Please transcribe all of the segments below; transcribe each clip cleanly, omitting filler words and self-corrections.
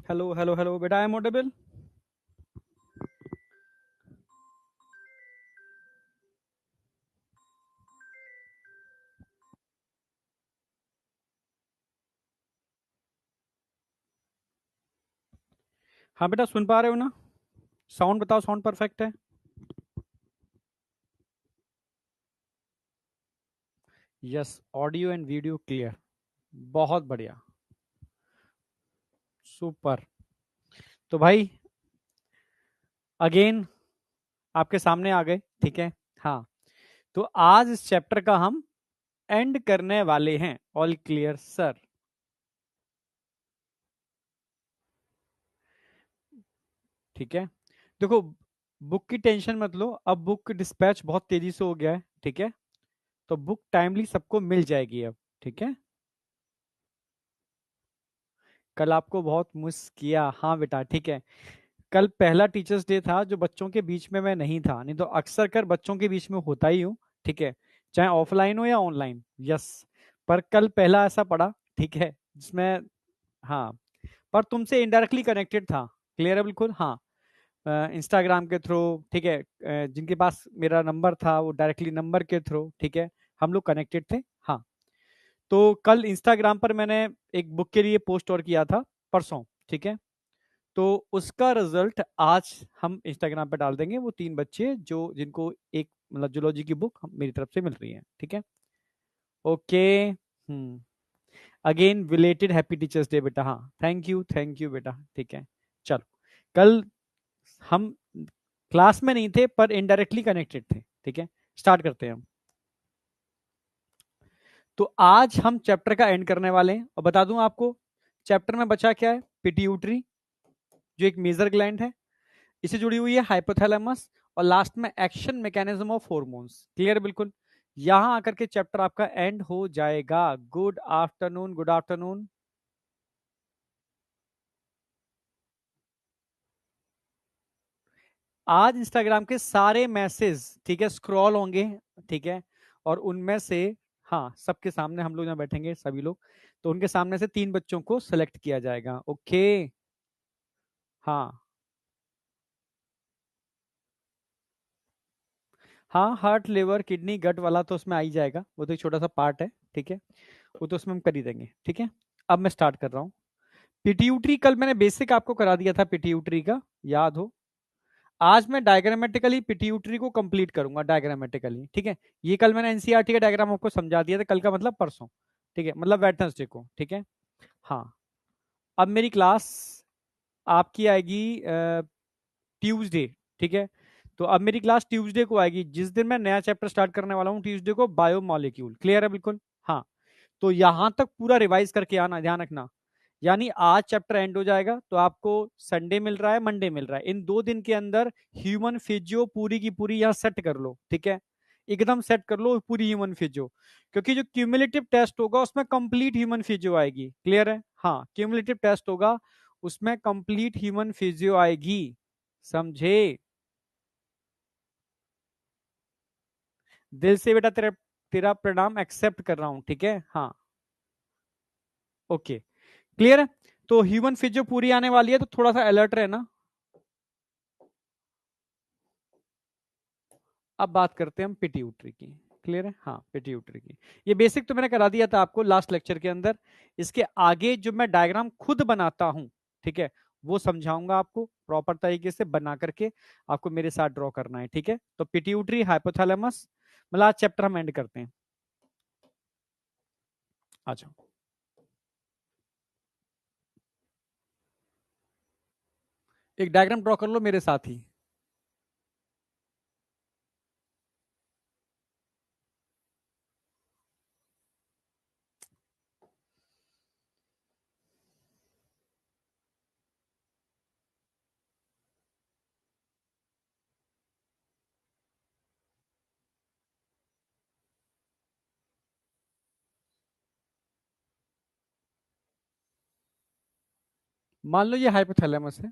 Hello hello hello बेटा, I am audible. हाँ बेटा, सुन पा रहे हो ना? साउंड बताओ, साउंड परफेक्ट है? Yes, audio and video clear. बहुत बढ़िया। सुपर। तो भाई, अगेन आपके सामने आ गए, ठीक है। हाँ, तो आज इस चैप्टर का हम एंड करने वाले हैं। All clear sir? ठीक है। देखो, बुक की टेंशन मत लो, अब बुक डिस्पैच बहुत तेजी से हो गया है, ठीक है। तो बुक टाइमली सबको मिल जाएगी अब, ठीक है। कल आपको बहुत मिस किया, हाँ बेटा, ठीक है। कल पहला टीचर्स डे था जो बच्चों के बीच में मैं नहीं था, नहीं तो अक्सर कर बच्चों के बीच में होता ही हूँ, ठीक है। चाहे ऑफलाइन हो या ऑनलाइन, यस। पर कल पहला ऐसा पड़ा, ठीक है, जिसमें, हाँ, पर तुमसे इनडायरेक्टली कनेक्टेड था। क्लियर है बिल्कुल, हाँ। इंस्टाग्राम के थ्रू, ठीक है। जिनके पास मेरा नंबर था वो डायरेक्टली नंबर के थ्रू, ठीक है, हम लोग कनेक्टेड थे, हाँ। तो कल इंस्टाग्राम पर मैंने एक बुक के लिए पोस्ट और किया था, परसों, ठीक है। तो उसका रिजल्ट आज हम इंस्टाग्राम पे डाल देंगे। वो 3 बच्चे जो जिनको एक मतलब जूलॉजी की बुक मेरी तरफ से मिल रही है, ठीक है। Okay. Again belated happy teachers day बेटा। हाँ, थैंक यू बेटा, ठीक है। चलो, कल हम क्लास में नहीं थे पर इनडायरेक्टली कनेक्टेड थे, ठीक है। स्टार्ट करते हैं हम। तो आज हम चैप्टर का एंड करने वाले हैं और बता दूं आपको, चैप्टर में बचा क्या है। पिट्यूटरी, जो एक मेजर ग्लैंड है, इससे जुड़ी हुई है हाइपोथैलेमस, और लास्ट में action mechanism of hormones. Clear बिल्कुल? यहां आकर के चैप्टर आपका एंड हो जाएगा। Good afternoon, good afternoon. आज इंस्टाग्राम के सारे मैसेज, ठीक है, स्क्रॉल होंगे, ठीक है। और उनमें से, हाँ, सबके सामने हम लोग यहाँ बैठेंगे सभी लोग, तो उनके सामने से 3 बच्चों को सेलेक्ट किया जाएगा। ओके। हाँ, हाँ, हार्ट, लिवर, किडनी, गट वाला तो उसमें आ ही जाएगा, वो तो एक छोटा सा पार्ट है, ठीक है। वो तो उसमें हम कर ही देंगे, ठीक है। अब मैं स्टार्ट कर रहा हूँ। पिट्यूटरी कल मैंने बेसिक आपको करा दिया था पिट्यूटरी का, याद हो। आज मैं डायग्रामेटिकली पिट्यूटरी को कंप्लीट करूंगा, डायग्रामेटिकली, ठीक है। ये कल मैंने एनसीईआरटी का डायग्राम आपको समझा दिया था, कल का मतलब परसों, ठीक है, मतलब वेडनेसडे को, ठीक है। हाँ, अब मेरी क्लास आपकी आएगी ट्यूसडे, ठीक है। तो अब मेरी क्लास ट्यूसडे को आएगी, जिस दिन मैं नया चैप्टर स्टार्ट करने वाला हूँ ट्यूसडे को, बायोमोलिक्यूल। क्लियर है बिल्कुल? हाँ। तो यहां तक पूरा रिवाइज करके आना, ध्यान रखना। यानी आज चैप्टर एंड हो जाएगा तो आपको संडे मिल रहा है, मंडे मिल रहा है, इन 2 दिन के अंदर ह्यूमन फिजियो पूरी की पूरी यहाँ सेट कर लो, ठीक है। एकदम सेट कर लो पूरी ह्यूमन फिजियो, क्योंकि जो क्यूमुलेटिव टेस्ट होगा उसमें कंप्लीट ह्यूमन फिजियो आएगी। क्लियर है? हाँ, क्यूमुलेटिव टेस्ट होगा, उसमें कंप्लीट ह्यूमन फिजियो आएगी, समझे? दिल से बेटा, तेरा तेरा प्रणाम एक्सेप्ट कर रहा हूं, ठीक है, हाँ। ओके, क्लियर है। तो ह्यूमन फिजियो पूरी आने वाली है, तो थोड़ा सा अलर्ट रहना। अब बात करते हैं हम पिट्यूटरी की। क्लियर है? हाँ, पिट्यूटरी की ये बेसिक तो मैंने करा दिया था आपको लास्ट लेक्चर के अंदर। इसके आगे जो मैं डायग्राम खुद बनाता हूं, ठीक है, वो समझाऊंगा आपको प्रॉपर तरीके से बना करके, आपको मेरे साथ ड्रॉ करना है, ठीक है। तो पिट्यूटरी, हाइपोथैलेमस, मतलब आज चैप्टर हम एंड करते हैं। आ जाओ। एक डायग्राम ड्रॉ कर लो मेरे साथ ही। मान लो ये हाइपोथैलेमस है।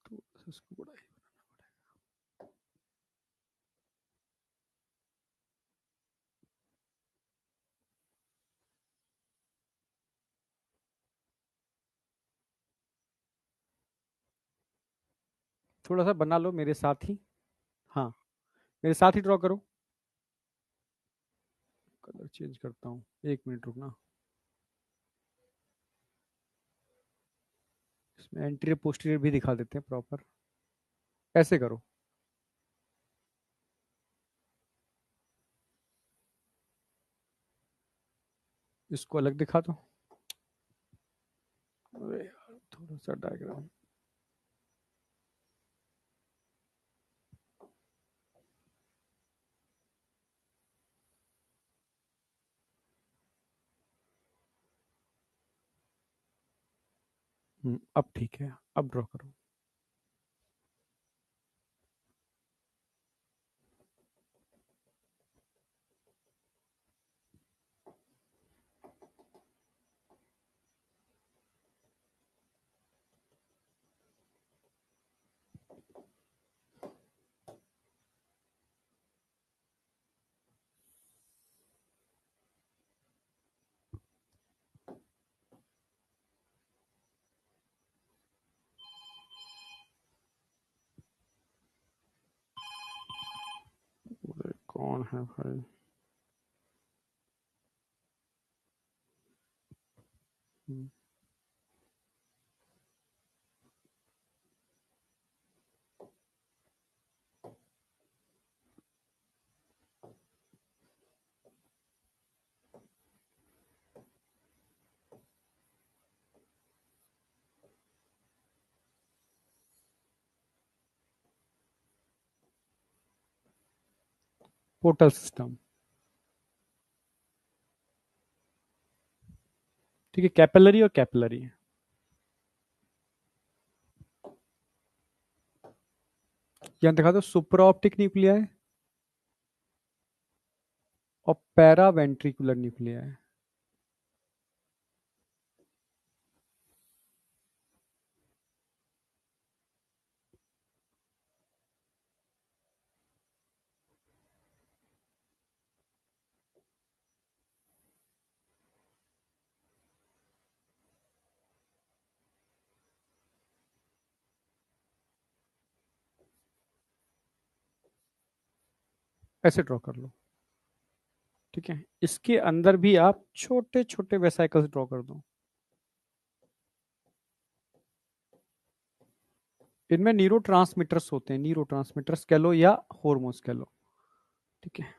तो इसको बड़ा थोड़ा सा बना लो मेरे साथ ही। हाँ, मेरे साथ ही ड्रॉ करो। कलर चेंज करता हूँ, 1 मिनट रुकना। इसमें एंटीरियर पोस्टीरियर भी दिखा देते हैं प्रॉपर। ऐसे करो। इसको अलग दिखा दो। अरे यार, थोड़ा सा डायग्राम। अब ठीक है, अब ड्रॉ करो। अरे कौन है भाई? Portal system. ठीक है, कैपिलरी और कैपिलरी। यहाँ दिखा दो, सुपर ऑप्टिक न्यूक्लिया है और पैरा वेंट्रिकुलर न्यूक्लिया है। ऐसे ड्रॉ कर लो। ठीक है, इसके अंदर भी आप छोटे छोटे वेसाइकल्स ड्रॉ कर दो। इनमें न्यूरो ट्रांसमीटर्स होते हैं, न्यूरो ट्रांसमीटर्स कह लो या हॉर्मोन्स कह लो। ठीक है,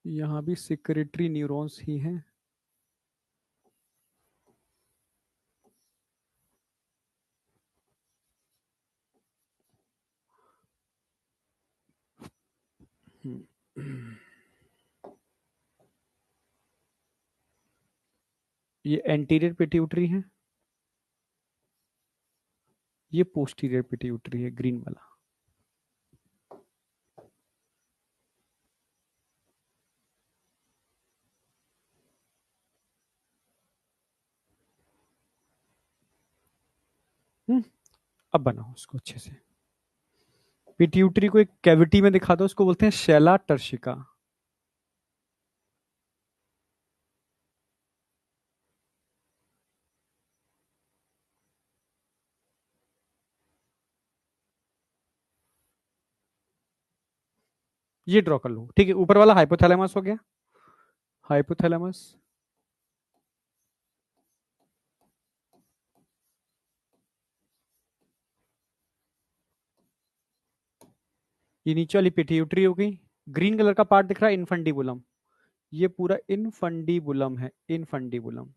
यहाँ भी सिक्रेटरी न्यूरॉन्स ही हैं। ये एंटीरियर पिट्यूटरी है, ये पोस्टीरियर पिट्यूटरी है, ग्रीन वाला। अब बनाओ उसको अच्छे से। पिट्यूटरी को एक कैविटी में दिखा दो, उसको बोलते हैं शैला टर्शिका। ये ड्रॉ कर लो। ठीक है, ऊपर वाला हाइपोथैलेमस हो गया। हाइपोथैलेमस। ये नीचे वाली पिट्यूटरी हो गई। ग्रीन कलर का पार्ट दिख रहा है, इनफंडीबुलम। ये पूरा इनफंडीबुलम है, इनफंडीबुलम।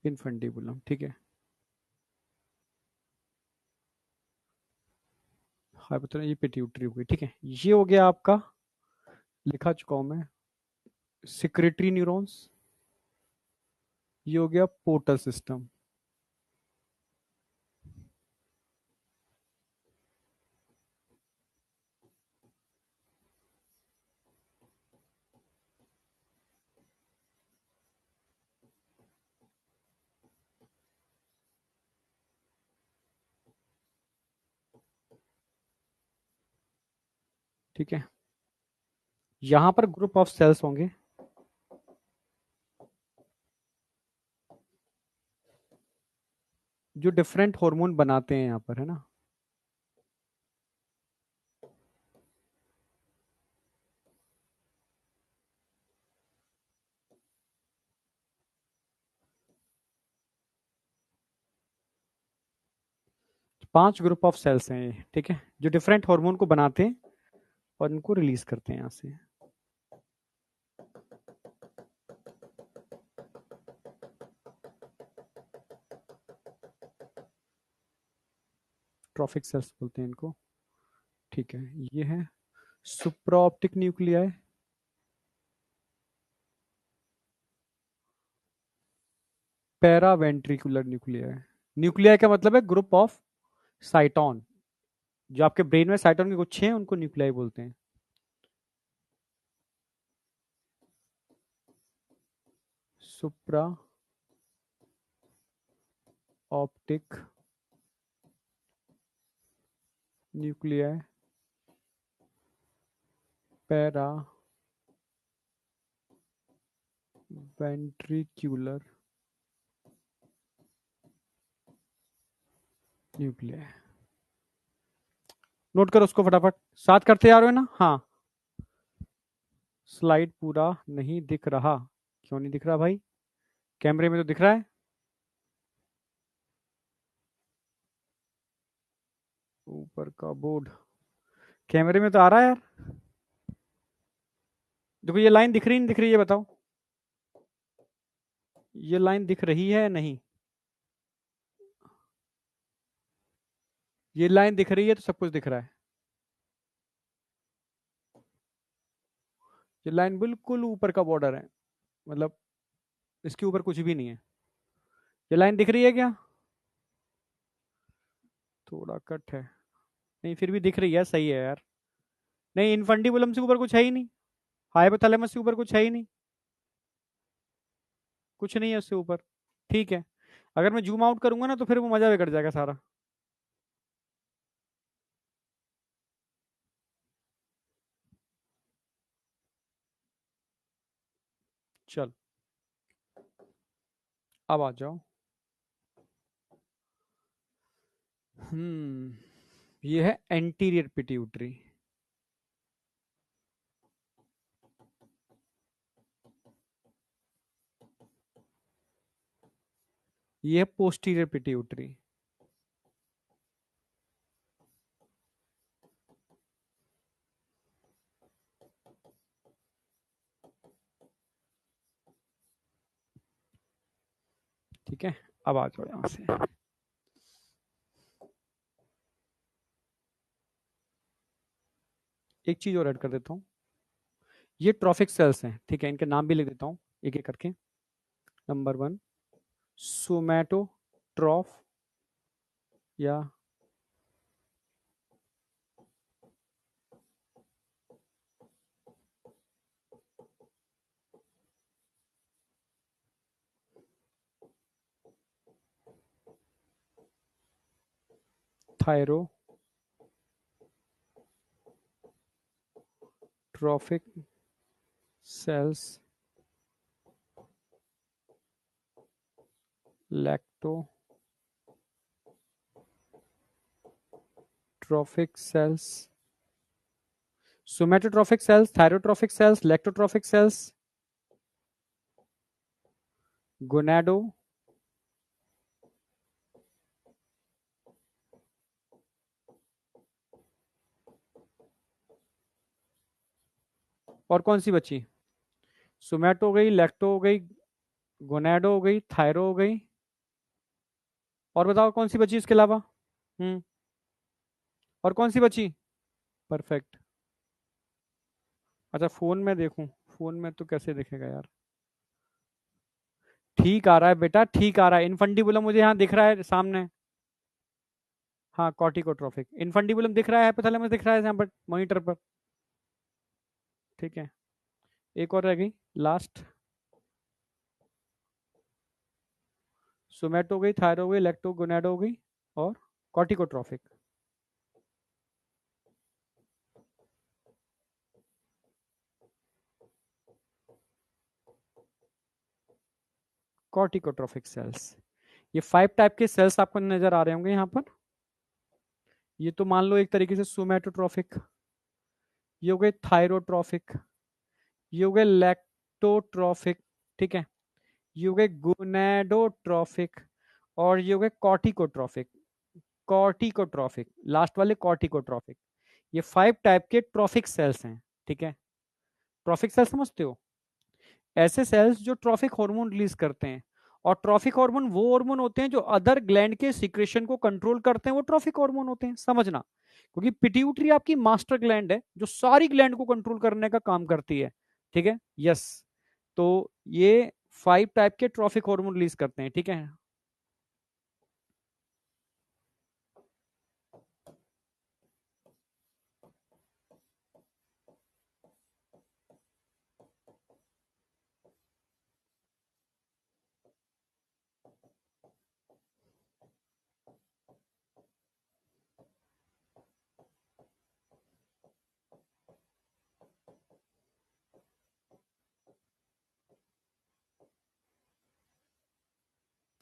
इनफंडीबुलम, ठीक है। हाइपोथैलेमस, ये पिट्यूटरी हो गई। ठीक है, ये हो गया आपका, लिखा चुका हूं मैं। सिक्रेटरी न्यूरॉन्स, ये हो गया पोर्टल सिस्टम। ठीक है, यहां पर ग्रुप ऑफ सेल्स होंगे, जो डिफरेंट हार्मोन बनाते हैं यहां पर, है ना। पांच ग्रुप ऑफ सेल्स हैं ये, ठीक है, जो डिफरेंट हार्मोन को बनाते हैं और इनको रिलीज करते हैं यहां से। ट्रॉफिक सेल्स बोलते हैं इनको। ठीक है, ये है supraoptic nuclei, paraventricular nuclei. Nuclei का मतलब है ग्रुप ऑफ साइटोन, जो आपके ब्रेन में साइटोन के गुच्छे हैं उनको न्यूक्लियाई बोलते हैं। सुप्रा optic nuclei, para ventricular nuclei. Note करो उसको फटाफट, साथ करते आ रहे हो ना। हाँ, स्लाइड पूरा नहीं दिख रहा, क्यों नहीं दिख रहा भाई? कैमरे में तो दिख रहा है। ऊपर का बोर्ड कैमरे में तो आ रहा है यार। देखो ये लाइन दिख रही नहीं दिख रही है, बताओ। ये लाइन दिख रही है या नहीं? ये लाइन दिख रही है तो सब कुछ दिख रहा है। ये लाइन बिल्कुल ऊपर का बॉर्डर है, मतलब इसके ऊपर कुछ भी नहीं है। ये लाइन दिख रही है क्या? थोड़ा कट है, नहीं फिर भी दिख रही है, सही है यार। नहीं, इनफंडिबुलम से ऊपर कुछ है ही नहीं, हाइपोथैलेमस से ऊपर कुछ है ही नहीं, कुछ नहीं है उससे ऊपर। ठीक है, अगर मैं जूम आउट करूंगा ना तो फिर वो मजा बिगड़ जाएगा सारा। चल, अब आ जाओ। ये है एंटीरियर पिट्यूटरी, ये है पोस्टीरियर पिट्यूटरी। ठीक है, अब आ जाओ यहां से। एक चीज और ऐड कर देता हूँ, ये ट्रॉफिक सेल्स हैं, ठीक है, इनके नाम भी लिख देता हूँ एक एक करके। नंबर वन, सोमैटोट्रॉफ या thyrotrophic cells, lactotrophic cells, somatotrophic cells, thyrotrophic cells, lactotrophic cells, gonado और कौन सी बची? सोमैटो हो गई, लैक्टो हो गई, गोनाडो हो गई, थायरो हो गई, और बताओ कौन सी बची इसके अलावा? हम्म, और कौन सी बची? परफेक्ट। अच्छा फोन में देखूं, फोन में तो कैसे दिखेगा यार? ठीक आ रहा है बेटा, ठीक आ रहा है। इनफंडिबुलम मुझे यहाँ दिख रहा है सामने। हाँ, कॉर्टिकोट्रोफिक इनफंडिबुलम दिख रहा है, हाइपोथैलेमस दिख रहा है यहाँ पर मॉनिटर पर। ठीक है, एक और रह गई लास्ट। सोमैटो हो गई, थायरो हो गई, लेक्टोगोनाडो हो गई, और कॉर्टिकोट्रोफिक। कॉर्टिकोट्रोफिक सेल्स, ये 5 टाइप के सेल्स आपको नजर आ रहे होंगे यहाँ पर। ये तो मान लो एक तरीके से सोमैटोट्रोफिक, ये हो गए थायरोट्रोफिक, ये हो गए लैक्टोट्रोफिक, ठीक है, ये हो गए गोनेडोट्रोफिक, और ये हो गए कॉर्टिकोट्रोफिक। कॉर्टिकोट्रोफिक लास्ट वाले कॉर्टिकोट्रोफिक, ये 5 टाइप के ट्रोफिक सेल्स हैं। ठीक है, ट्रोफिक सेल्स समझते हो? ऐसे सेल्स जो ट्रोफिक हार्मोन रिलीज करते हैं। और ट्रोफिक हार्मोन वो हार्मोन होते हैं जो अदर ग्लैंड के सिक्रेशन को कंट्रोल करते हैं, वो ट्रोफिक हार्मोन होते हैं, समझना। क्योंकि पिट्यूटरी आपकी मास्टर ग्लैंड है जो सारी ग्लैंड को कंट्रोल करने का काम करती है। ठीक है, यस। तो ये 5 टाइप के ट्रोफिक हार्मोन रिलीज करते हैं। ठीक है,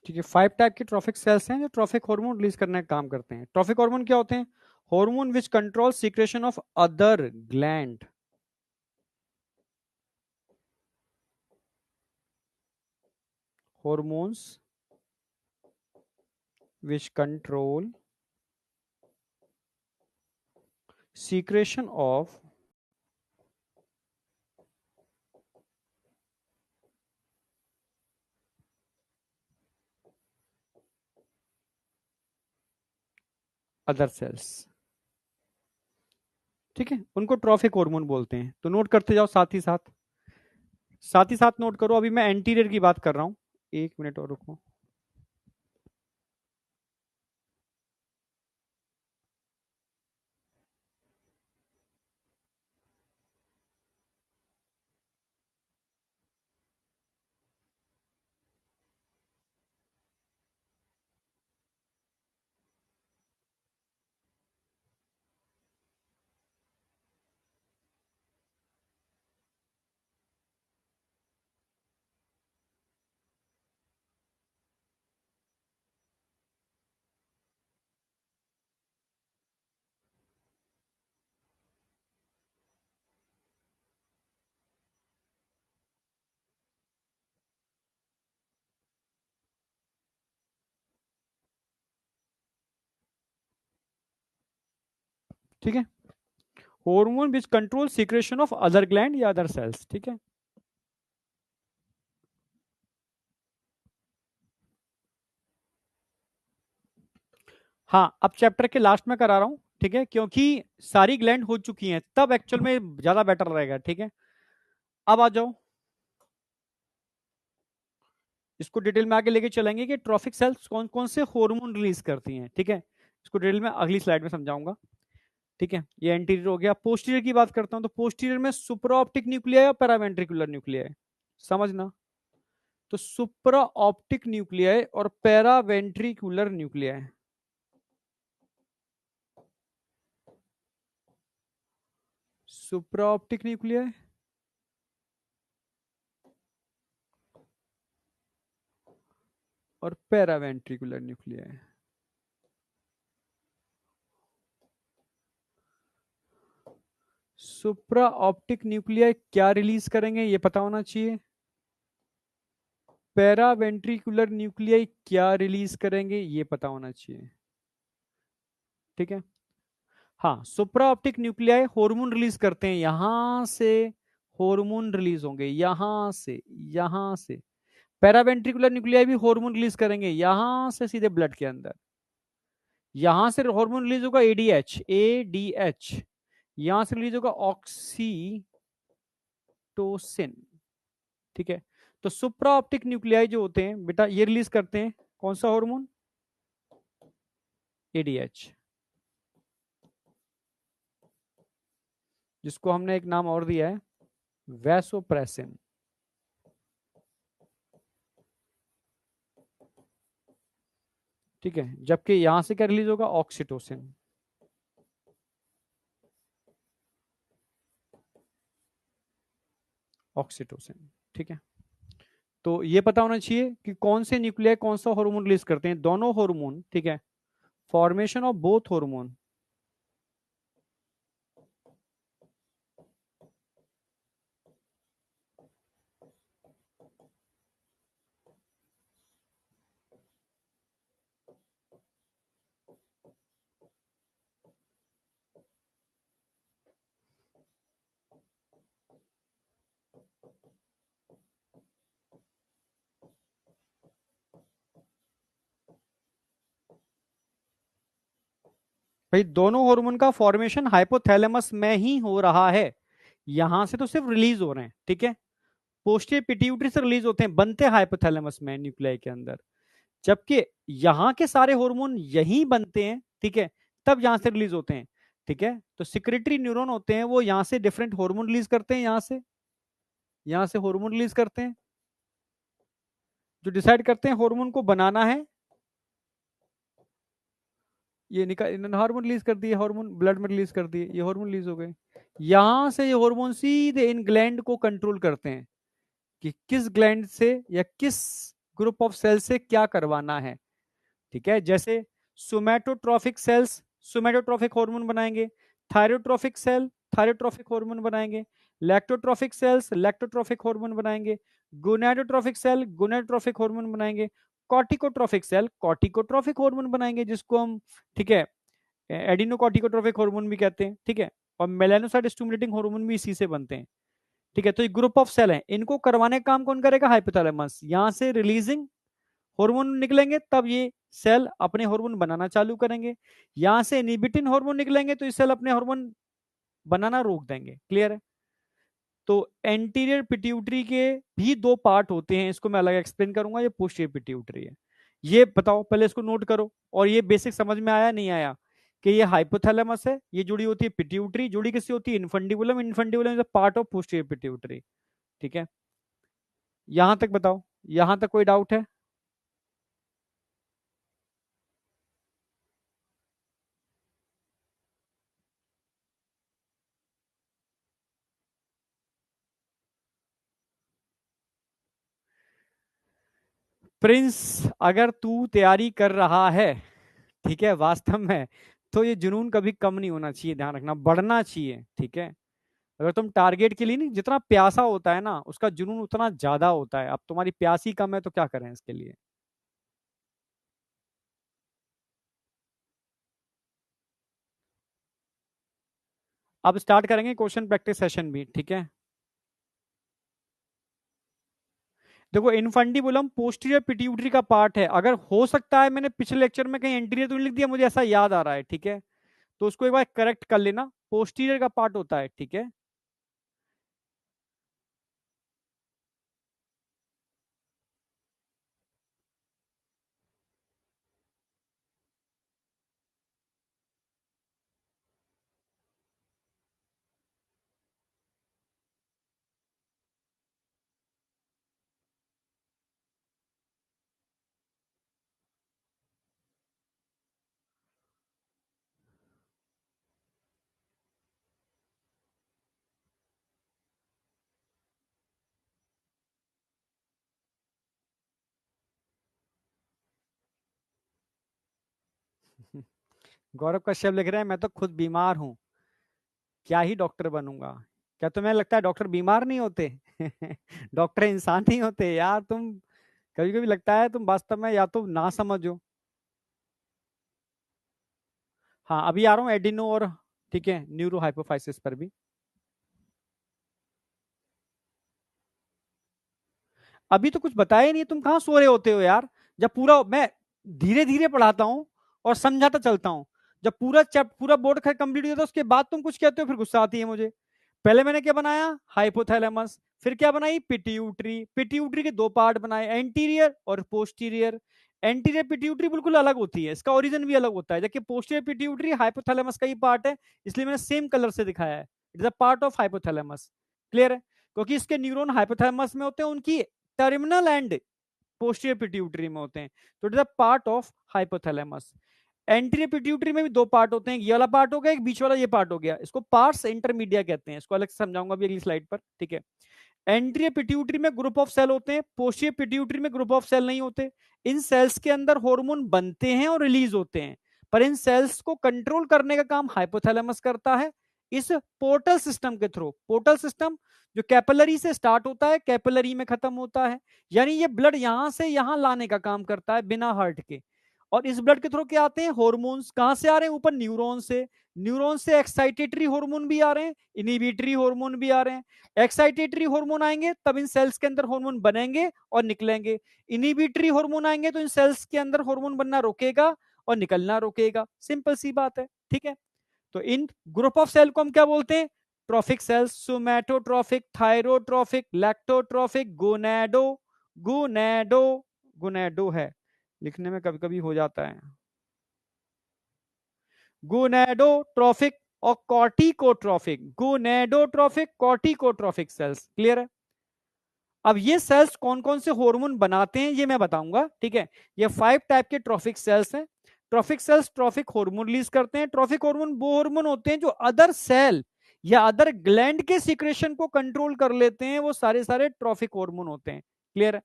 ठीक है। 5 टाइप के ट्रोफिक सेल्स हैं जो ट्रोफिक हार्मोन रिलीज करने का काम करते हैं। ट्रोफिक हार्मोन क्या होते हैं? Hormone which control secretion of other gland. Hormones which control secretion of other sales. ठीक है, उनको ट्रॉफिक हार्मोन बोलते हैं। तो नोट करते जाओ साथ ही साथ, साथ ही साथ नोट करो। अभी मैं एंटीरियर की बात कर रहा हूं, एक मिनट और रुको। ठीक है, hormone which control secretion of other gland या अदर सेल्स। ठीक है, हाँ, अब चैप्टर के लास्ट में करा रहा हूं। ठीक है, क्योंकि सारी ग्लैंड हो चुकी हैं, तब एक्चुअल में ज्यादा बेटर रहेगा। ठीक है, अब आ जाओ, इसको डिटेल में आगे लेके चलेंगे कि ट्रॉफिक सेल्स कौन कौन से हार्मोन रिलीज करती हैं। ठीक है, इसको डिटेल में अगली स्लाइड में समझाऊंगा। ठीक है, ये एंटीरियर हो गया। पोस्टीरियर की बात करता हूं, तो पोस्टीरियर में सुपरा ऑप्टिक न्यूक्लिया और पैरावेंट्रिकुलर न्यूक्लिया है, समझना। तो सुपरा ऑप्टिक न्यूक्लिया और पैरावेंट्रिकुलर न्यूक्लिया है। सुपरा ऑप्टिक न्यूक्लिया और पैरावेंट्रिकुलर न्यूक्लिया है। सुप्रा ऑप्टिक न्यूक्लिया क्या रिलीज करेंगे ये पता होना चाहिए। पैरावेंट्रिकुलर न्यूक्लिया क्या रिलीज करेंगे ये पता होना चाहिए। ठीक है, हाँ, सुप्रा ऑप्टिक न्यूक्लियाई हार्मोन रिलीज करते हैं, यहां से हार्मोन रिलीज होंगे, यहां से, यहां से। पैरावेंट्रिकुलर न्यूक्लियाई भी हार्मोन रिलीज करेंगे यहां से सीधे ब्लड के अंदर। यहां से हार्मोन रिलीज होगा एडीएच, एडीएच। यहां से रिलीज होगा ऑक्सीटोसिन, ऑक्सीटोसिन, ठीक है। तो सुप्रा ऑप्टिक न्यूक्लियाई जो होते हैं बेटा, ये रिलीज करते हैं कौन सा हार्मोन? एडीएच, जिसको हमने एक नाम और दिया है वैसोप्रेसिन। ठीक है, जबकि यहां से क्या रिलीज होगा? ऑक्सीटोसिन। ऑक्सीटोसिन, ठीक है। तो ये पता होना चाहिए कि कौन से न्यूक्लियाई कौन सा हार्मोन रिलीज करते हैं, दोनों हार्मोन, ठीक है। Formation of both hormone. भाई दोनों हार्मोन का फॉर्मेशन हाइपोथैलेमस में ही हो रहा है, यहां से तो सिर्फ रिलीज हो रहे हैं, ठीक है। पोस्टीरियर पिट्यूटरी से रिलीज होते हैं, बनते हैं हाइपोथैलेमस में न्यूक्लियाई के अंदर, जबकि यहां के सारे हार्मोन यहीं बनते हैं, ठीक है, तब यहां से रिलीज होते हैं, ठीक है। तो सिक्रेटरी न्यूरॉन होते हैं, वो यहां से डिफरेंट हार्मोन रिलीज करते हैं, यहां से हार्मोन रिलीज करते हैं, जो डिसाइड करते हैं हार्मोन को बनाना है। ये निकाल, इन्होंने हार्मोन रिलीज कर दिए, हार्मोन ब्लड में रिलीज कर दिए, ये हार्मोन रिलीज हो गए। यहां से ये हार्मोन सीधे इन ग्लैंड को कंट्रोल करते हैं कि किस ग्लैंड से या किस ग्रुप ऑफ सेल से क्या करवाना है, ठीक है। जैसे सोमैटोट्रॉफिक सेल्स सोमैटोट्रॉफिक हार्मोन बनाएंगे, थायरोट्रॉफिक सेल थायरोट्रॉफिक हार्मोन बनाएंगे, लैक्टोट्रॉफिक सेल्स लैक्टोट्रॉफिक हार्मोन बनाएंगे, गोनाडोट्रॉफिक सेल गोनाडोट्रॉफिक हार्मोन बनाएंगे, कॉर्टिकोट्रॉफिक सेल कॉर्टिकोट्रॉफिक हार्मोन बनाएंगे, जिसको हम, ठीक है, एडिनोकॉर्टिकोट्रॉफिक हार्मोन भी कहते हैं, ठीक है। और मेलानोसाइट स्टिमुलेटिंग हार्मोन भी इसी से बनते हैं, ठीक है। तो ये ग्रुप ऑफ सेल है, इनको करवाने का काम कौन करेगा? हाइपोथैलेमस। यहां से रिलीजिंग हार्मोन निकलेंगे तब ये सेल अपने हार्मोन बनाना चालू करेंगे, यहां से इनहिबिटिन हार्मोन निकलेंगे तो ये सेल अपने हार्मोन बनाना रोक देंगे। क्लियर है? तो एंटीरियर पिट्यूटरी के भी दो पार्ट होते हैं, इसको मैं अलग एक्सप्लेन करूंगा, ये पोस्टीरियर पिट्यूटरी है। ये बताओ, पहले इसको नोट करो, और ये बेसिक समझ में आया नहीं आया कि ये हाइपोथैलेमस है, ये जुड़ी होती है पिट्यूटरी, जुड़ी किससे होती है? Infundibulum, infundibulum is a part of posterior pituitary, ठीक है। यहां तक बताओ, यहां तक कोई डाउट है? प्रिंस, अगर तू तैयारी कर रहा है, ठीक है, वास्तव में, तो ये जुनून कभी कम नहीं होना चाहिए, ध्यान रखना, बढ़ना चाहिए, ठीक है। अगर तुम टारगेट के लिए नहीं, जितना प्यासा होता है ना उसका जुनून उतना ज्यादा होता है। अब तुम्हारी प्यासी कम है तो क्या करें इसके लिए। अब स्टार्ट करेंगे क्वेश्चन प्रैक्टिस सेशन भी, ठीक है। देखो, इनफंडिबुलम पोस्टीरियर पिट्यूटरी का पार्ट है, अगर हो सकता है मैंने पिछले लेक्चर में कहीं एंटीरियर तो नहीं लिख दिया, मुझे ऐसा याद आ रहा है, ठीक है। तो उसको एक बार करेक्ट कर लेना, पोस्टीरियर का पार्ट होता है, ठीक है। गौरव कश्यप लिख रहे हैं, मैं तो खुद बीमार हूं, क्या ही डॉक्टर बनूंगा। क्या तुम्हें लगता है डॉक्टर बीमार नहीं होते? डॉक्टर इंसान नहीं होते यार। तुम, कभी कभी लगता है तुम वास्तव में या तो ना समझो। हाँ, अभी आ रहा हूँ एडिनो और, ठीक है, न्यूरो हाइपोफाइसिस पर भी। अभी तो कुछ बताया ही नहीं, तुम कहाँ सो रहे होते हो यार? जब पूरा मैं धीरे धीरे पढ़ाता हूँ और समझाता चलता हूँ, जब पूरा बोर्ड कंप्लीट हो जाता है उसके बाद तुम कुछ कहते हो, फिर गुस्सा आती है मुझे। पहले मैंने क्या बनाया, हाइपोथैलेमस, फिर क्या बनाई, पिट्यूटरी। पिट्यूटरी के दो पार्ट बनाए, एंटीरियर और पोस्टीरियर। एंटीरियर पिट्यूटरी बिल्कुल अलग होती है, इसका ओरिजिन भी अलग होता है, जबकि पोस्टीरियर पिट्यूटरी हाइपोथैलेमस का ही पार्ट है, इसलिए मैंने सेम कलर से दिखाया है, it is a part of hypothalamus. Clear है, क्योंकि इसके न्यूरॉन हाइपोथैलेमस में होते हैं, उनकी टर्मिनल एंड पोस्टीरियर पिट्यूटरी में होते हैं, तो it is a part of hypothalamus. Anterior pituitary में भी दो पार्ट होते हैं, ये वाला पार्ट हो गया, एक बीच वाला ये पार्ट हो गया, इसको पार्ट्स इंटरमीडिया कहते हैं, इसको अलग से समझाऊंगा अभी अगली स्लाइड पर, ठीक है। एंटीरियर पिट्यूटरी में ग्रुप ऑफ सेल होते हैं, पोस्टीरियर पिट्यूटरी में ग्रुप ऑफ सेल नहीं होते। इन सेल्स के अंदर हार्मोन बनते हैं और रिलीज होते हैं, पर इन सेल्स को कंट्रोल करने का काम हाइपोथैलेमस करता है, इस पोर्टल सिस्टम के थ्रू। पोर्टल सिस्टम जो कैपिलरी से स्टार्ट होता है, कैपिलरी में खत्म होता है, यानी ये ब्लड यहां से यहां लाने का काम करता है बिना हार्ट के। और इस ब्लड के थ्रू क्या आते हैं, हॉर्मोन्स कहां से आ रहे हैं, ऊपर न्यूरॉन से। न्यूरॉन से एक्साइटेटरी हार्मोन भी आ रहे हैं, इनहिबिटरी हार्मोन भी आ रहे हैं। एक्साइटेटरी हार्मोन आएंगे तब इन सेल्स के अंदर हार्मोन बनेंगे और निकलेंगे, इनहिबिटरी हार्मोन आएंगे तो इन सेल्स के अंदर हार्मोन बनना रोकेगा और निकलना रोकेगा, सिंपल सी बात है, ठीक है। तो इन ग्रुप ऑफ सेल को हम क्या बोलते हैं, ट्रॉफिक सेल्स, सोमैटोट्रॉफिक, थायरोट्रॉफिक, लैक्टोट्रॉफिक, गोनैडो, गोनैडो, गोनैडो है, लिखने में कभी कभी हो जाता है, गोनैडोट्रॉफिक और कॉर्टिकोट्रॉफिक, गोनैडोट्रॉफिक, कॉर्टिकोट्रॉफिक सेल्स। क्लियर है। अब ये सेल्स कौन कौन से हार्मोन बनाते हैं ये मैं बताऊंगा, ठीक है। ये 5 टाइप के ट्रॉफिक सेल्स हैं। Trophic cells trophic hormone release करते हैं। ट्रॉफिक हार्मोन वो हार्मोन होते हैं जो अदर सेल या अदर ग्लैंड के सिक्रेशन को कंट्रोल कर लेते हैं, वो सारे सारे ट्रॉफिक हार्मोन होते हैं। क्लियर है।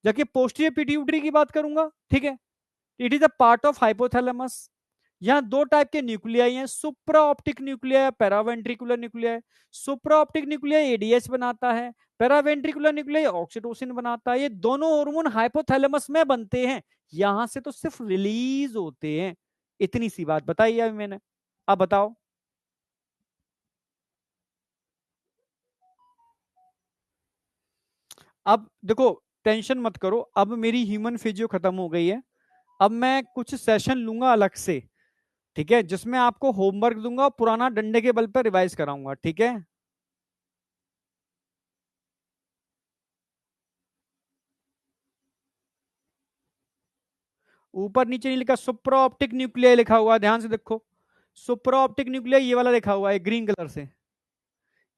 जबकि पोस्टीरियर पिट्यूटरी की बात करूंगा, ठीक है, it is a part of hypothalamus. यहां दो टाइप के न्यूक्लियाई हैं, सुप्रा ऑप्टिक न्यूक्लियाई, पैरावेंट्रिकुलर न्यूक्लियाई। सुप्रा ऑप्टिक न्यूक्लियाई एडीएच बनाता है, पैरावेंट्रिकुलर न्यूक्लियाई ऑक्सीटोसिन बनाता है। ये दोनों हार्मोन हाइपोथैलेमस में बनते हैं, यहां से तो सिर्फ रिलीज होते हैं। इतनी सी बात बताई अभी मैंने, अब बताओ। अब देखो, टेंशन मत करो, अब मेरी ह्यूमन फिजियो खत्म हो गई है, अब मैं कुछ सेशन लूंगा अलग से, ठीक है, जिसमें आपको होमवर्क दूंगा, पुराना डंडे के बल पर रिवाइज कराऊंगा, ठीक है। ऊपर नीचे नहीं लिखा, सुप्रा ऑप्टिक न्यूक्लियाई लिखा हुआ है, ध्यान से देखो। सुप्रा ऑप्टिक न्यूक्लियाई ये वाला लिखा हुआ है ग्रीन कलर से,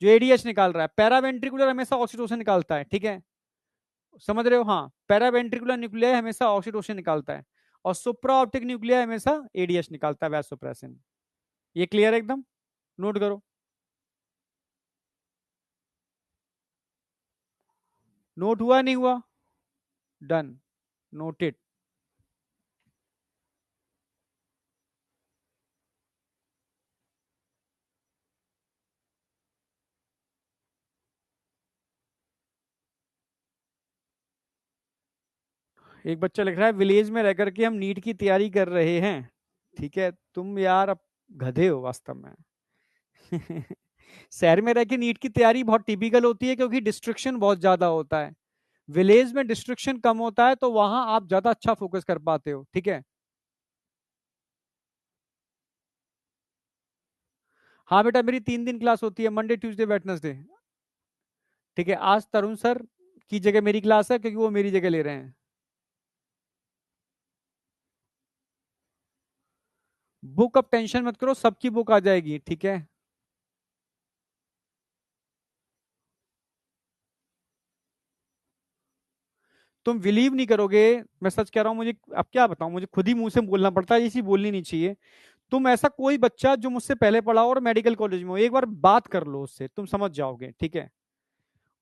जो एडीएच निकाल रहा है। पैरावेंट्रिकुलर हमेशा ऑक्सीटोसिन निकालता है, ठीक है, समझ रहे हो, हाँ, पैरावेंट्रिकुलर न्यूक्लियाई हमेशा ऑक्सीटोसिन निकालता है, और सुप्रा ऑप्टिक न्यूक्लियाई हमेशा एडीएच निकालता है, वैसोप्रेसिन। ये क्लियर है एकदम, नोट करो। नोट हुआ नहीं हुआ, डन, नोटेड। एक बच्चा लिख रहा है, विलेज में रह करके हम नीट की तैयारी कर रहे हैं, ठीक है, तुम यार अब गधे हो वास्तव में। शहर में रह के नीट की तैयारी बहुत टिपिकल होती है, क्योंकि डिस्ट्रिक्शन बहुत ज्यादा होता है। विलेज में डिस्ट्रिक्शन कम होता है, तो वहां आप ज्यादा अच्छा फोकस कर पाते हो, ठीक है। हाँ बेटा, मेरी 3 दिन क्लास होती है, मंडे ट्यूसडे वेडनेसडे, ठीक है। आज तरुण सर की जगह मेरी क्लास है, क्योंकि वो मेरी जगह ले रहे हैं। बुक अब टेंशन मत करो, सबकी बुक आ जाएगी, ठीक है। तुम बिलीव नहीं करोगे, मैं सच कह रहा हूँ, मुझे अब क्या बताऊं, मुझे खुद ही मुंह से बोलना पड़ता है, इसी बोलनी नहीं चाहिए। तुम ऐसा कोई बच्चा जो मुझसे पहले पढ़ा हो और मेडिकल कॉलेज में हो, एक बार बात कर लो उससे, तुम समझ जाओगे, ठीक है।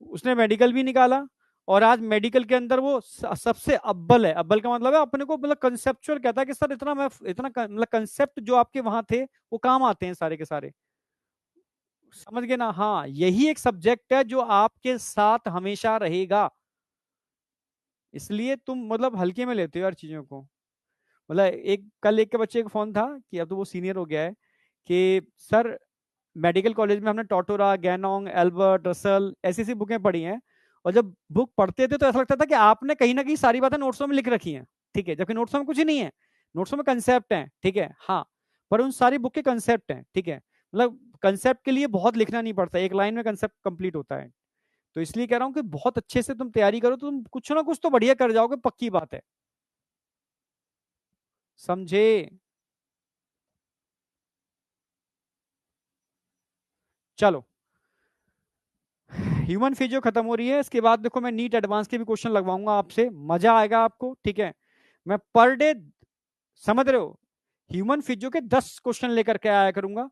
उसने मेडिकल भी निकाला, और आज मेडिकल के अंदर वो सबसे अव्वल है। अव्वल का मतलब है अपने को, मतलब कंसेप्चुअल कहता है कि सर इतना मैं इतना मतलब कंसेप्ट जो आपके वहां थे वो काम आते हैं सारे के सारे, समझ गए ना। हाँ, यही एक सब्जेक्ट है जो आपके साथ हमेशा रहेगा, इसलिए तुम मतलब हल्के में लेते हो यार चीजों को। मतलब एक कल एक के बच्चे का फोन था कि अब तो वो सीनियर हो गया है, कि सर मेडिकल कॉलेज में हमने टोटोरा, गैनोंग, एल्बर्ट, रसल ऐसी ऐसी बुकें पढ़ी हैं, और जब बुक पढ़ते थे तो ऐसा लगता था कि आपने कहीं ना कहीं सारी बातें नोट्सों में लिख रखी हैं, ठीक है, जबकि नोट्सों में कुछ ही नहीं है, नोट्सों में कंसेप्ट है, ठीक है, हाँ, पर उन सारी बुक के कंसेप्ट हैं, ठीक है। मतलब कंसेप्ट के लिए बहुत लिखना नहीं पड़ता, एक लाइन में कंसेप्ट कंप्लीट होता है। तो इसलिए कह रहा हूं कि बहुत अच्छे से तुम तैयारी करो तो तुम कुछ ना कुछ तो बढ़िया कर जाओगे, पक्की बात है। समझे? चलो, ह्यूमन फिजियो खत्म हो रही है। इसके बाद देखो मैं नीट एडवांस के भी क्वेश्चन लगवाऊंगा आपसे, मजा आएगा आपको, ठीक है। मैं पर डे, समझ रहे हो, ह्यूमन फिजियो के 10 क्वेश्चन लेकर के आया करूंगा,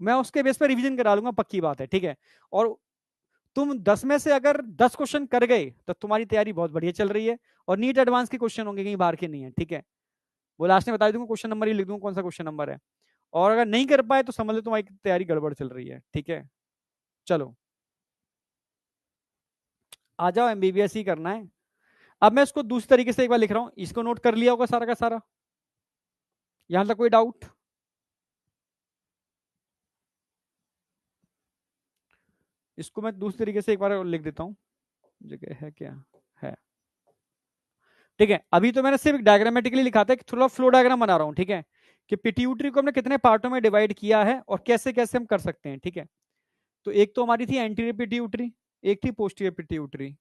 मैं उसके बेस पर रिवीजन करा लूंगा, पक्की बात है, ठीक है। और तुम 10 में से अगर 10 क्वेश्चन कर गए तो तुम्हारी तैयारी बहुत बढ़िया चल रही है। और नीट एडवांस के क्वेश्चन होंगे, कहीं बाहर के नहीं है, ठीक है। वो लास्ट में बता दूंगा, क्वेश्चन नंबर ही लिख दूंगा कौन सा क्वेश्चन नंबर है। और अगर नहीं कर पाए तो समझ लो तुम्हारी तैयारी गड़बड़ चल रही है, ठीक है। चलो, आ जाओ, एमबीबीएस ही करना है। अब मैं इसको दूसरी तरीके से एक बार लिख रहा हूं, इसको नोट कर लिया होगा सारा का सारा, यहां तक कोई डाउट? इसको मैं दूसरी तरीके से एक बार और लिख देता हूं, जगह है क्या? है, ठीक है। अभी तो मैंने सिर्फ डायग्रामेटिकली लिखा था, कि थोड़ा फ्लो डायग्राम बना रहा हूं, ठीक है, कि पिट्यूटरी को हमने कितने पार्टों में डिवाइड किया है और कैसे कैसे हम कर सकते हैं, ठीक है। तो एक तो हमारी थी एंटीरियर पिट्यूटरी, एक थी पोस्टीरियर पिट्यूटरी।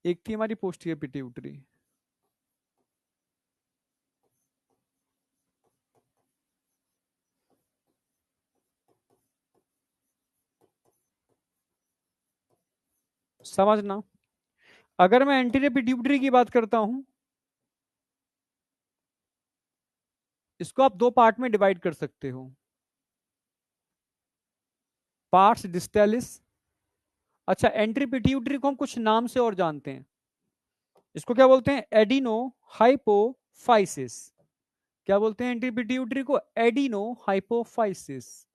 एक थी हमारी पोस्टीरियर पिट्यूटरी। समझना, अगर मैं एंटीरियर पिट्यूटरी की बात करता हूं, इसको आप दो पार्ट में डिवाइड कर सकते हो, पार्ट्स डिस्टेलिस। अच्छा, एंट्री पिट्यूटरी को हम कुछ नाम से और जानते हैं, इसको क्या बोलते हैं? Adeno hypophysis. क्या बोलते हैं एंट्री पिट्यूटरी को? Adeno hypophysis.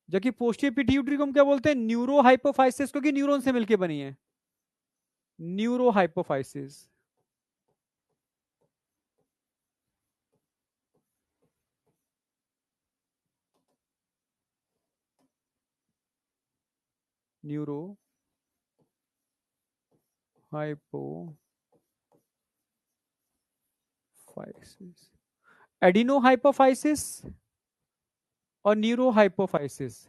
जबकि पोस्टीरियर पिट्यूटरी को हम क्या बोलते हैं? न्यूरो हाइपोफाइसिस, क्योंकि न्यूरॉन से मिलकर बनी है, neuro hypophysis. Neuro hypophysis, adeno hypophysis और न्यूरो हाइपोफाइसिस,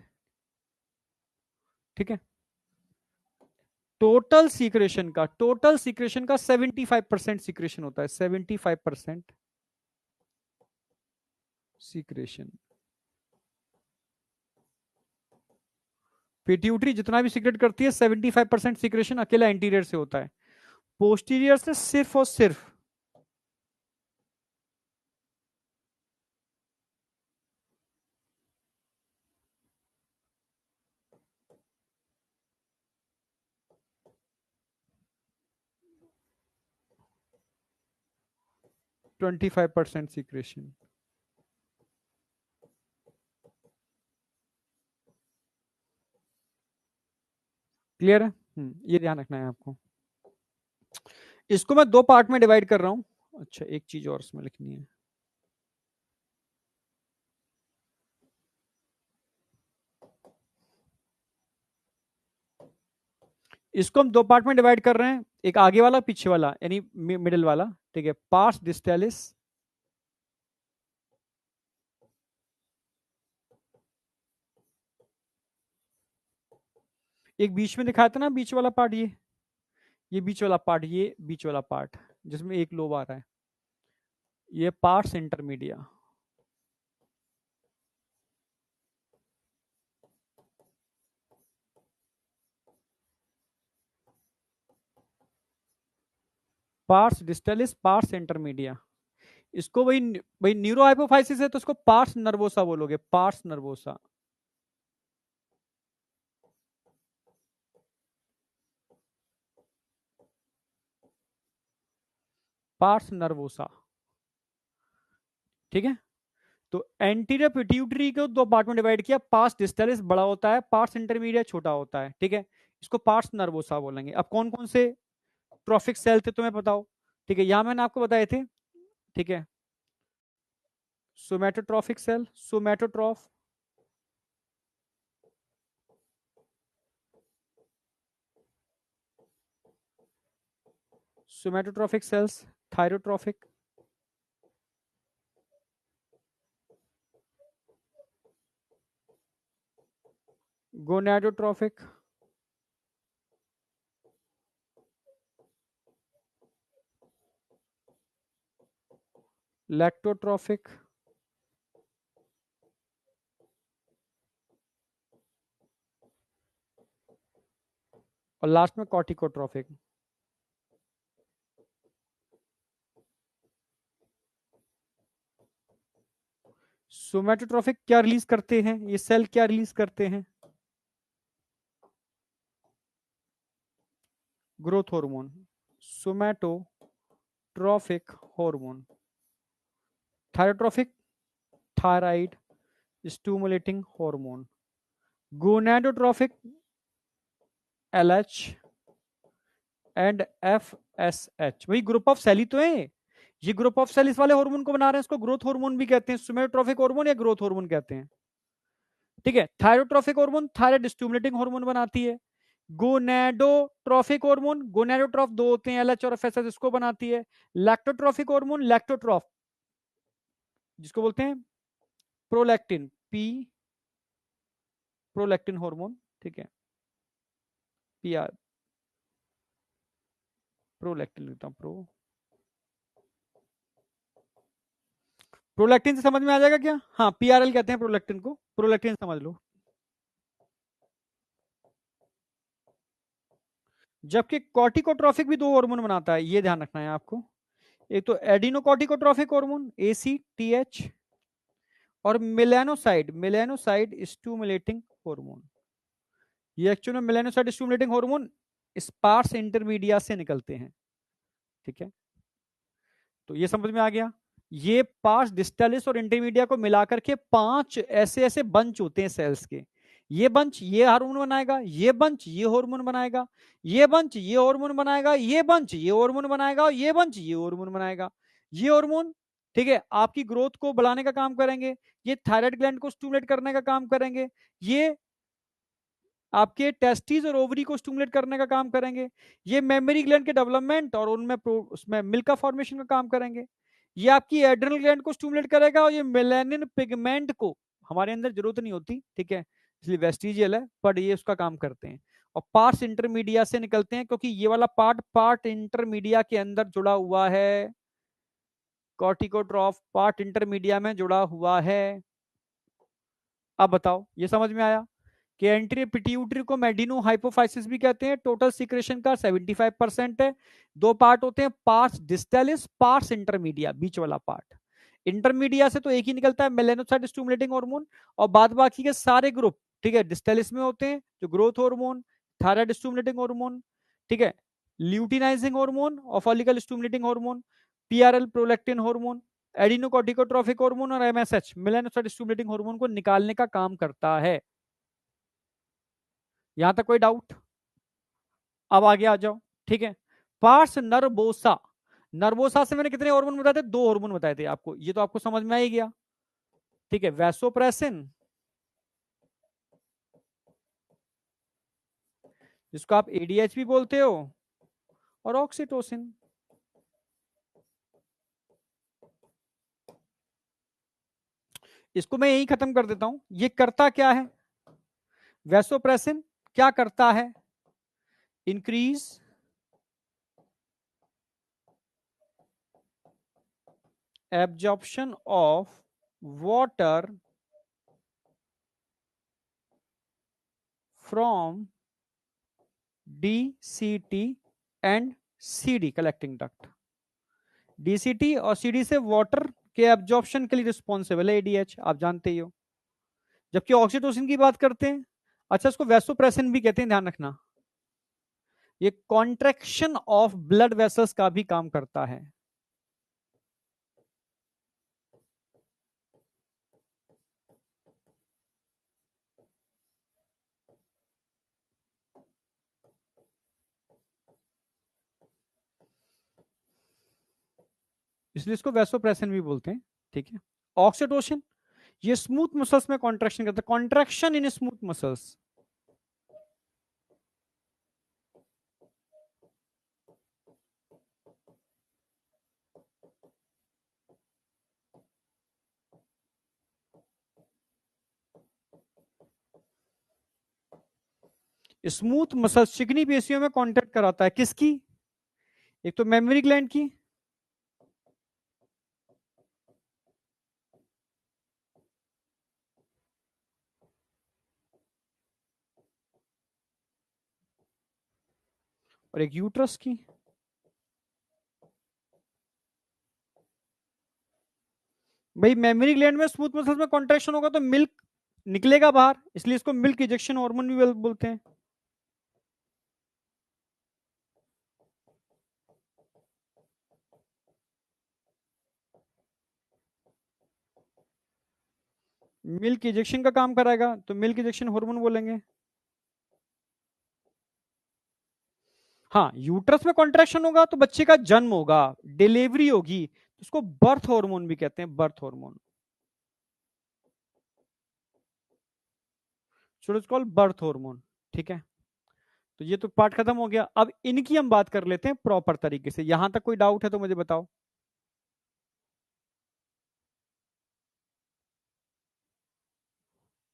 ठीक है। टोटल सीक्रेशन का 75% सीक्रेशन होता है, 75% सीक्रेशन। पिट्यूटरी जितना भी सीक्रेट करती है, 75% सीक्रेशन अकेला इंटीरियर से होता है, पोस्टीरियर से सिर्फ और सिर्फ 25% सीक्रेशन। क्लियर है? ये ध्यान रखना है आपको। इसको मैं दो पार्ट में डिवाइड कर रहा हूं। अच्छा, एक चीज और इसमें लिखनी है, इसको हम दो पार्ट में डिवाइड कर रहे हैं, एक आगे वाला, पीछे वाला, यानी मिडिल वाला, ठीक है, पार्स डिस्टेलिस। एक बीच में दिखाया था ना, बीच वाला पार्ट, ये बीच वाला पार्ट, ये बीच वाला पार्ट जिसमें एक लोब आ रहा है, ये pars intermedia. Pars distalis, pars intermedia. इसको वही वही न्यूरो हाइपोफाइसिस है तो इसको पार्स नर्वोसा बोलोगे, पार्स नर्वोसा। पार्स नर्वोसा, ठीक है। तो एंटीरियर पिट्यूटरी को दो पार्ट में डिवाइड किया, पार्स डिस्टलिस बड़ा होता है, पार्स इंटरमीडिएट छोटा होता है, ठीक है। इसको पार्स नर्वोसा बोलेंगे। अब कौन कौन से ट्रॉफिक सेल थे तुम्हें बताओ, ठीक है, यहां मैंने आपको बताए थे, ठीक है, सोमैटोट्रॉफिक सेल, सोमैटोट्रॉफ, सोमैटोट्रॉफिक सेल्स, थायरोट्रॉफिक, गोनाडोट्रॉफिक, लैक्टोट्रॉफिक, और लास्ट में कॉर्टिकोट्रॉफिक। सोमैटोट्रॉफिक क्या रिलीज करते हैं, ये सेल क्या रिलीज करते हैं? Growth hormone, somatotrophic hormone. Thyrotrophic, thyroid stimulating hormone. Gonadotrophic, LH and FSH, वही ग्रुप ऑफ सेल ही तो है। ये ग्रुप ऑफ सेल इस वाले हार्मोन को बना रहे हैं, इसको ग्रोथ हार्मोन भी कहते हैं, सोमैटोट्रॉफिक हार्मोन या ग्रोथ हार्मोन कहते हैं। ठीक है, थायरोट्रॉफिक हार्मोन थायराइड स्टिमुलेटिंग हार्मोन बनाती है। गोनेडोट्रॉफिक हार्मोन, गोनेडोट्रॉफ दो होते हैं, LH और FSH, इसको बनाती है। लैक्टोट्रॉफिक हार्मोन, लैक्टोट्रॉफ जिसको बोलते हैं प्रोलैक्टिन, P प्रोलैक्टिन हार्मोन, ठीक है, PR प्रोलैक्टिन लिखता हूं, प्रोलैक्टिन से समझ में आ जाएगा क्या? हाँ, PRL कहते हैं प्रोलैक्टिन को, प्रोलैक्टिन समझ लो। जबकि कॉर्टिकोट्रॉफिक भी दो हार्मोन बनाता है, ये ध्यान रखना है आपको। एक तो एडिनोकॉर्टिकोट्रॉफिक हार्मोन ACTH, और मेलानोसाइड, मेलानोसाइड स्टिमुलेटिंग हार्मोन। ये एक्चुअल में मेलानोसाइड स्टिमुलेटिंग हार्मोन स्पार्स इंटरमीडिया से निकलते हैं। ठीक है, तो ये समझ में आ गया। ये पार्स डिस्टलिस और इंटरमीडिया को मिलाकर के 5 ऐसे ऐसे बंच होते हैं सेल्स के। ये बंच ये हार्मोन बनाएगा, ये बंच ये हार्मोन बनाएगा, ये बंच ये हार्मोन बनाएगा, ये बंच ये हार्मोन बनाएगा, और ये बंच ये हार्मोन बनाएगा। ये हार्मोन, ठीक है, आपकी ग्रोथ को बढ़ाने का काम करेंगे, ये थायराइड ग्लैंड को स्टिमुलेट करने का काम करेंगे, ये आपके टेस्टिस और ओवरी को स्टिमुलेट करने का काम करेंगे, ये मेमोरी ग्लैंड के डेवलपमेंट और उनमें उसमें मिल्क का फॉर्मेशन का काम करेंगे, ये आपकी एड्रिनल ग्लैंड को स्टिमुलेट करेगा, और ये मेलानिन पिगमेंट को हमारे अंदर जरूरत नहीं होती, ठीक है, इसलिए वेस्टिजियल है, बट ये उसका काम करते हैं। और पार्ट्स इंटरमीडिया से निकलते हैं, क्योंकि ये वाला पार्ट इंटरमीडिया के अंदर जुड़ा हुआ है, कॉर्टिकोट्रॉफ पार्ट इंटरमीडिया में जुड़ा हुआ है। अब बताओ, ये समझ में आया कि एंट्री पिट्यूटरी को मेडिनो हाइपोफाइसिस भी कहते हैं। टोटल सीक्रेशन का 75% है। दो पार्ट होते हैं, पार्स डिस्टेलिस, पार्स इंटरमीडिया, बीच वाला पार्ट। इंटरमीडिया से तो एक ही निकलता है, मेलेनोसाइट स्टिमुलेटिंग हार्मोन, और बाद बाकी के सारे ग्रुप, ठीक है, डिस्टेलिस में होते हैं, जो growth hormone, thyroid stimulating hormone, ठीक है, ल्यूटिनाइजिंग हार्मोन और follicle stimulating hormone, PRL prolactin hormone, adrenocorticotrophic hormone, और MSH मेलानोसाइट स्टिमुलेटिंग हार्मोन को निकालने का काम करता है। यहां तक कोई डाउट? अब आगे आ जाओ, ठीक है। पार्स नर्बोसा, नर्बोसा से मैंने कितने हार्मोन बताए थे? 2 हार्मोन बताए थे आपको, ये तो आपको समझ में आ ही गया, ठीक है, वैसोप्रेसिन, जिसको आप ADH भी बोलते हो, और ऑक्सीटोसिन। इसको मैं यही खत्म कर देता हूं। ये करता क्या है? वैसोप्रेसिन क्या करता है? Increase absorption of water from DCT and CD collecting duct. DCT और CD से वाटर के एब्जॉर्प्शन के लिए रिस्पॉन्सिबल है ADH, आप जानते ही हो। जबकि ऑक्सीटोसिन की बात करते हैं, अच्छा, इसको वैसोप्रेसिन भी कहते हैं, ध्यान रखना, ये कॉन्ट्रैक्शन ऑफ ब्लड वेसल्स का भी काम करता है। इसलिए इसको वैसोप्रेसिन भी बोलते हैं, ठीक है। ऑक्सीटोसिन ये स्मूथ मसल्स में कॉन्ट्रैक्शन करता है, contraction in smooth muscles. Smooth muscles चिकनी पेशियों में कॉन्टैक्ट कराता है, किसकी? एक तो मेमोरी ग्लैंड की, और एक यूट्रस की। भाई मेमोरी ग्लैंड में स्मूथ मसल्स में कॉन्ट्रैक्शन होगा तो मिल्क निकलेगा बाहर, इसलिए इसको मिल्क इजेक्शन हार्मोन भी बोलते हैं। मिल्क इजेक्शन का काम कराएगा तो मिल्क इजेक्शन हार्मोन बोलेंगे। हाँ, यूट्रस में कॉन्ट्रैक्शन होगा तो बच्चे का जन्म होगा, डिलीवरी होगी, तो उसको बर्थ हार्मोन भी कहते हैं, birth hormone. So it's called birth hormone, ठीक है। तो ये तो पार्ट खत्म हो गया, अब इनकी हम बात कर लेते हैं प्रॉपर तरीके से। यहां तक कोई डाउट है तो मुझे बताओ।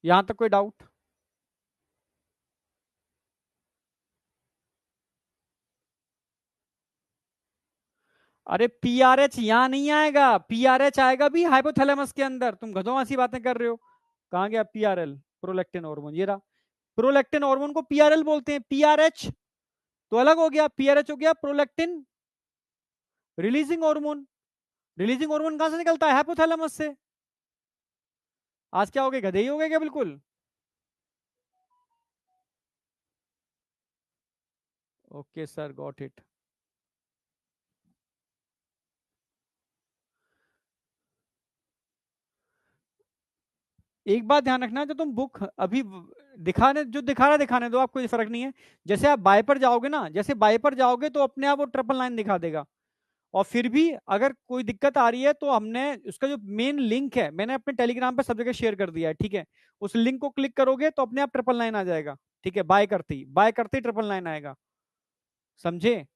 यहां तक कोई डाउट? अरे पीआरएच यहां नहीं आएगा, पीआरएच आएगा भी हाइपोथैलेमस के अंदर, तुम गधों ऐसी बातें कर रहे हो। कहां गया पीआरएल? प्रोलैक्टिन हार्मोन, ये रहा। प्रोलैक्टिन हार्मोन को पीआरएल बोलते हैं, पीआरएच तो अलग हो गया, पीआरएच हो गया prolactin releasing hormone. Releasing hormone कहां से निकलता है? हाइपोथैलेमस से। आज क्या हो गए, गधे ही हो गए क्या बिल्कुल? Okay sir, got it. एक बात ध्यान रखना, जो तुम बुक अभी दिखाने जो दिखा रहा दिखाने दो, आपको कोई फर्क नहीं है। जैसे आप बाय पर जाओगे ना, जैसे बाय पर जाओगे तो अपने आप वो ट्रिपल लाइन दिखा देगा। और फिर भी अगर कोई दिक्कत आ रही है तो हमने उसका जो मेन लिंक है, मैंने अपने टेलीग्राम पे सब जगह शेयर कर दिया है, ठीक है। उस लिंक को क्लिक करोगे तो अपने आप ट्रिपल लाइन आ जाएगा, ठीक है। बाय करते ही ट्रिपल लाइन आएगा, समझे?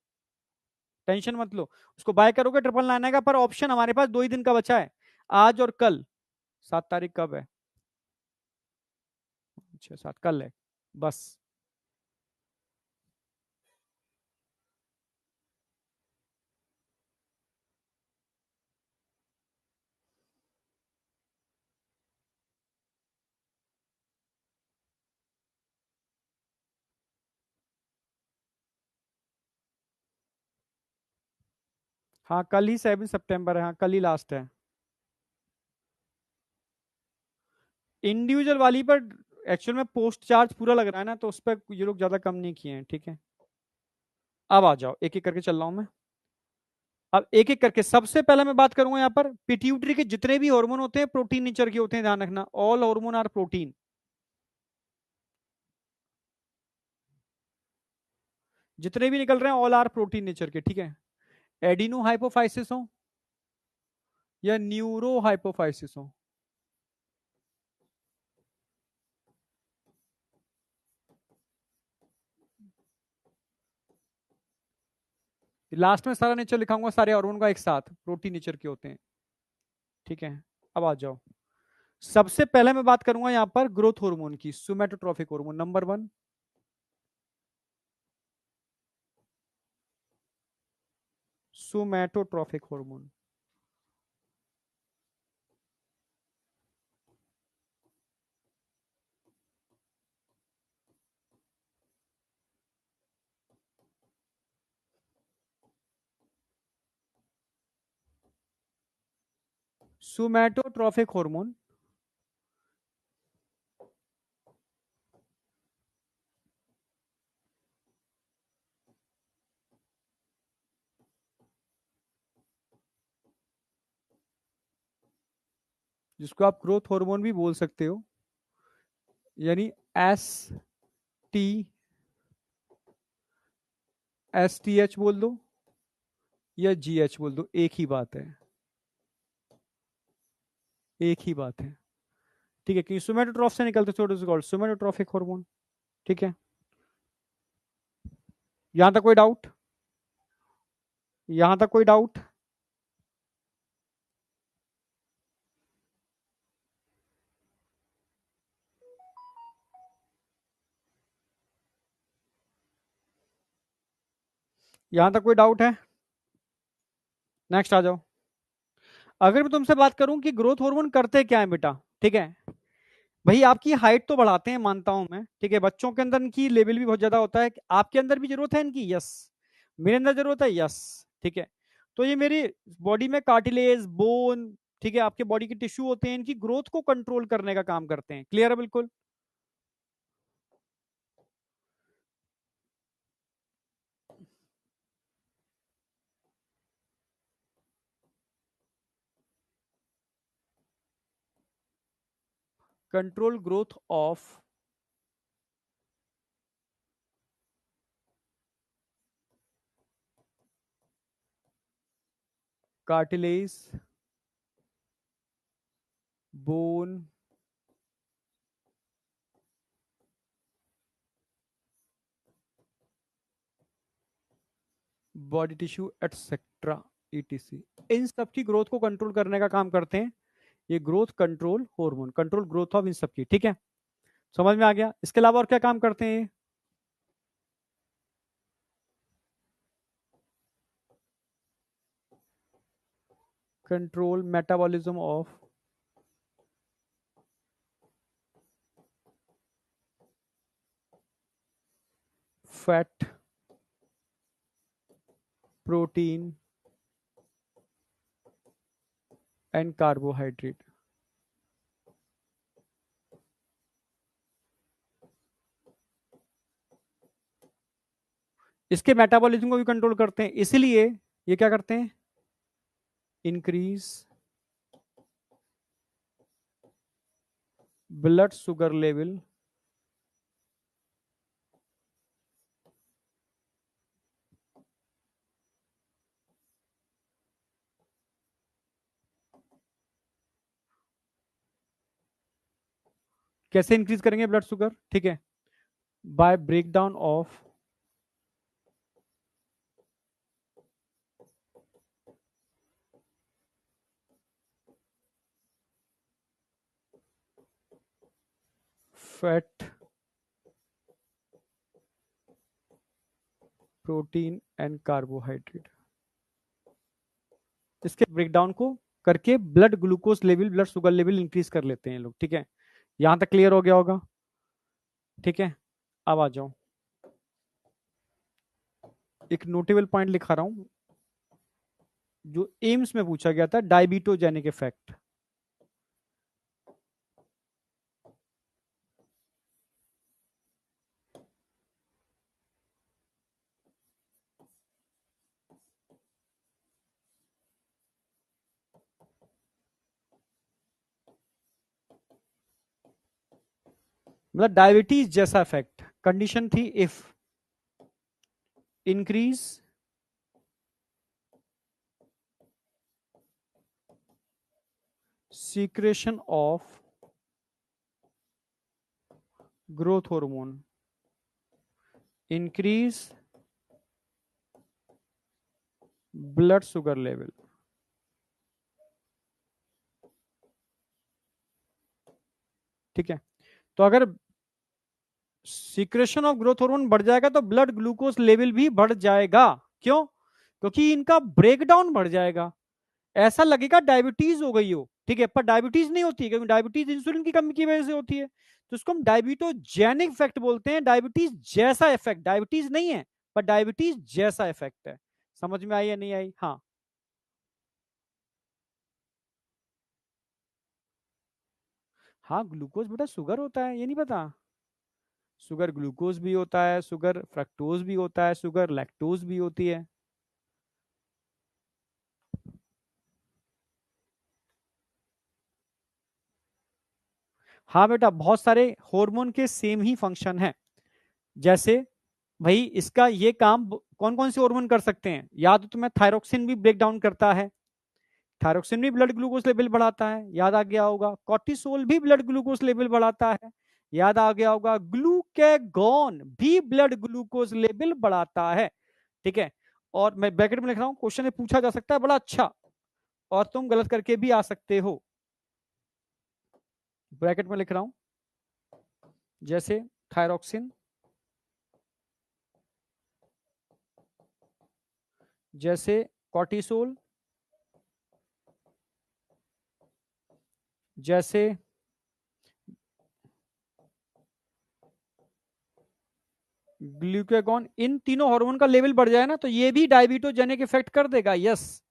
टेंशन मत लो, उसको बाय करोगे ट्रिपल लाइन आएगा। पर ऑप्शन हमारे पास 2 ही दिन का बचा है, आज और कल। 7 तारीख कब है? 6 7 कल है, बस। हाँ, कल ही 7 सितंबर है, हाँ कल ही लास्ट है। इंडिविजुअल वाली पर एक्चुअल में पोस्ट चार्ज पूरा लग रहा है ना, तो उस पर ये लोग ज्यादा कम नहीं किए हैं, ठीक है। अब आ जाओ, एक एक करके चल रहा हूं मैं। अब एक एक करके, सबसे पहले मैं बात करूंगा यहाँ पर पिट्यूटरी के जितने भी हार्मोन होते हैं प्रोटीन नेचर के होते हैं, ध्यान रखना, ऑल हार्मोन आर प्रोटीन। जितने भी निकल रहे हैं ऑल आर प्रोटीन नेचर के, ठीक है। एडिनो हाइपोफाइसिस हो या न्यूरो हाइपोफाइसिस हो, लास्ट में सारा नेचर लिखाऊंगा, सारे हार्मोन का एक साथ प्रोटीन नेचर के होते हैं, ठीक है। अब आ जाओ, सबसे पहले मैं बात करूंगा यहाँ पर ग्रोथ हार्मोन की, सोमैटोट्रोफिक हार्मोन नंबर 1। सोमैटोट्रोफिक हार्मोन। सोमैटोट्रोफिक हार्मोन जिसको आप ग्रोथ हार्मोन भी बोल सकते हो, यानी टी एच बोल दो या जी एच बोल दो, एक ही बात है। एक ही बात है, ठीक है, क्योंकि सोमेटोट्रॉफ से निकलते सोमेटोट्रॉफिक हार्मोन। ठीक है, यहां तक कोई डाउट? यहां तक कोई डाउट? यहां तक कोई डाउट है? नेक्स्ट आ जाओ। अगर मैं तुमसे बात करूं कि ग्रोथ हार्मोन करते क्या है बेटा, ठीक है, भाई आपकी हाइट तो बढ़ाते हैं, मानता हूं मैं, ठीक है, बच्चों के अंदर इनकी लेवल भी बहुत ज्यादा होता है, आपके अंदर भी जरूरत है इनकी, यस, मेरे अंदर जरूरत है, यस, ठीक है, तो ये मेरी बॉडी में कार्टिलेज, बोन, ठीक है, आपके बॉडी के टिश्यू होते हैं, इनकी ग्रोथ को कंट्रोल करने का काम करते हैं। क्लियर है बिल्कुल? Control growth of cartilage, bone, body tissue etcetera, ETC, इन सब की ग्रोथ को कंट्रोल करने का काम करते हैं ये growth control hormone, control growth of इन सब की। ठीक है, समझ में आ गया? इसके अलावा और क्या काम करते हैं? Control metabolism of fat, protein and carbohydrate. इसके मेटाबॉलिज्म को भी कंट्रोल करते हैं, इसलिए ये क्या करते हैं? इंक्रीज ब्लड शुगर लेवल, कैसे इंक्रीज करेंगे ब्लड शुगर? ठीक है, by breakdown of fat, protein and carbohydrate. इसके ब्रेकडाउन को करके blood glucose level, blood sugar level increase कर लेते हैं लोग। ठीक है, यहां तक क्लियर हो गया होगा? ठीक है, अब आ जाओ, एक नोटेबल पॉइंट लिखा रहा हूं जो एम्स में पूछा गया था, डायबिटोजेनिक इफेक्ट। मतलब डायबिटीज जैसा इफेक्ट, कंडीशन थी if increase secretion of growth hormone, increase blood sugar level. ठीक है, तो अगर सीक्रेशन ऑफ ग्रोथ हार्मोन बढ़ जाएगा तो ब्लड ग्लूकोज लेवल भी बढ़ जाएगा। क्यों? क्योंकि इनका ब्रेकडाउन बढ़ जाएगा, ऐसा लगेगा डायबिटीज हो गई हो। ठीक है, पर डायबिटीज नहीं होती है, क्योंकि डायबिटीज इंसुलिन की कमी की वजह से होती है, तो इसको हम डायबिटोजेनिक इफेक्ट बोलते हैं। डायबिटीज जैसा इफेक्ट, डायबिटीज नहीं है पर डायबिटीज जैसा इफेक्ट है। समझ में आई या नहीं आई? हाँ, हाँ, ग्लूकोज बेटा शुगर होता है, ये नहीं पता? शुगर ग्लूकोज भी होता है, शुगर फ्रक्टोज भी होता है, शुगर लैक्टोज भी होती है। हाँ बेटा, बहुत सारे हार्मोन के सेम ही फंक्शन है। जैसे भाई इसका ये काम कौन कौन से हार्मोन कर सकते हैं? या तो तुम्हें थायरोक्सिन भी ब्रेक डाउन करता है, थायरोक्सिन भी ब्लड ग्लूकोज लेवल बढ़ाता है, याद आ गया होगा। कॉर्टिसोल भी ब्लड ग्लूकोज लेवल बढ़ाता है, याद आ गया होगा। ग्लूकेगॉन भी ब्लड ग्लूकोज लेवल बढ़ाता है, ठीक है। और मैं ब्रैकेट में लिख रहा हूं, क्वेश्चन में पूछा जा सकता है बड़ा अच्छा, और तुम गलत करके भी आ सकते हो। ब्रैकेट में लिख रहा हूं, जैसे थायरोक्सिन, जैसे कॉर्टिसोल, जैसे ग्लूकागॉन, इन तीनों हार्मोन का लेवल बढ़ जाए ना तो ये भी डायबिटोजेनिक इफेक्ट कर देगा। यस,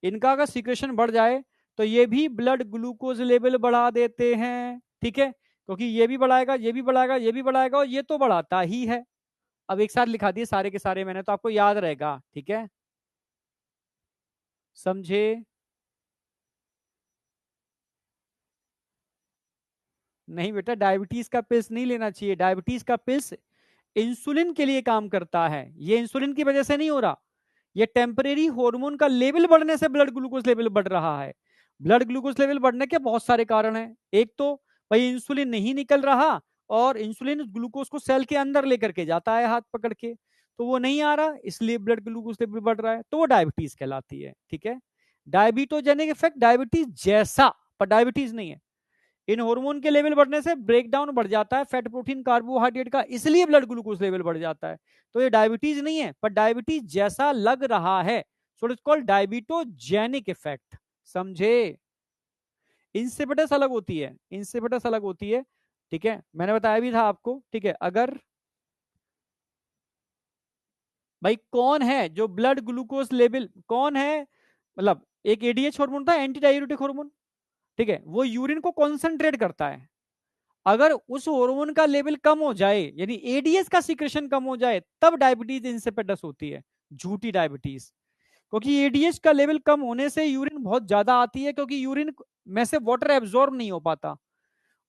इनका अगर सीक्रेशन बढ़ जाए तो ये भी ब्लड ग्लूकोज लेवल बढ़ा देते हैं, ठीक है। क्योंकि ये भी बढ़ाएगा, ये भी बढ़ाएगा, ये भी बढ़ाएगा, और ये तो बढ़ाता ही है। अब एक साथ लिखा दिए सारे के सारे मैंने, तो आपको याद रहेगा, ठीक है। समझे? नहीं बेटा, डायबिटीज का पिल्स नहीं लेना चाहिए। डायबिटीज का पिल्स इंसुलिन के लिए काम करता है, ये इंसुलिन की वजह से नहीं हो रहा। ये टेम्परेरी हार्मोन का लेवल बढ़ने से ब्लड ग्लूकोज लेवल बढ़ रहा है। ब्लड ग्लूकोज लेवल बढ़ने के बहुत सारे कारण हैं। एक तो भाई इंसुलिन नहीं निकल रहा, और इंसुलिन ग्लूकोज को सेल के अंदर लेकर के जाता है हाथ पकड़ के, तो वो नहीं आ रहा, इसलिए ब्लड ग्लूकोज लेवल बढ़ रहा है, तो वो डायबिटीज कहलाती है, ठीक है। डायबिटोजेनिक इफेक्ट डायबिटीज जैसा, पर डायबिटीज नहीं है। इन हार्मोन के लेवल बढ़ने से ब्रेकडाउन बढ़ जाता है फैट, प्रोटीन, कार्बोहाइड्रेट का, इसलिए ब्लड ग्लूकोज लेवल बढ़ जाता है। तो ये डायबिटीज नहीं है, पर डायबिटीज जैसा लग रहा है, so it's called diabetogenic effect. समझे? इंसिपिडस अलग होती है, इंसिपिडस अलग होती है, ठीक है। मैंने बताया भी था आपको, ठीक है। अगर भाई कौन है जो ब्लड ग्लूकोज लेवल, कौन है, मतलब एक एडीएच हार्मोन था, एंटी डाययूरेटिक हार्मोन, ठीक है, वो यूरिन को कॉन्सेंट्रेट करता है। अगर उस हार्मोन का लेवल कम हो जाए, यानी एडीएस का सीक्रेशन कम हो जाए, तब डायबिटीज इंसिपिडस होती है, झूठी डायबिटीज। क्योंकि एडीएस का लेवल कम होने से यूरिन बहुत ज्यादा आती है, क्योंकि यूरिन में से वाटर एब्जॉर्ब नहीं हो पाता,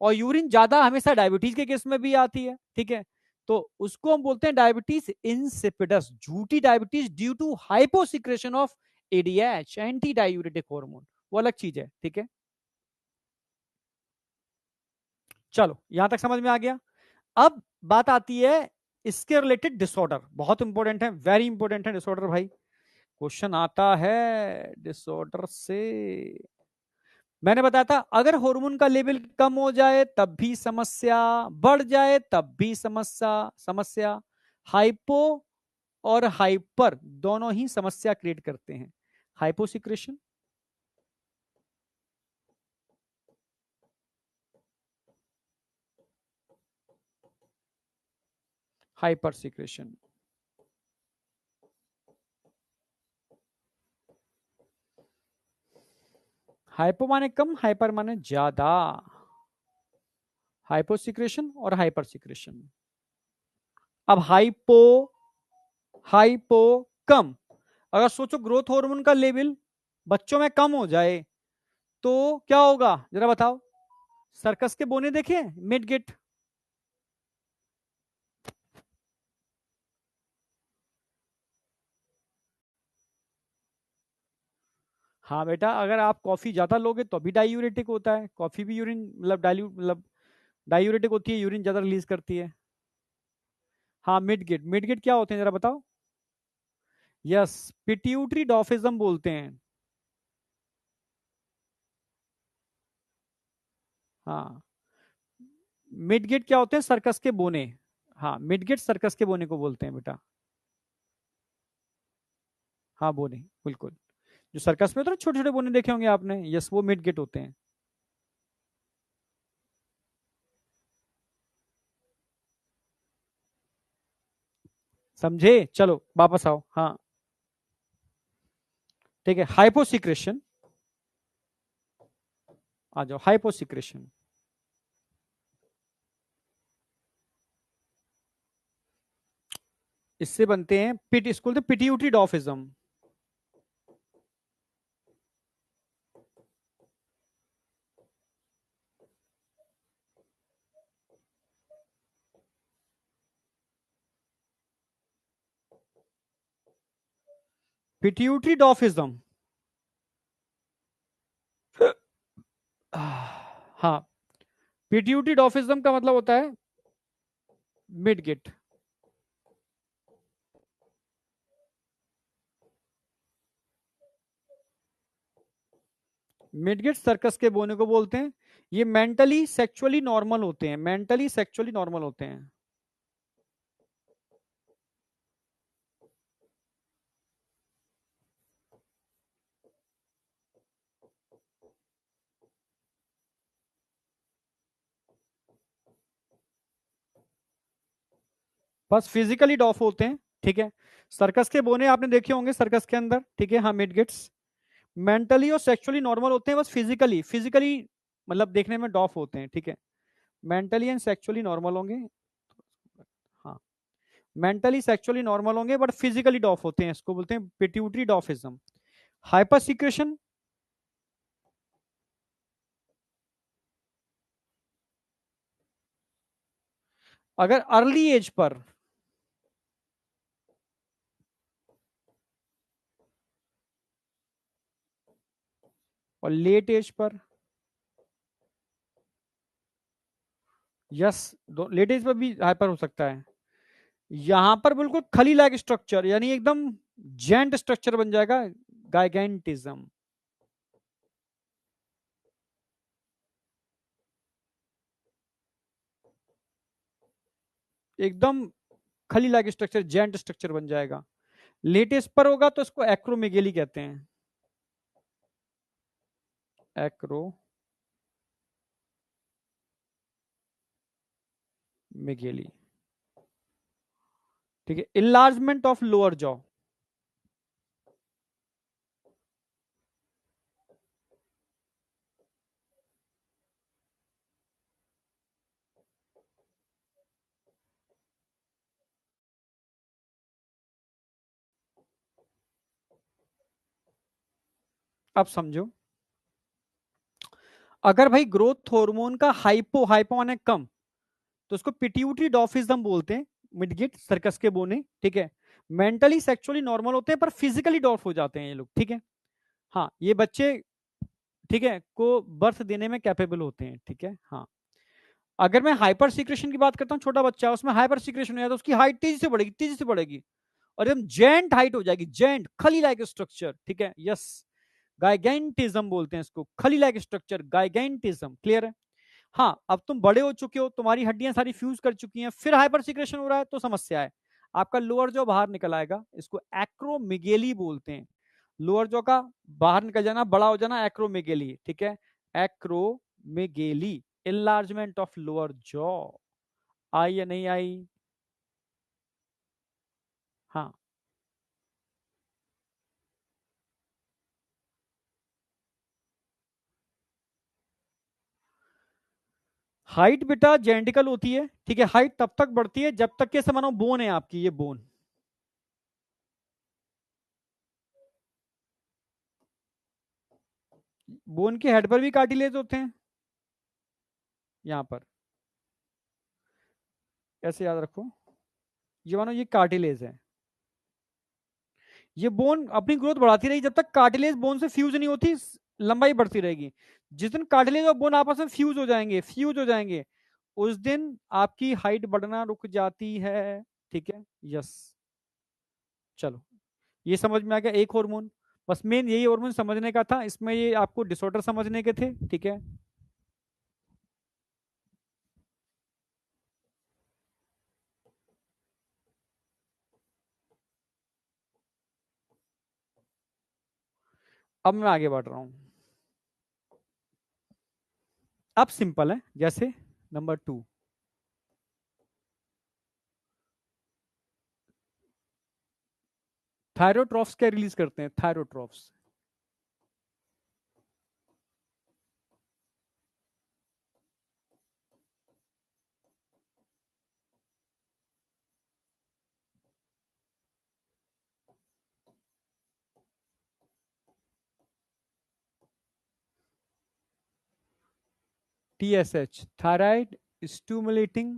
और यूरिन ज्यादा हमेशा डायबिटीज के केस में भी आती है, ठीक है। तो उसको हम बोलते हैं डायबिटीज इंसिपिडस, झूठी diabetes due to hyposecretion of ADH, anti diuretic hormone, वो अलग चीज है, ठीक है। चलो यहां तक समझ में आ गया। अब बात आती है इसके रिलेटेड डिसऑर्डर, बहुत इंपॉर्टेंट है, वेरी इंपॉर्टेंट है डिसऑर्डर भाई। क्वेश्चन आता है डिसऑर्डर से। मैंने बताया था अगर हार्मोन का लेवल कम हो जाए तब भी समस्या, बढ़ जाए तब भी समस्या, समस्या। हाइपो और हाइपर दोनों ही समस्या क्रिएट करते हैं। Hyposecretion, hyper secretion. हाइपो माने कम, हाइपर माने ज्यादा। हाइपोसिक्रेशन और हाइपर सिक्रेशन। अब हाइपो, हाइपो कम, अगर सोचो ग्रोथ हार्मोन का लेवल बच्चों में कम हो जाए तो क्या होगा, जरा बताओ। सर्कस के बोने देखे, मिड गिट। हाँ बेटा, अगर आप कॉफी ज्यादा लोगे तो भी डायूरेटिक होता है, कॉफी भी यूरिन मतलब मतलब डायूरेटिक होती है, यूरिन ज्यादा रिलीज करती है। हाँ मिड गिट, मिड गिट क्या होते हैं जरा बताओ। यस, पिट्यूटरी डॉफिज्म बोलते हैं। हाँ, मिड गिट क्या होते हैं, सर्कस के बोने। हाँ, मिड गिट सर्कस के बोने को बोलते हैं बेटा। हाँ बोने, बिल्कुल। जो सर्कस में होते हैं छोटे छोटे बोने देखे होंगे आपने, यस वो मिड गिट होते हैं। समझे? चलो वापस आओ, हाँ ठीक है। हाइपोसिक्रेशन, आ जाओ, हाइपोसिक्रेशन। इससे बनते हैं पिट, इसको बोलते हैं पिट्यूटरी डॉफिज्म। पिट्यूटरी डॉफिज्म, हाँ, पिट्यूटरी डॉफिज्म का मतलब होता है मिडगिट। मिडगिट सर्कस के बोने को बोलते हैं। ये मेंटली सेक्सुअली नॉर्मल होते हैं, मेंटली सेक्सुअली नॉर्मल होते हैं। बस फिजिकली डॉफ होते हैं, ठीक है। सर्कस के बोने आपने देखे होंगे सर्कस के अंदर, ठीक है। हाँ, मिडगिट्स मेंटली और सेक्सुअली नॉर्मल होते हैं, बस फिजिकली फिजिकली मतलब देखने में डॉफ होते हैं, ठीक है। मेंटली एंड सेक्सुअली नॉर्मल होंगे। हाँ, मेंटली सेक्सुअली नॉर्मल होंगे बट फिजिकली डॉफ होते हैं, इसको बोलते हैं पिट्यूटरी डॉफिज्म। हाइपर सीक्रेशन, अगर अर्ली एज पर और लेट एज पर, यस, लेट एज पर भी हाइपर हो सकता है। यहां पर बिल्कुल खली लाइक स्ट्रक्चर, यानी एकदम जेंट स्ट्रक्चर बन जाएगा, गाइगेंटिज्म। एकदम खली लाइक स्ट्रक्चर, जेंट स्ट्रक्चर बन जाएगा। लेटेस्ट पर होगा तो इसको एक्रोमेगेली कहते हैं। एक्रोमेगेली, ठीक है। इनलार्जमेंट ऑफ लोअर जॉ, अब समझो। अगर भाई ग्रोथ हार्मोन का हाइपो हाइपो माने कम, तो उसको पिट्यूटरी डॉफिज्म बोलते हैं। मिडगिट सर्कस के बोने, ठीक है। मेंटली सेक्सुअली नॉर्मल होते हैं पर फिजिकली डॉफ हो जाते हैं ये लोग, ठीक है। हाँ, ये बच्चे, ठीक है, को बर्थ देने में कैपेबल होते हैं, ठीक है। हाँ, अगर मैं हाइपर सीक्रेशन की बात करता हूँ, छोटा बच्चा उसमें हाइपर सीक्रेशन हो जाए तो उसकी हाइट तेजी से बढ़ेगी, तेजी से बढ़ेगी, और एकदम जेंट हाइट हो जाएगी, जेंट खली लाइक स्ट्रक्चर, ठीक है। यस, गाइगेंटिज्म बोलते हैं इसको, खली लाइक स्ट्रक्चर, गाइगेंटिज्म। क्लियर है? हाँ, अब तुम बड़े हो चुके हो, तुम्हारी हड्डियां सारी फ्यूज कर चुकी हैं, फिर हाइपर सीक्रेशन हो रहा है तो समस्या है। आपका लोअर जो बाहर निकल आएगा, इसको एक्रोमेगेली बोलते हैं। लोअर जो का बाहर निकल जाना, बड़ा हो जाना, एक्रोमेगेली, ठीक है। Acromegaly, enlargement of lower jaw. आई या नहीं आई? हाँ, हाइट बेटा जेनेटिकल होती है, ठीक है। हाइट तब तक बढ़ती है जब तक के से मानो बोन है आपकी, ये बोन। बोन के हेड पर भी कार्टिलेज होते हैं, यहाँ पर, ऐसे याद रखो। ये मानो ये कार्टिलेज है, ये बोन अपनी ग्रोथ बढ़ाती रहेगी जब तक कार्टिलेज बोन से फ्यूज नहीं होती, लंबाई बढ़ती रहेगी। जिस दिन कार्टिलेज और बोन आपस में फ्यूज हो जाएंगे, फ्यूज हो जाएंगे, उस दिन आपकी हाइट बढ़ना रुक जाती है, ठीक है। यस, चलो, ये समझ में आ गया एक हार्मोन। बस मेन यही हार्मोन समझने का था, इसमें ये आपको डिसऑर्डर समझने के थे, ठीक है। अब मैं आगे बढ़ रहा हूं। अब सिंपल है, जैसे नंबर 2, थायरोट्रॉफ्स क्या रिलीज करते हैं? थायरोट्रॉफ्स, TSH, थायराइड स्टिमुलेटिंग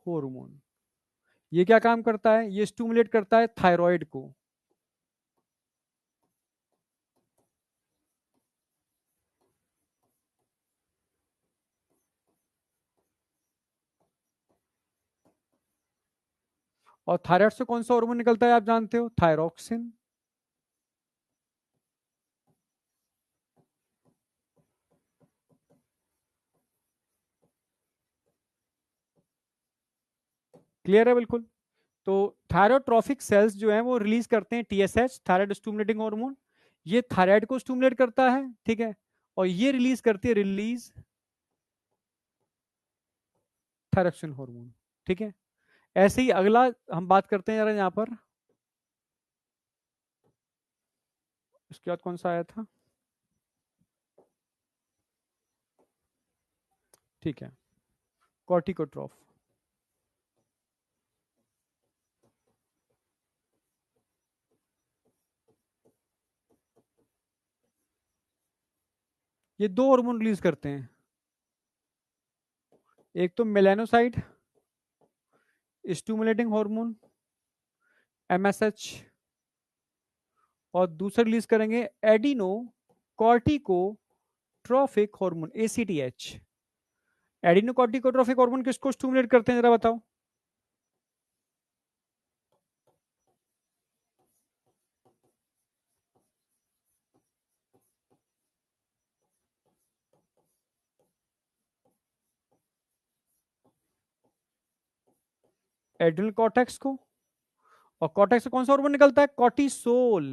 हार्मोन। ये क्या काम करता है? ये स्टिमुलेट करता है थायराइड को। और थायराइड से कौन सा हार्मोन निकलता है आप जानते हो? थायरोक्सिन। क्लियर है बिल्कुल? तो थायरोट्रॉफिक सेल्स जो हैं वो रिलीज करते हैं टीएसएच, थायराइड स्टिमुलेटिंग हार्मोन। ये थायराइड को स्टिमुलेट करता है, ठीक है, और ये रिलीज करती है रिलीज थायरोक्सिन हार्मोन, ठीक है। ऐसे ही अगला हम बात करते हैं जरा यहाँ पर, उसके बाद कौन सा आया था, ठीक है, कॉर्टिकोट्रॉफ। ये दो हार्मोन रिलीज करते हैं, एक तो मेलानोसाइट स्टिमुलेटिंग हार्मोन एमएसएच, और दूसरा रिलीज करेंगे adrenocorticotrophic hormone ACTH. Adrenocorticotrophic hormone किसको स्टिमुलेट करते हैं जरा बताओ? एड्रिनल कॉर्टेक्स को। और कॉर्टेक्स से कौन सा हार्मोन निकलता है? कॉर्टिसोल।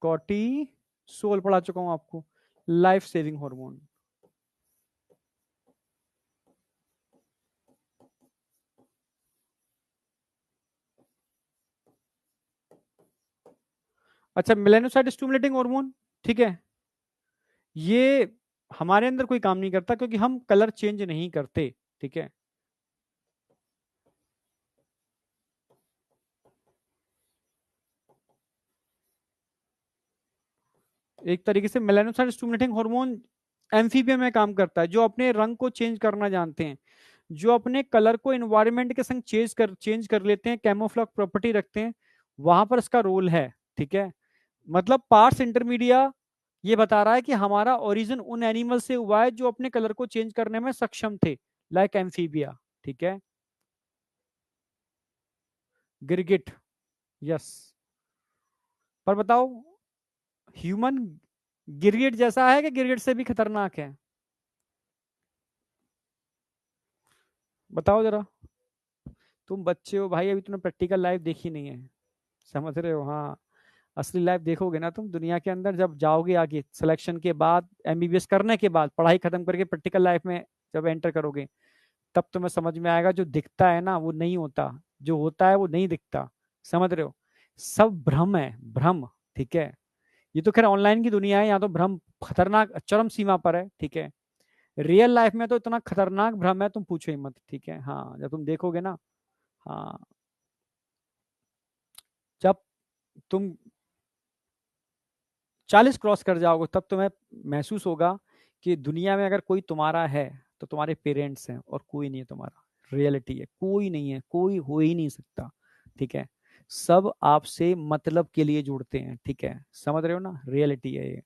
कॉर्टिसोल पढ़ा चुका हूं आपको, लाइफ सेविंग हार्मोन। अच्छा, मेलानोसाइट स्टिमुलेटिंग हार्मोन, ठीक है, ये हमारे अंदर कोई काम नहीं करता क्योंकि हम कलर चेंज नहीं करते, ठीक है। एक तरीके से मेलानोसाइट स्टिमुलेटिंग हार्मोन एम्फीबियम में काम करता है, जो अपने रंग को चेंज करना जानते हैं, जो अपने कलर को एनवायरनमेंट के संग चेंज कर लेते हैं, कैमोफ्लेज प्रॉपर्टी रखते हैं, वहां पर इसका रोल है, ठीक है। मतलब पार्ट्स इंटरमीडिया ये बता रहा है कि हमारा ओरिजिन उन एनिमल से हुआ है जो अपने कलर को चेंज करने में सक्षम थे, लाइक एम्फीबिया, ठीक है। गिरगिट, यस। पर बताओ, ह्यूमन गिरगिट जैसा है कि गिरगिट से भी खतरनाक है? बताओ जरा। तुम बच्चे हो भाई, अभी तुमने प्रैक्टिकल लाइफ देखी नहीं है, समझ रहे हो? हाँ, असली लाइफ देखोगे ना तुम दुनिया के अंदर, जब जाओगे आगे सिलेक्शन के बाद, एमबीबीएस करने के बाद, पढ़ाई खत्म करके प्रैक्टिकल लाइफ में जब एंटर करोगे, तब तुम्हें समझ में आएगा जो दिखता है ना वो नहीं होता, जो होता है वो नहीं दिखता, समझ रहे हो? सब भ्रम है, भ्रम, ठीक है। ये तो खैर ऑनलाइन की दुनिया है, यहाँ तो भ्रम खतरनाक चरम सीमा पर है, ठीक है। रियल लाइफ में तो इतना खतरनाक भ्रम है तुम पूछो ही मत, ठीक है। हाँ, जब तुम देखोगे ना, हाँ, जब तुम 40 क्रॉस कर जाओगे तब तुम्हें महसूस होगा कि दुनिया में अगर कोई तुम्हारा है तो तुम्हारे पेरेंट्स हैं, और कोई नहीं है तुम्हारा। रियलिटी है, कोई नहीं है, कोई हो ही नहीं सकता, ठीक है। सब आपसे मतलब के लिए जुड़ते हैं, ठीक है, समझ रहे हो ना? रियलिटी है ये।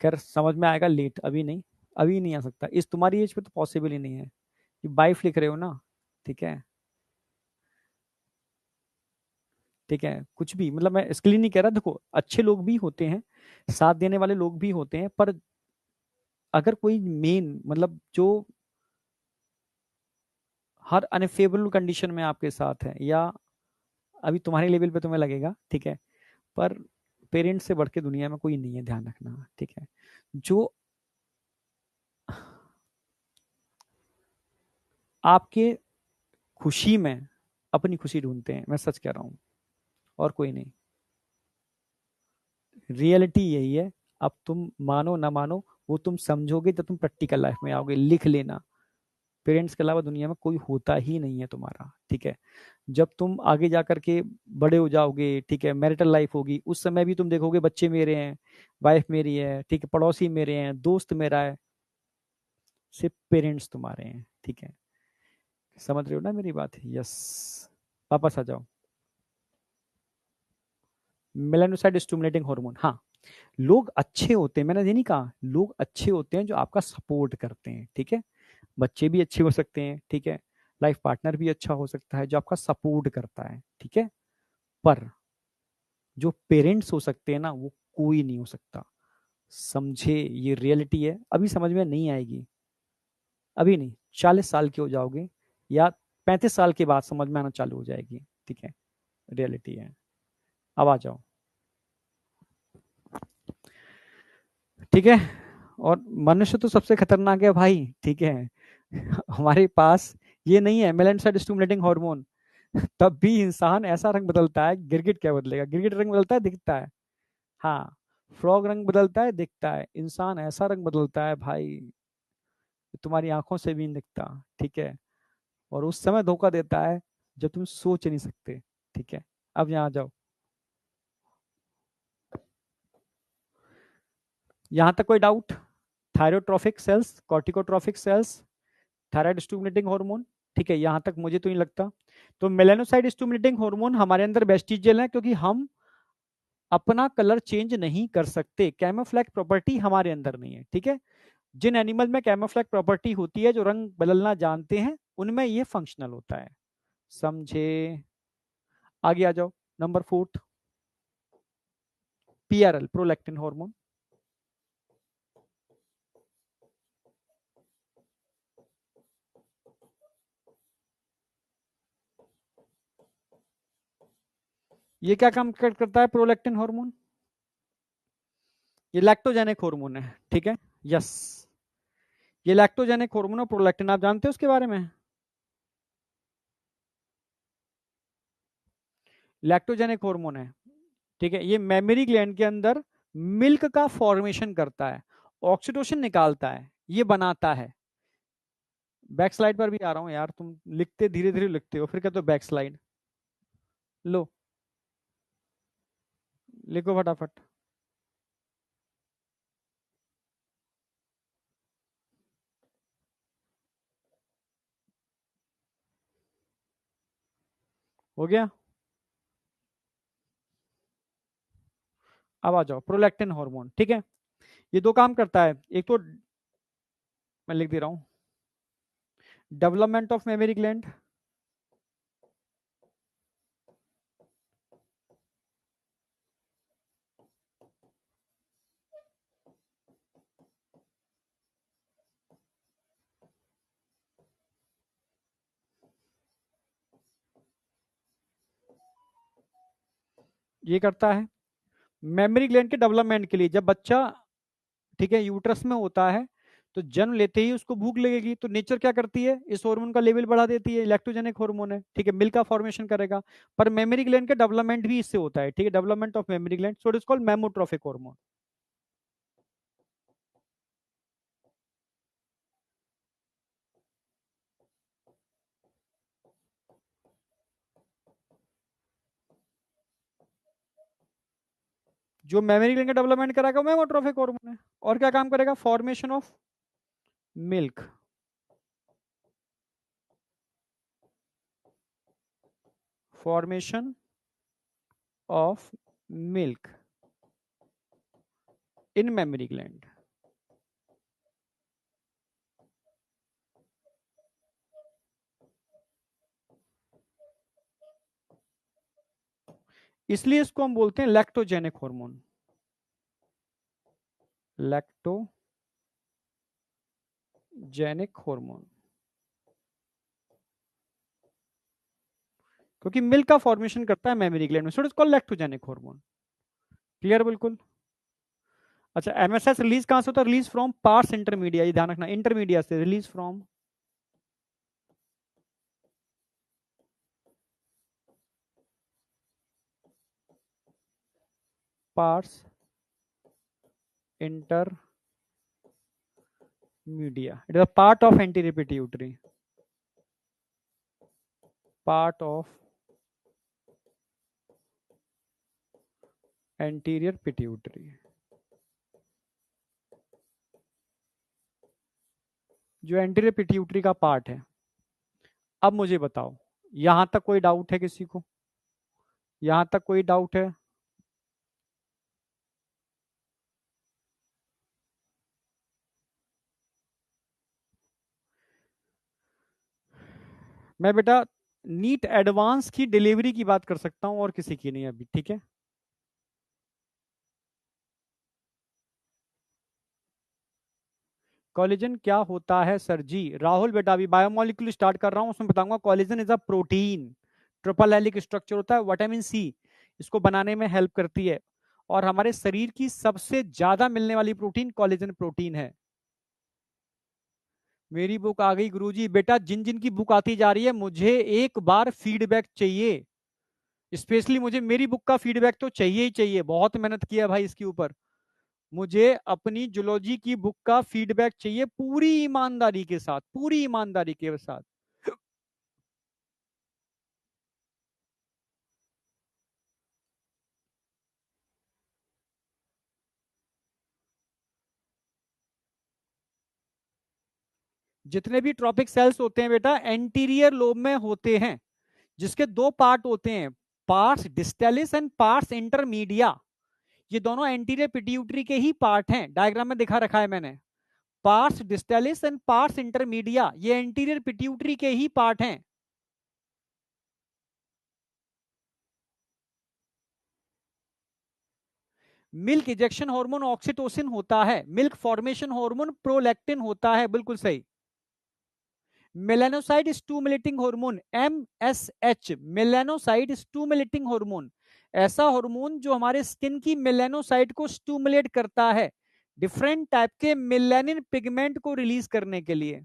खैर समझ में आएगा लेट, अभी नहीं, अभी नहीं आ सकता, इस तुम्हारी एज पे तो पॉसिबल ही नहीं है। ये वाइफ लिख रहे हो ना, ठीक है, ठीक है, कुछ भी मतलब मैं इसके लिए नहीं कह रहा, देखो अच्छे लोग भी होते हैं, साथ देने वाले लोग भी होते हैं, पर अगर कोई मेन मतलब जो हर अनफेवरेबल कंडीशन में आपके साथ है, या अभी तुम्हारे लेवल पे तुम्हें लगेगा, ठीक है, पर पेरेंट्स से बढ़ के दुनिया में कोई नहीं है, ध्यान रखना, ठीक है। जो आपके खुशी में अपनी खुशी ढूंढते हैं, मैं सच कह रहा हूँ, और कोई नहीं। रियलिटी यही है। अब तुम मानो ना मानो, वो तुम समझोगे जब तुम प्रैक्टिकल लाइफ में आओगे, लिख लेना। पेरेंट्स के अलावा दुनिया में कोई होता ही नहीं है तुम्हारा, ठीक है। जब तुम आगे जा करके बड़े हो जाओगे, ठीक है, मैरिटल लाइफ होगी, उस समय भी तुम देखोगे बच्चे मेरे हैं, वाइफ मेरी है, ठीक है, पड़ोसी मेरे हैं, दोस्त मेरा है, सिर्फ पेरेंट्स तुम्हारे हैं, ठीक है। समझ रहे हो ना मेरी बात? यस। वापस आ जाओ। मेलानोसाइट स्टिमुलेटिंग हार्मोन, हाँ। लोग अच्छे होते हैं, मैंने ये नहीं कहा, लोग अच्छे होते हैं जो आपका सपोर्ट करते हैं, ठीक है। बच्चे भी अच्छे हो सकते हैं, ठीक है, लाइफ पार्टनर भी अच्छा हो सकता है जो आपका सपोर्ट करता है, ठीक है। पर जो पेरेंट्स हो सकते हैं ना, वो कोई नहीं हो सकता। समझे, ये रियलिटी है, अभी समझ में नहीं आएगी, अभी नहीं, 40 साल के हो जाओगे या 35 साल के बाद समझ में आना चालू हो जाएगी, ठीक है। रियलिटी है। अब आ जाओ, ठीक है। और मनुष्य तो सबसे खतरनाक है भाई, ठीक है। हमारे पास ये नहीं है मेलेनसाइड स्टिमुलेटिंग हार्मोन, तब भी इंसान ऐसा रंग बदलता है। गिरगिट क्या बदलेगा, गिरगिट रंग बदलता है, दिखता है। हाँ, फ्रॉग रंग बदलता है, दिखता है। इंसान ऐसा रंग बदलता है भाई, तुम्हारी आंखों से भी नहीं दिखता, ठीक है। और उस समय धोखा देता है जब तुम सोच नहीं सकते, ठीक है। अब यहाँ जाओ, यहाँ तक कोई doubt? Thyrotrophic cells, corticotrophic cells, thyroid stimulating hormone, ठीक है, यहाँ तक मुझे तो नहीं लगता। तो मेलानोसाइड स्टिमुलेटिंग हार्मोन हमारे अंदर वेस्टिजियल है, क्योंकि हम अपना कलर चेंज नहीं कर सकते, कैमोफ्लैग प्रॉपर्टी हमारे अंदर नहीं है, ठीक है। जिन एनिमल में कैमोफ्लैग प्रॉपर्टी होती है, जो रंग बदलना जानते हैं, उनमें ये फंक्शनल होता है, समझे। आगे आ जाओ, नंबर 4, पीआरएल, प्रोलैक्टिन हार्मोन। ये क्या काम करता है प्रोलैक्टिन हार्मोन? ये लैक्टोजेनिक हार्मोन है, ठीक है। यस, ये लैक्टोजेनिक हार्मोन और प्रोलैक्टिन, आप जानते हो उसके बारे में? लैक्टोजेनिक हार्मोन है, ठीक है। ये मेमोरी ग्लैंड के अंदर मिल्क का फॉर्मेशन करता है, ऑक्सीटोसिन निकालता है, ये बनाता है। बैक स्लाइड पर भी आ रहा हूं यार, तुम लिखते धीरे धीरे लिखते हो, फिर कहते हो बैक स्लाइड। लो, लिखो फटाफट। हो गया? अब आ जाओ, प्रोलैक्टिन हार्मोन, ठीक है। ये दो काम करता है, एक तो मैं लिख दे रहा हूं, डेवलपमेंट ऑफ मेमोरी ग्लैंड, ये करता है मेमोरी ग्लैंड के डेवलपमेंट के लिए। जब बच्चा, ठीक है, यूट्रस में होता है, तो जन्म लेते ही उसको भूख लगेगी, तो नेचर क्या करती है, इस हार्मोन का लेवल बढ़ा देती है, लैक्टोजेनिक हार्मोन है, ठीक है, मिल्क का फॉर्मेशन करेगा। पर मेमोरी ग्लैंड का डेवलपमेंट भी इससे होता है, ठीक है, development of memory gland, so it is called mammotrophic hormone. जो मेमोरी ग्लैंड का डेवलपमेंट करेगा वो मेमोट्रोफिक हार्मोन है। और क्या काम करेगा, formation of milk, formation of milk in memory gland. इसलिए इसको हम बोलते हैं लैक्टोजेनिक हार्मोन, लैक्टोजेनिक हार्मोन, क्योंकि मिल्क का फॉर्मेशन करता है मेमोरी ग्लैंड में, so it is called lactogenic hormone. Clear बिल्कुल? अच्छा, एमएसएस रिलीज कहां से होता है, रिलीज फ्रॉम पार्स इंटरमीडिया, ये ध्यान रखना, इंटरमीडिया से release from parse intermedia, it is a part of anterior pituitary, part of anterior pituitary, जो एंटीरियर पिट्यूटरी का पार्ट है। अब मुझे बताओ, यहां तक कोई डाउट है किसी को? यहां तक कोई डाउट है? मैं बेटा नीट एडवांस की डिलीवरी की बात कर सकता हूं और किसी की नहीं अभी, ठीक है। कोलेजन क्या होता है सर जी? राहुल बेटा अभी बायोमोलिक्यूल स्टार्ट कर रहा हूं, उसमें बताऊंगा। Collagen is a protein, triple हेलिक structure होता है, विटामिन सी इसको बनाने में हेल्प करती है, और हमारे शरीर की सबसे ज्यादा मिलने वाली प्रोटीन कोलेजन प्रोटीन है। मेरी बुक आ गई गुरुजी। बेटा जिन जिन की बुक आती जा रही है, मुझे एक बार फीडबैक चाहिए। स्पेशली मुझे मेरी बुक का फीडबैक तो चाहिए ही चाहिए, बहुत मेहनत किया भाई इसके ऊपर। मुझे अपनी जूलॉजी की बुक का फीडबैक चाहिए पूरी ईमानदारी के साथ, पूरी ईमानदारी के साथ। जितने भी ट्रॉपिक सेल्स होते हैं बेटा एंटीरियर लोब में होते हैं, जिसके दो पार्ट होते हैं, pars distalis and pars intermedia. ये दोनों एंटीरियर पिट्यूटरी के ही पार्ट हैं, डायग्राम में दिखा रखा है मैंने। Pars distalis and pars intermedia ये एंटीरियर पिट्यूटरी के ही पार्ट हैं। मिल्क इजेक्शन हार्मोन ऑक्सीटोसिन होता है, मिल्क फॉर्मेशन हार्मोन प्रोलैक्टिन होता है, बिल्कुल सही। Melanocyte stimulating hormone MSH, melanocyte stimulating hormone, ऐसा हार्मोन जो हमारे स्किन की मेलानोसाइट को स्टूमुलेट करता है, डिफरेंट टाइप के मेलानिन पिगमेंट को रिलीज करने के लिए।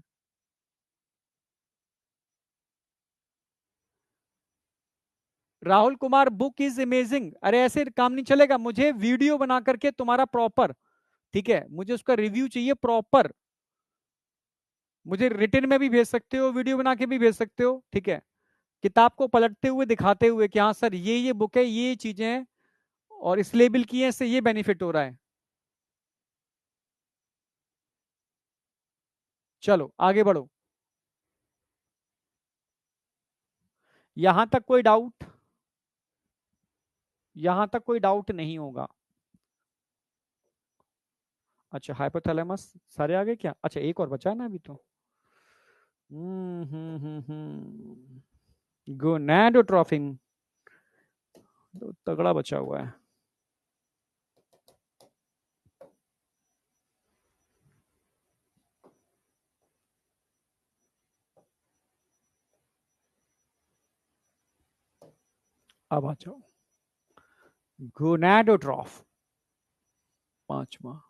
Rahul Kumar book is amazing. अरे ऐसे काम नहीं चलेगा, मुझे वीडियो बना करके तुम्हारा प्रॉपर, ठीक है, मुझे उसका रिव्यू चाहिए प्रॉपर। मुझे रिटर्न में भी भेज सकते हो, वीडियो बना के भी भेज सकते हो, ठीक है। किताब को पलटते हुए दिखाते हुए कि हाँ सर ये बुक है, ये चीजें हैं, और इस लेबल की है, इससे ये बेनिफिट हो रहा है। चलो आगे बढ़ो। यहां तक कोई डाउट? यहां तक कोई डाउट नहीं होगा। अच्छा हाइपोथैलेमस सारे आ गए क्या? अच्छा एक और बचा है ना अभी तो। गोनैडोट्रोफिन तो तगड़ा बचा हुआ है। अब आ जाओ, गोनैडोट्रॉफ पांचवा।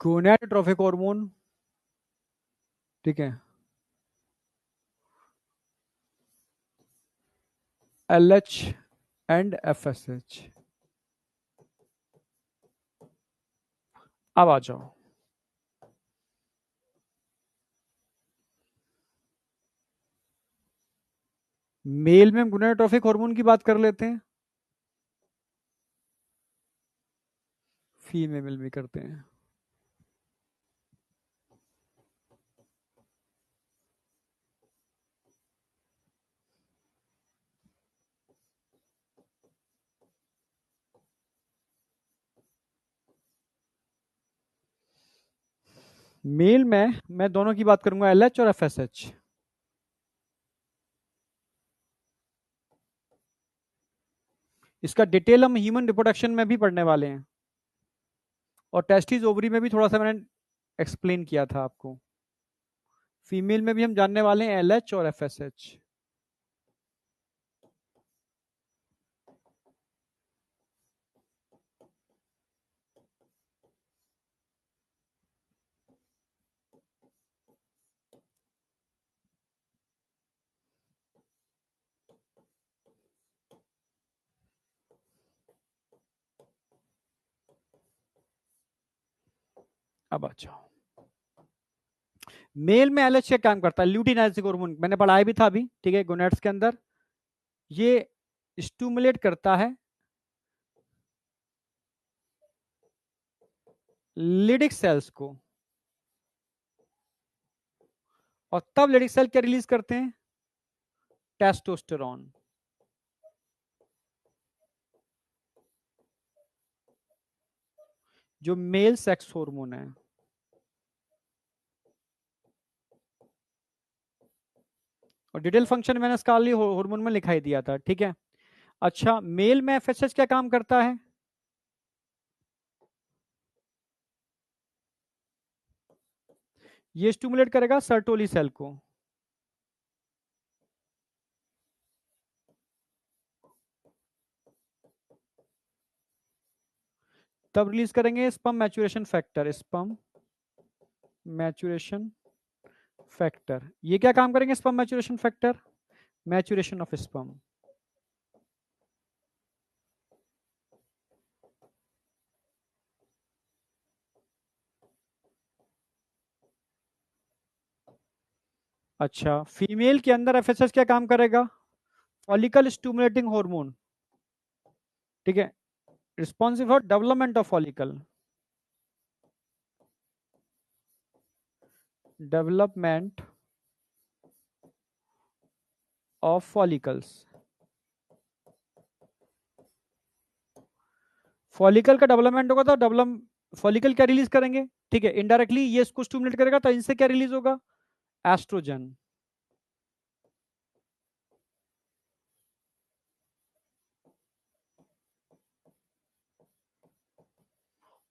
गोनैडोट्रोफिक हार्मोन, ठीक है, LH एंड FSH। अब आ जाओ, मेल में हम गोनैडोट्रोफिक हार्मोन की बात कर लेते हैं, फीमेल में करते हैं। मेल में मैं दोनों की बात करूंगा, LH और FSH। इसका डिटेल हम ह्यूमन रिप्रोडक्शन में भी पढ़ने वाले हैं, और टेस्टिस ओवरी में भी थोड़ा सा मैंने एक्सप्लेन किया था आपको। फीमेल में भी हम जानने वाले हैं LH और FSH। अब अच्छा, मेल में एलएच क्या काम करता है? ल्यूटिनाइजिंग हार्मोन, मैंने पढ़ाया भी था अभी, ठीक है, गोनेड्स के अंदर। ये स्टिमुलेट करता है लिडिक सेल्स को, और तब लिडिक सेल क्या रिलीज करते हैं? टेस्टोस्टेरॉन। जो मेल सेक्स हार्मोन है। और डिटेल फंक्शन मैंने इसका हार्मोन में लिखाई दिया था, ठीक है। अच्छा, मेल में एफएसएच क्या काम करता है? ये स्टिमुलेट करेगा सर्टोली सेल को, तब रिलीज करेंगे sperm maturation factor. Sperm maturation factor, ये क्या काम करेंगे? Sperm maturation factor, maturation of sperm. अच्छा, फीमेल के अंदर एफएसएच क्या काम करेगा? फॉलिकल स्टिमुलेटिंग हार्मोन, ठीक है, responsive for development of follicle, development of follicles. Follicle का डेवलपमेंट होगा तो डेवलप फॉलिकल क्या रिलीज करेंगे? ठीक है, इनडायरेक्टली ये इसको स्टिमुलेट करेगा, तो इनसे क्या रिलीज होगा? एस्ट्रोजन।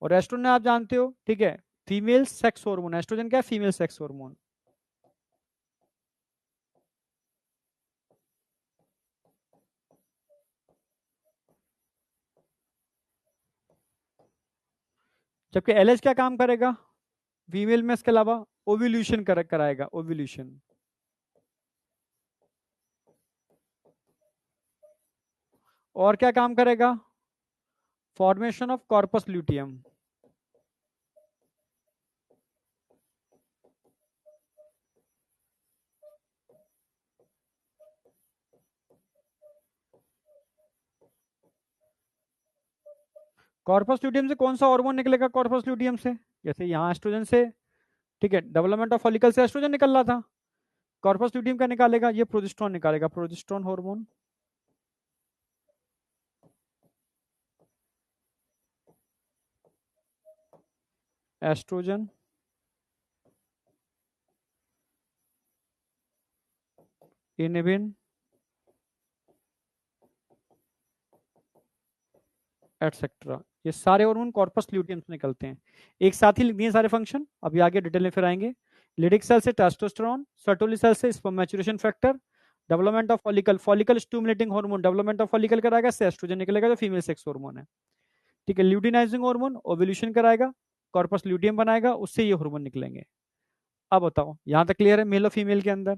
और एस्ट्रोजन आप जानते हो, ठीक है, फीमेल सेक्स हार्मोन। एस्ट्रोजन क्या है? Female sex hormone. जबकि एलएच क्या काम करेगा फीमेल में? इसके अलावा ओव्यूल्यूशन कराएगा, ओव्यूल्यूशन। और क्या काम करेगा? Formation of corpus luteum. Corpus luteum से कौन सा हार्मोन निकलेगा? कॉर्पस ल्यूटियम से, जैसे यहाँ एस्ट्रोजन से, ठीक है, डेवलपमेंट ऑफ फॉलिकल से एस्ट्रोजन निकल रहा था, कॉर्पस ल्यूटियम का निकालेगा? ये प्रोजेस्टेरॉन निकालेगा, progesterone hormone. Estrogen, inhibin, etcetera, ये सारे हार्मोन कॉर्पस ल्यूटियम से निकलते हैं। एक साथ ही लिख दिए सारे फंक्शन, अभी आगे डिटेल में फिर आएंगे। लिडिक सेल से टेस्टोस्टेरॉन, सर्टोली सेल से sperm maturation factor, development of follicle, follicle stimulating hormone, development of follicle कराएगा, से एस्ट्रोजन निकलेगा जो फीमेल सेक्स हार्मोन है, ठीक है। ल्यूटिनाइजिंग हार्मोन ओव्यूलेशन कराएगा, कॉर्पस ल्यूटियम बनाएगा, उससे ये हार्मोन निकलेंगे। अब बताओ, यहां तक क्लियर है मेल और फीमेल के अंदर?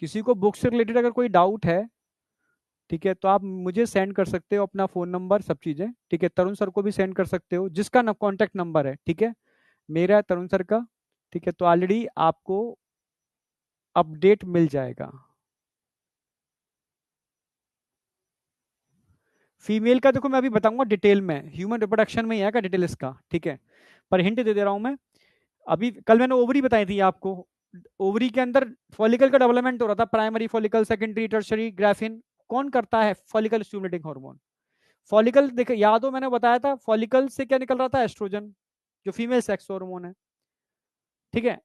किसी को बुक से रिलेटेड अगर कोई डाउट है, ठीक है, तो आप मुझे सेंड कर सकते हो अपना फोन नंबर, सब चीजें, ठीक है। तरुण सर को भी सेंड कर सकते हो, जिसका ना कॉन्टेक्ट नंबर है, ठीक है, मेरा है, तरुण सर का, ठीक है, तो ऑलरेडी आपको अपडेट मिल जाएगा। फीमेल का देखो मैं अभी बताऊंगा डिटेल में, ह्यूमन रिप्रोडक्शन में ही आएगा डिटेल इसका, ठीक है, पर हिंट दे दे रहा हूं मैं। अभी कल मैंने ओवरी बताई थी आपको, ओवरी के अंदर फॉलिकल का डेवलपमेंट हो रहा था, primary follicle, secondary, tertiary, graphene. कौन करता है? Follicle stimulating hormone. फॉलिकल देख, याद हो मैंने बताया था, फॉलिकल से क्या निकल रहा था? एस्ट्रोजन, जो फीमेल सेक्स हार्मोन है, ठीक है।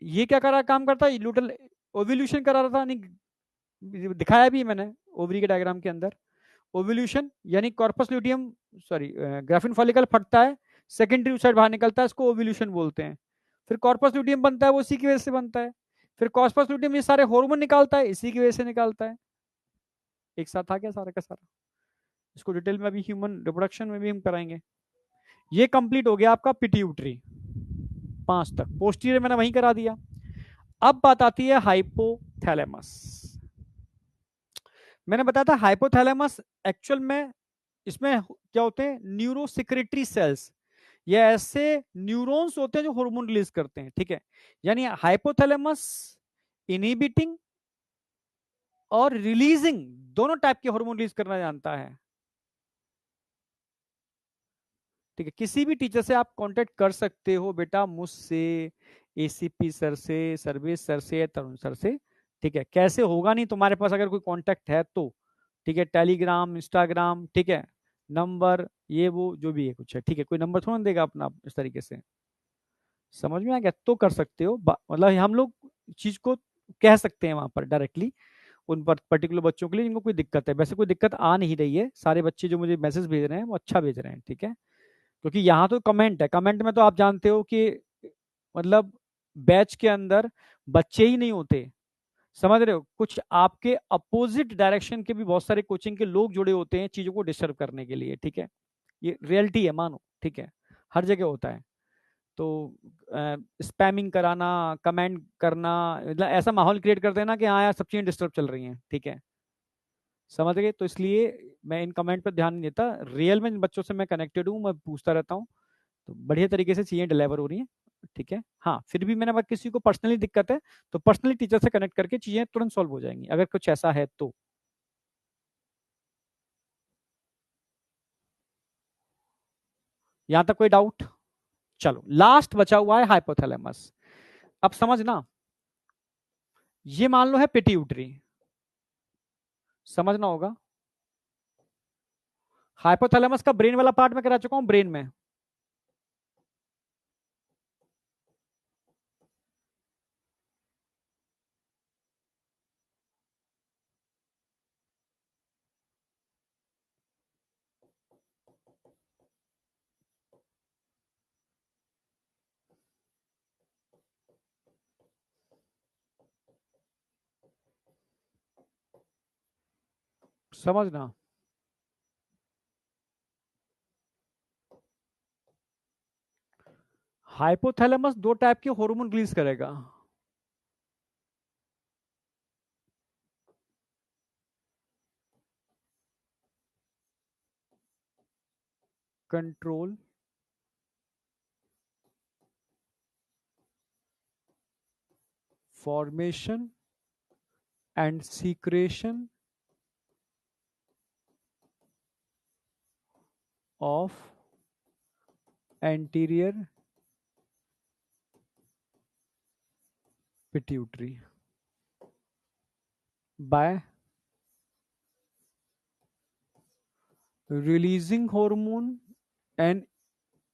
ये क्या कर रहा, काम करता है? लूटल ओव्यूल्यूशन करा रहा था, नहीं दिखाया भी मैंने ओवरी के डायग्राम के अंदर। ओव्यूल्यूशन यानी corpus luteum, sorry, graphene follicle फटता है, सेकेंडरी साइड बाहर निकलता है, इसको ओव्यूल्यूशन बोलते हैं। फिर कॉर्पस ल्यूटियम बनता है, वो इसी की वजह से बनता है। फिर कॉर्पस ल्यूटियम ये सारे हार्मोन निकालता है, इसी की वजह से निकालता है। एक साथ था क्या सारा का सारा? इसको डिटेल में अभी ह्यूमन रिप्रोडक्शन में भी हम कराएंगे। ये कंप्लीट हो गया आपका पिट्यूटरी, 5 तक। पोस्टीरियर मैंने वहीं करा दिया। अब बात आती है हाइपोथैलेमस। मैंने बताया था हाइपोथैलेमस एक्चुअल में इसमें क्या होते हैं, न्यूरोसिक्रेटरी सेल्स, ये ऐसे न्यूरॉन्स होते हैं जो हार्मोन रिलीज करते हैं, ठीक है। यानी हाइपोथैलेमस इनहिबिटिंग और रिलीजिंग दोनों टाइप के हार्मोन रिलीज करना जानता है, ठीक है। किसी भी टीचर से आप कांटेक्ट कर सकते हो बेटा, मुझसे, एसीपी सर से, सर्वेश सर से, तरुण सर से, ठीक है। कैसे होगा नहीं तुम्हारे पास अगर कोई कांटेक्ट है तो, ठीक है। टेलीग्राम, इंस्टाग्राम, ठीक है, नंबर ये वो जो भी है कुछ है, ठीक है। कोई नंबर थोड़ा ना देगा अपना इस तरीके से, समझ में आ गया, तो कर सकते हो। मतलब हम लोग चीज को कह सकते हैं वहां पर डायरेक्टली उन पर्टिकुलर बच्चों के लिए जिनको कोई दिक्कत है। वैसे कोई दिक्कत आ नहीं रही है, सारे बच्चे जो मुझे मैसेज भेज रहे हैं वो अच्छा भेज रहे हैं, ठीक है। क्योंकि यहाँ तो कमेंट है, कमेंट में तो आप जानते हो कि मतलब बैच के अंदर बच्चे ही नहीं होते, समझ रहे हो, कुछ आपके अपोजिट डायरेक्शन के भी बहुत सारे कोचिंग के लोग जुड़े होते हैं चीजों को डिस्टर्ब करने के लिए, ठीक है। ये रियलिटी है, मानो, ठीक है, हर जगह होता है। तो स्पैमिंग कराना, कमेंट करना, मतलब ऐसा माहौल क्रिएट कर देना कि हाँ यार सब चीजें डिस्टर्ब चल रही हैं, ठीक है, समझ गए। तो इसलिए मैं इन कमेंट पर ध्यान नहीं देता, रियल में इन बच्चों से मैं कनेक्टेड हूँ, मैं पूछता रहता हूँ, तो बढ़िया तरीके से चीजें डिलीवर हो रही हैं, ठीक है। हाँ, फिर भी मैंने अगर किसी को पर्सनली दिक्कत है तो पर्सनली टीचर से कनेक्ट करके चीजें तुरंत सॉल्व हो जाएंगी, अगर कुछ ऐसा है तो। यहां तक कोई डाउट? चलो लास्ट बचा हुआ है हाइपोथैलेमस। अब समझना, ये मान लो है पिट्यूटरी, समझना होगा। हाइपोथैलेमस का ब्रेन वाला पार्ट में करा चुका हूं, ब्रेन में, समझना। हाइपोथैलेमस दो टाइप के हार्मोन रिलीज करेगा, control formation and secretion of anterior pituitary bye releasing hormone and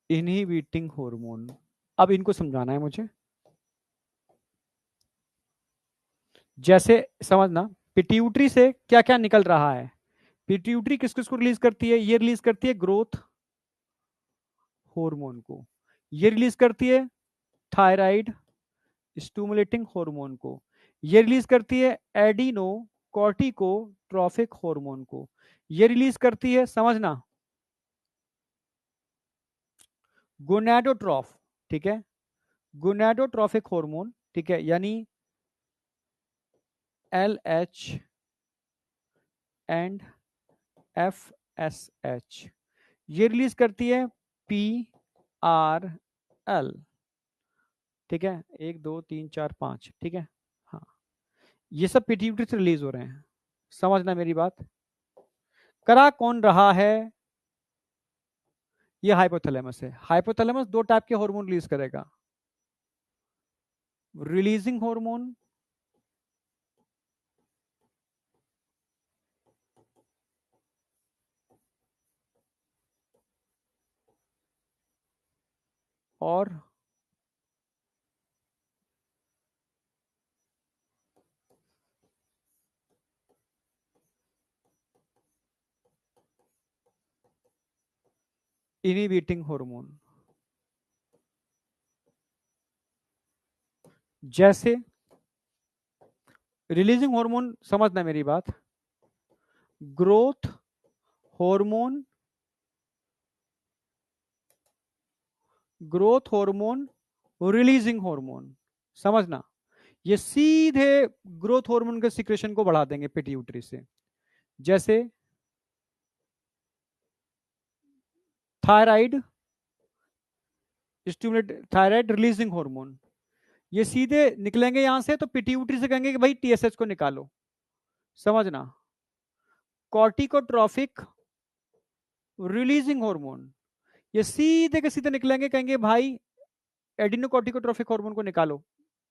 inhibiting hormone. अब इनको समझाना है मुझे, जैसे समझना, पिट्यूटरी से क्या क्या निकल रहा है। पिट्यूटरी किस किस को रिलीज करती है? ये रिलीज करती है ग्रोथ हार्मोन को, ये रिलीज करती है थायराइड स्टिमुलेटिंग हार्मोन को, ये रिलीज करती है एडिनो कॉर्टिको ट्रॉफिक हार्मोन को, ये रिलीज करती है, समझना, गोनाडोट्रॉफ, ठीक है, गोनाडोट्रॉफिक हार्मोन, ठीक है, यानी LH एंड FSH, ये रिलीज करती है PRL, ठीक है, 1 2 3 4 5, ठीक है। हाँ, ये सब पिट्यूटरी से रिलीज हो रहे हैं, समझना मेरी बात। करा कौन रहा है? ये हाइपोथैलेमस है। हाइपोथैलेमस दो टाइप के हार्मोन रिलीज करेगा, रिलीजिंग हार्मोन और इनहिबिटिंग हार्मोन। जैसे रिलीजिंग हार्मोन, समझना मेरी बात, growth hormone, growth hormone, releasing hormone, समझना, ये सीधे ग्रोथ हार्मोन के सिक्रेशन को बढ़ा देंगे पिट्यूटरी से। जैसे thyroid stimulate, thyroid releasing hormone, ये सीधे निकलेंगे यहां से, तो पिट्यूटरी से कहेंगे कि भाई टीएसएच को निकालो, समझना। कॉर्टिकोट्रॉफिक रिलीजिंग हार्मोन, ये सीधे के सीधे निकलेंगे, कहेंगे भाई एडिनोकॉर्टिकोट्रॉफिक हार्मोन को निकालो,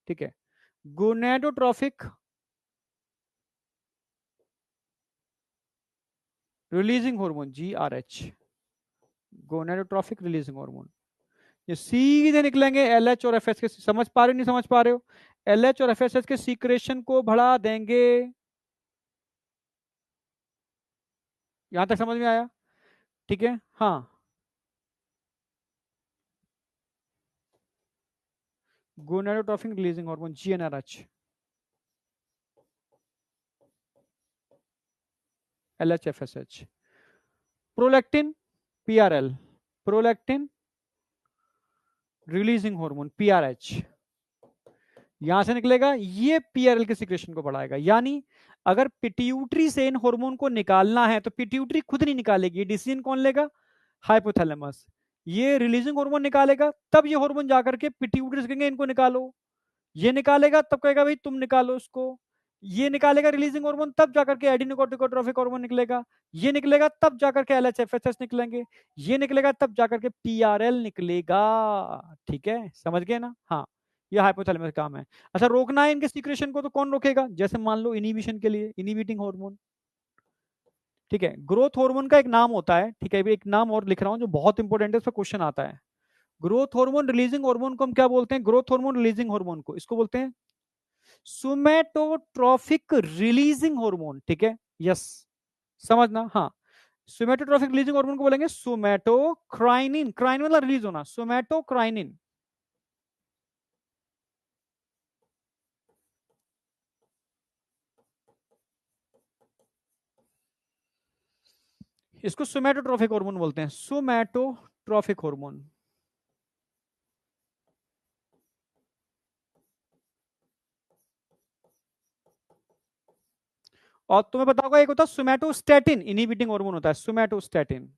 ठीक है। गोनेडोट्रॉफिक रिलीजिंग हार्मोन जीआरएच, गोनेडोट्रॉफिक रिलीजिंग हार्मोन, ये सीधे निकलेंगे एलएच और एफएस के, समझ पा रहे हो नहीं समझ पा रहे हो, एलएच और एफएसएच के सीक्रेशन को बढ़ा देंगे। यहां तक समझ में आया? ठीक है, हाँ। Gonadotrophic releasing hormone GnRH, LH FSH. Prolactin PRL, prolactin releasing hormone PRH, यहां से निकलेगा, ये पीआरएल के सिक्रेशन को बढ़ाएगा। यानी अगर पिट्यूटरी से इन हार्मोन को निकालना है तो पिट्यूटरी खुद नहीं निकालेगी, डिसीजन कौन लेगा? हाइपोथैलेमस। ये रिलीजिंग हार्मोन निकालेगा, तब ये हार्मोन जाकर के पिट्यूटरी से कहेंगे इनको निकालो, ये निकालेगा तब कहेगा भाई तुम निकालो उसको, ये निकालेगा रिलीजिंग हार्मोन, तब जाकर के एडिनोकॉर्टिकोट्रॉफिक हार्मोन निकलेगा, ये निकलेगा तब जाकर के एलएचएफएसएच निकलेंगे, ये निकलेगा तब जाकर के पीआरएल निकलेगा। ठीक है, समझ गए ना? हाँ, ये हाइपोथैलेमस का काम है। अच्छा, रोकना है इनके सीक्रेशन को तो कौन रोकेगा? जैसे मान लो इनिबिशन के लिए इनिबिटिंग हार्मोन, ठीक है। ग्रोथ हार्मोन का एक नाम होता है, ठीक है, एक नाम और लिख रहा हूं जो बहुत इंपॉर्टेंट है, उस पर क्वेश्चन आता है। ग्रोथ हार्मोन रिलीजिंग हार्मोन को हम क्या बोलते हैं? ग्रोथ हार्मोन रिलीजिंग हार्मोन को इसको बोलते हैं सोमैटोट्रॉफिक रिलीजिंग हार्मोन, ठीक है, यस, समझना। हाँ, सोमैटोट्रॉफिक रिलीजिंग हार्मोन को बोलेंगे सोमैटोक्राइनिन, क्राइनिन वाला रिलीज होना, सोमैटोक्राइनिन। इसको सोमैटोट्रॉफिक हार्मोन बोलते हैं, सोमैटोट्रॉफिक हार्मोन। और तुम्हें बताओगे एक होता है सोमैटोस्टैटिन, इनहिबिटिंग हार्मोन होता है सोमैटोस्टैटिन।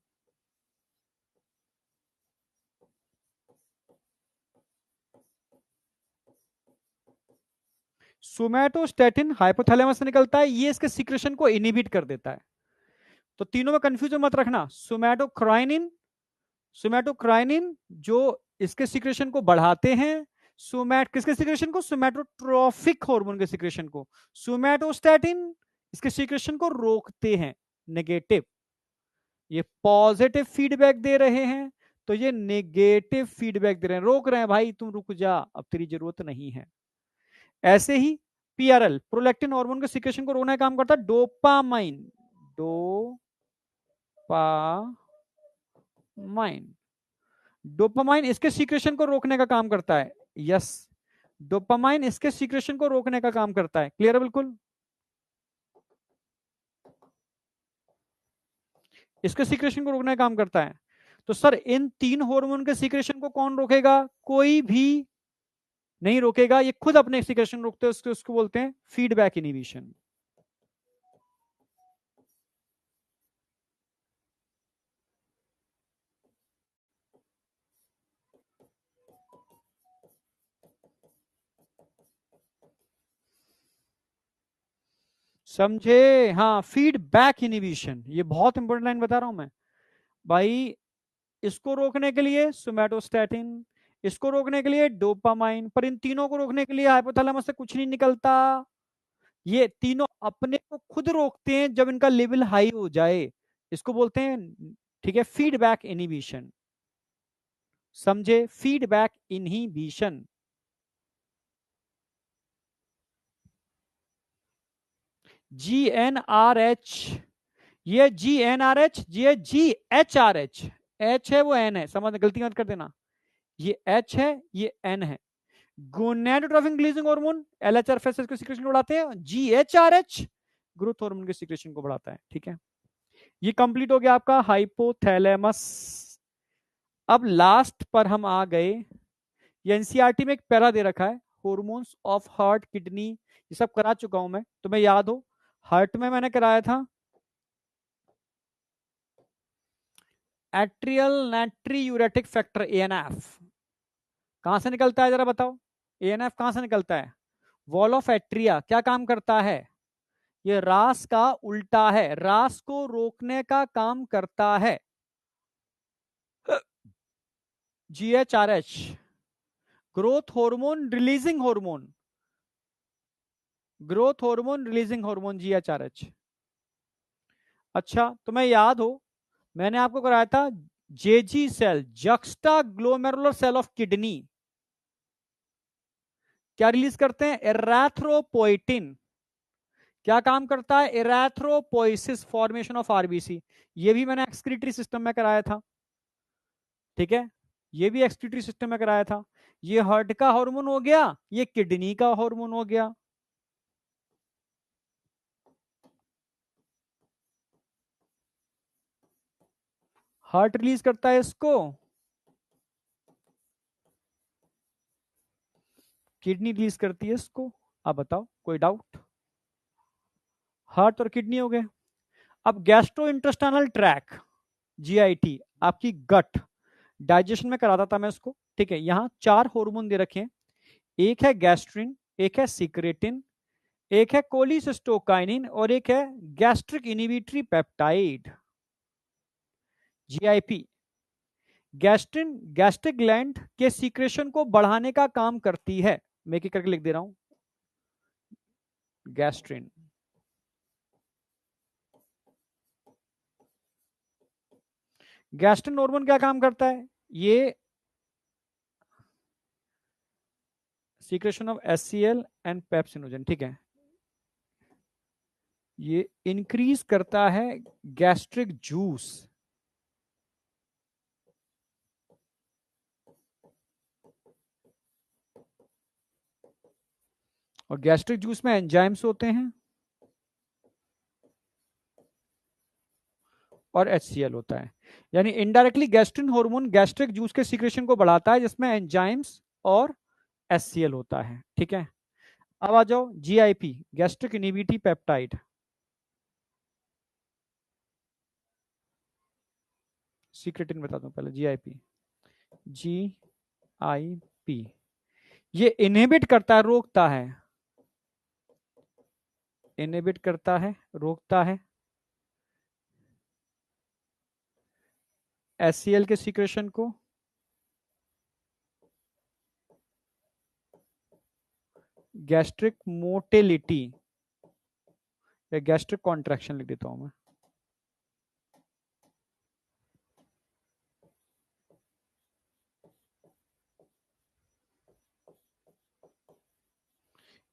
सोमैटोस्टैटिन हाइपोथैलेमस से निकलता है, ये इसके सीक्रेशन को इनहिबिट कर देता है। तो तीनों में कंफ्यूजन मत रखना, सोमैटोक्राइनिन, सोमैटोक्राइनिन जो इसके सीक्रेशन को बढ़ाते हैं, सोमैट किसके सीक्रेशन को? सोमैटोट्रॉफिक हार्मोन के सीक्रेशन को। सोमैटोस्टैटिन इसके सीक्रेशन को रोकते हैं, नेगेटिव। ये पॉजिटिव फीडबैक दे रहे हैं, तो ये नेगेटिव फीडबैक दे रहे हैं, रोक रहे हैं भाई तुम रुक जा, अब तेरी जरूरत नहीं है। ऐसे ही पीआरएल प्रोलैक्टिन हार्मोन के सीक्रेशन को रोकने का काम करता है डोपामाइन, डोपामाइन, डोपामाइन इसके सीक्रेशन को रोकने का काम करता है, यस, डोपामाइन इसके सीक्रेशन को रोकने का काम करता है। क्लियर है बिल्कुल? इसके सीक्रेशन को रोकने का काम करता है। तो सर इन तीन हार्मोन के सीक्रेशन को कौन रोकेगा? कोई भी नहीं रोकेगा, ये खुद अपने सीक्रेशन रोकते हैं, उसको बोलते हैं फीडबैक इनहिबिशन। समझे? हाँ, फीडबैक इनहिबिशन, ये बहुत इंपॉर्टेंट लाइन बता रहा हूं मैं भाई। इसको रोकने के लिए सोमैटोस्टैटिन, इसको रोकने के लिए डोपामाइन, पर इन तीनों को रोकने के लिए हाइपोथैलेमस से कुछ नहीं निकलता, ये तीनों अपने को खुद रोकते हैं जब इनका लेवल हाई हो जाए, इसको बोलते हैं, ठीक है, फीडबैक इनहिबिशन। समझे? Feedback inhibition. GnRH, ये GnRH, ये GHRH, H है वो N है, समझ, गलती मत कर देना, ये H है ये N है। गोनेडोट्रोफिक रिलीजिंग हार्मोन एलएचआर फेसेस के सीक्रेशन को बढ़ाते हैं, GHRH ग्रोथ हार्मोन के सीक्रेशन को बढ़ाता है। ठीक है, ये कंप्लीट हो गया आपका हाइपोथैलेमस। अब लास्ट पर हम आ गए, ये एनसीईआरटी में एक पैरा दे रखा है, हॉर्मोन्स ऑफ हार्ट किडनी, ये सब करा चुका हूं मैं, तुम्हें याद हो हार्ट में मैंने कराया था एट्रियल नाइट्रीयूरेटिक फैक्टर एएनएफ कहां से निकलता है, जरा बताओ। एएनएफ कहां से निकलता है? वॉल ऑफ एट्रिया क्या काम करता है? ये रास का उल्टा है, रास को रोकने का काम करता है। GHRH growth hormone releasing hormone, growth hormone releasing hormone, GHRH. अच्छा, तुम्हें याद हो मैंने आपको कराया था JG cell, juxta glomerular cell of kidney, क्या रिलीज करते हैं? एराथ्रोपोइटिन। क्या काम करता है? Erythropoiesis, formation of RBC. ये भी मैंने एक्सक्रीटरी सिस्टम में कराया था, ठीक है, ये भी एक्सक्रीटरी सिस्टम में कराया था। ये हार्ट का हार्मोन हो गया, ये किडनी का हार्मोन हो गया। हार्ट रिलीज करता है इसको, किडनी रिलीज करती है इसको। अब बताओ कोई डाउट? हार्ट और किडनी हो गए। अब गैस्ट्रो इंटेस्टाइनल ट्रैक, जीआईटी, आपकी गट डाइजेशन में कराता था मैं इसको, ठीक है। यहां 4 हार्मोन दे रखे हैं, एक है गैस्ट्रिन, एक है सिक्रेटिन, एक है कोलिसिस्टोकाइनिन और एक है gastric inhibitory peptide. GIP gastrin gastric gland के सीक्रेशन को बढ़ाने का काम करती है। मैं एक करके लिख दे रहा हूं, गैस्ट्रिन। गैस्ट्रिन हार्मोन क्या काम करता है? ये secretion of HCL and pepsinogen, ठीक है। ये इंक्रीज करता है गैस्ट्रिक जूस, और गैस्ट्रिक जूस में एंजाइम्स होते हैं और एचसीएल होता है। यानी indirectly gastrin hormone gastric juice के सीक्रेशन को बढ़ाता है जिसमें एंजाइम्स और एचसीएल होता है, ठीक है। अब आ जाओ GIP, gastric inhibitory peptide. Secretin बता दूं पहले, जीआईपी, जीआईपी ये इनहिबिट करता है, रोकता है, इनहिबिट करता है, रोकता है एचसीएल के सीक्रेशन को, गैस्ट्रिक मोटिलिटी या गैस्ट्रिक कॉन्ट्रैक्शन लिख देता हूं मैं।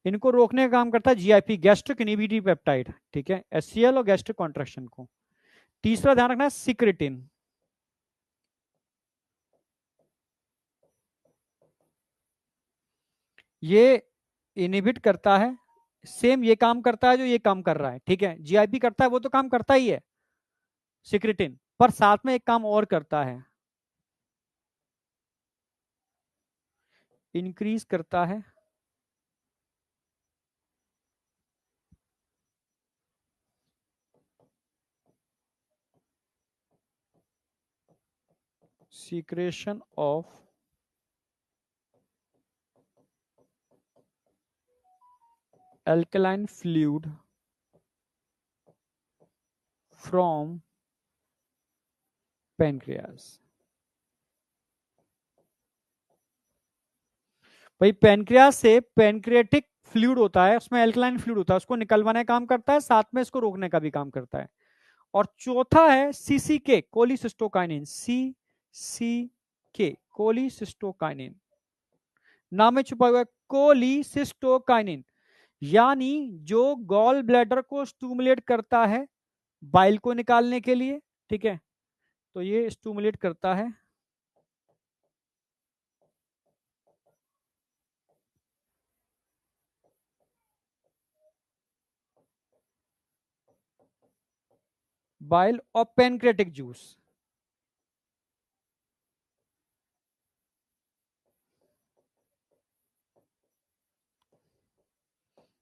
इनको रोकने का काम करता है जीआईपी, गैस्ट्रिक इनिबिटरी पेप्टाइड, ठीक है, एचसीएल और गैस्ट्रिक कॉन्ट्रैक्शन को। तीसरा ध्यान रखना है सिक्रेटिन, ये इनहिबिट करता है, सेम ये काम करता है जो ये काम कर रहा है, ठीक है। जीआईपी करता है वो तो काम करता ही है सिक्रेटिन, पर साथ में एक काम और करता है, इंक्रीज करता है secretion of alkaline fluid from pancreas। भाई पेनक्रियास से पेनक्रियाटिक फ्लूइड होता है, उसमें एल्कलाइन फ्लूइड होता है, उसको निकलवाने का काम करता है, साथ में इसको रोकने का भी काम करता है। और चौथा है सीसीके, कोलिसिस्टोकाइनिन, सीसीके कोलिसिस्टोकाइनिन, नाम में छुपा हुआ है कोलिसिस्टोकाइनिन, यानी जो गॉल ब्लैडर को स्टूमुलेट करता है बाइल को निकालने के लिए, ठीक है। तो ये स्टूमुलेट करता है बाइल और पेनक्रेटिक जूस।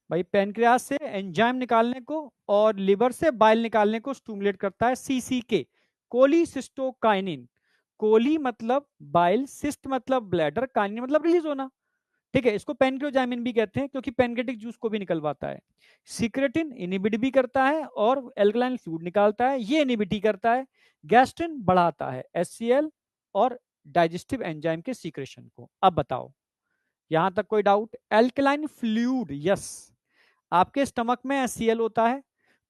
भाई पेनक्रियास से एंजाइम निकालने को और लिवर से बाइल निकालने को स्टूमुलेट करता है सीसीके, कोलिसिस्टोकाइनिन, कोली मतलब बाइल, सिस्ट मतलब ब्लैडर, काइनिन मतलब रिलीज होना, ठीक है। इसको पेनक्लोजामिन भी कहते हैं क्योंकि पेनक्रेटिक जूस को भी निकलवाता है। सिक्रेटिन इनिबिट भी करता है और एल्कलाइन फ्लूइड निकालता है, ये इनिबिट करता है। गैस्ट्रिन बढ़ाता है HCl और डाइजेस्टिव एंजाइम के सीक्रेशन को। अब बताओ यहां तक कोई डाउट? एल्कलाइन फ्लूइड, यस, आपके स्टमक में HCl होता है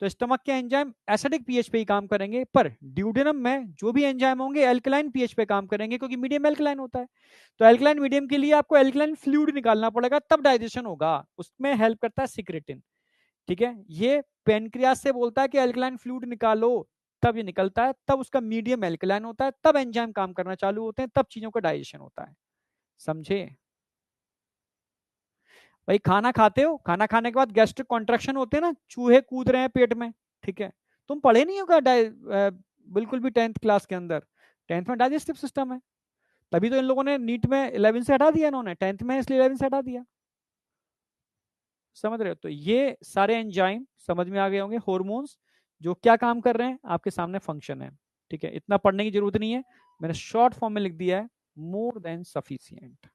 तो स्टमक के एंजाइम एसिडिक पीएच पे ही काम करेंगे, पर ड्यूडेनम में जो भी एंजाइम होंगे एल्कलाइन पीएच पे काम करेंगे क्योंकि मीडियम एल्कलाइन होता है। तो एल्कलाइन मीडियम के लिए आपको एल्कलाइन फ्लूइड निकालना पड़ेगा, तब डाइजेशन होगा, उसमें हेल्प करता है सिक्रेटिन, ठीक है। ये पेनक्रियास से बोलता है कि एल्कलाइन फ्लूइड निकालो, तब ये निकलता है, तब उसका मीडियम एल्कलाइन होता है, तब एंजाइम काम करना चालू होते हैं, तब चीजों का डाइजेशन होता है। समझे भाई? खाना खाते हो, खाना खाने के बाद गैस्ट्रिक कॉन्ट्रैक्शन होते हैं ना, चूहे कूद रहे हैं पेट में, ठीक है। तुम पढ़े नहीं होगा बिल्कुल भी 10th क्लास के अंदर, 10th में डाइजेस्टिव सिस्टम है, तभी तो इन लोगों ने नीट में 11 से हटा दिया, इन्होंने 10th में इसलिए 11 से हटा दिया। समझ रहे हो? तो ये सारे एंजाइम समझ में आ गए होंगे, हॉर्मोन्स जो क्या काम कर रहे हैं, आपके सामने फंक्शन है, ठीक है। इतना पढ़ने की जरूरत नहीं है, मैंने शॉर्ट फॉर्म में लिख दिया है, मोर देन सफिशियंट।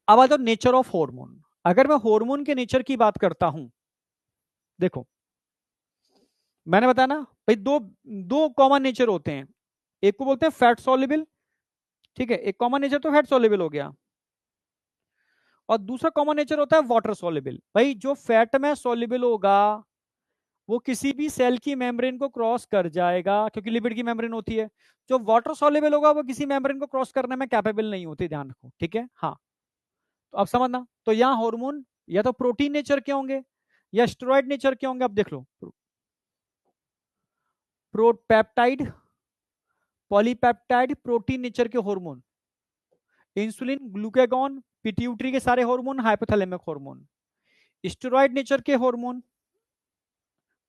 अब आ जाओ नेचर ऑफ हार्मोन। अगर मैं हार्मोन के नेचर की बात करता हूं, देखो मैंने बताया ना भाई, दो दो कॉमन नेचर होते हैं, एक को बोलते हैं फैट सॉल्युबल, ठीक है, एक कॉमन नेचर तो फैट सॉल्युबल हो गया, और दूसरा कॉमन नेचर होता है वाटर सॉल्युबल। भाई जो फैट में सॉल्युबल होगा वो किसी भी सेल की मेम्ब्रेन को क्रॉस कर जाएगा क्योंकि लिपिड की मेम्ब्रेन होती है। जो वाटर सॉल्युबल होगा वो किसी मेम्ब्रेन को क्रॉस करने में कैपेबल नहीं होती, ध्यान रखो, ठीक है। हाँ, तो अब समझना, तो यहाँ हार्मोन या तो प्रोटीन नेचर के होंगे या स्टेरॉइड नेचर के होंगे। अब देख लो, प्रोपेप्टाइड, पॉलीपेप्टाइड, प्रोटीन नेचर के हार्मोन, इंसुलिन, ग्लूकागॉन, पिट्यूटरी के सारे hormone, hypothalamic hormone. Steroid nature के hormone,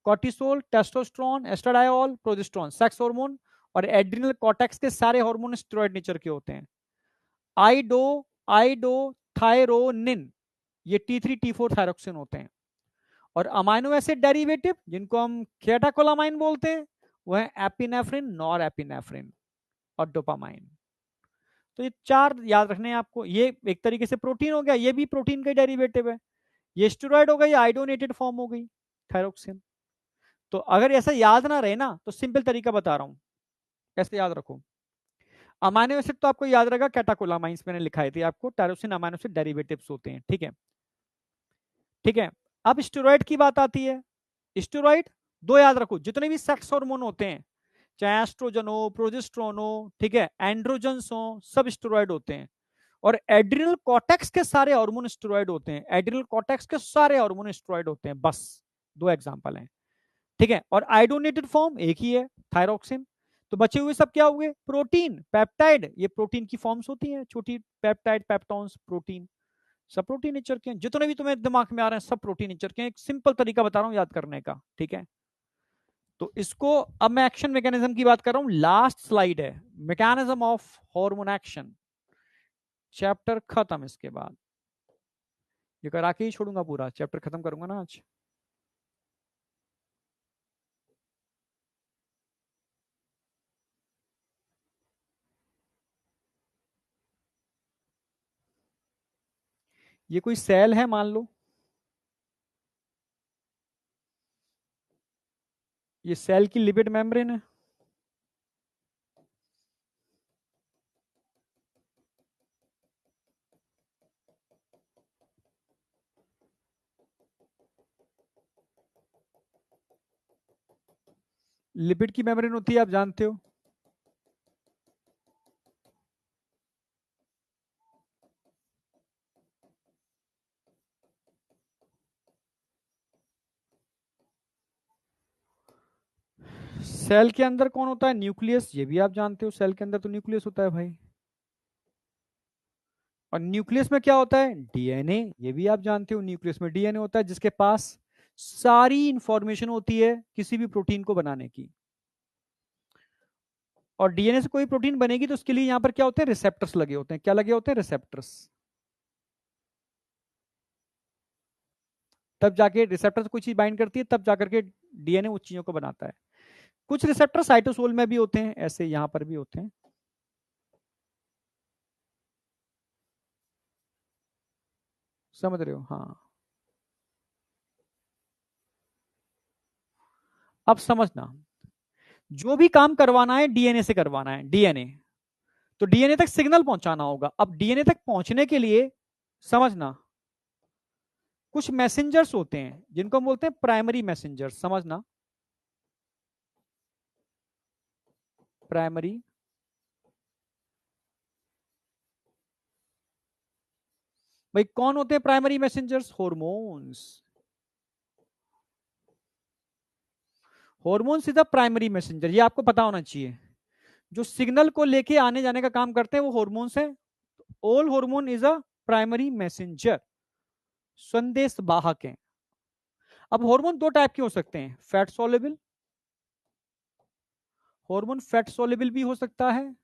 cortisol, testosterone, estradiol, progesterone, sex hormone, और एड्रिनल कॉर्टेक्स के सारे हार्मोन स्टेरॉइड नेचर के होते हैं। आइडो आइडो थायरोनिन, ये T3 T4 थायरोक्सिन होते हैं। और अमाइनो एसिड डेरिवेटिव जिनको हम कैटाकोलामाइन बोलते हैं, वो है एपिनेफ्रिन, नॉर एपिनेफ्रिन और डोपामाइन। तो ये चार याद रखने हैं आपको। ये एक तरीके से प्रोटीन हो गया, ये भी प्रोटीन का डेरिवेटिव है। ये स्टेरॉइड हो गई, आइडोनेटेड फॉर्म हो गई थायरोक्सिन। तो अगर ऐसा याद ना रहे ना तो सिंपल तरीका बता रहा हूं कैसे याद रखो। अमाइनो एसिड तो आपको याद रहेगा, कैटाकोलामाइंस मैंने लिखाई थी आपको, टायरोसिन अमाइनो एसिड डेरिवेटिव्स होते हैं, ठीक है, ठीक है। अब स्टेरॉइड की बात आती है। स्टेरॉइड दो याद रखो, जितने भी सेक्स हार्मोन होते हैं, चाहे एस्ट्रोजन हो, प्रोजेस्टेरोन हो, ठीक है, एंड्रोजन्स हो, सब स्टेरॉइड होते हैं। और एड्रिनल कॉर्टेक्स के सारे हार्मोन स्टेरॉइड होते हैं, एड्रिनल कॉर्टेक्स के सारे हार्मोन स्टेरॉइड होते हैं, बस दो एग्जांपल हैं, ठीक है। और आइडोनेटेड फॉर्म एक ही है, थायरोक्सिन। तो बचे हुए सब क्या हुए? प्रोटीन, पेप्टाइड, ये प्रोटीन की फॉर्म्स होती हैं, छोटी पेप्टाइड, पेप्टॉन्स, प्रोटीन, सब प्रोटीन नेचर के हैं। जितने भी तुम्हें दिमाग में आ रहे हैं सब प्रोटीन नेचर के हैं। एक सिंपल तरीका बता रहा हूं याद करने का, ठीक है। तो इसको अब मैं एक्शन मैकेनिज्म की बात कर रहा हूं, लास्ट स्लाइड है, mechanism of hormone action, chapter खत्म। इसके बाद ये करा के ही छोड़ूंगा, पूरा चैप्टर खत्म करूंगा ना आज। ये कोई सेल है मान लो, ये सेल की लिपिड मेम्ब्रेन है, लिपिड की मेम्ब्रेन होती है, आप जानते हो। सेल के अंदर कौन होता है? न्यूक्लियस, ये भी आप जानते हो, सेल के अंदर तो न्यूक्लियस होता है भाई। और न्यूक्लियस में क्या होता है? डीएनए, ये भी आप जानते हो, न्यूक्लियस में डीएनए होता है जिसके पास सारी इंफॉर्मेशन होती है किसी भी प्रोटीन को बनाने की। और डीएनए से कोई प्रोटीन बनेगी तो उसके लिए यहां पर क्या होते हैं? रिसेप्टर्स लगे होते हैं। क्या लगे होते हैं? रिसेप्टर्स। तब जाके रिसेप्टर से कोई चीज बाइंड करती है, तब जाकर के डीएनए उस चीजों को बनाता है। कुछ रिसेप्टर साइटोसोल में भी होते हैं, ऐसे यहां पर भी होते हैं। समझ रहे हो? हाँ, अब समझना, जो भी काम करवाना है डीएनए से करवाना है, डीएनए, तो डीएनए तक सिग्नल पहुंचाना होगा। अब डीएनए तक पहुंचने के लिए समझना, कुछ मैसेंजर्स होते हैं जिनको हम बोलते हैं प्राइमरी मैसेंजर्स। समझना, प्राइमरी, भाई कौन होते हैं primary messengers? Hormones. Hormones is a primary messenger, ये आपको पता होना चाहिए। जो सिग्नल को लेके आने जाने का काम करते हैं वो हॉर्मोन्स है। All hormone is a primary messenger, संदेश वाहक है। अब हार्मोन दो टाइप के हो सकते हैं, fat soluble, hormone fat soluble भी हो सकता है,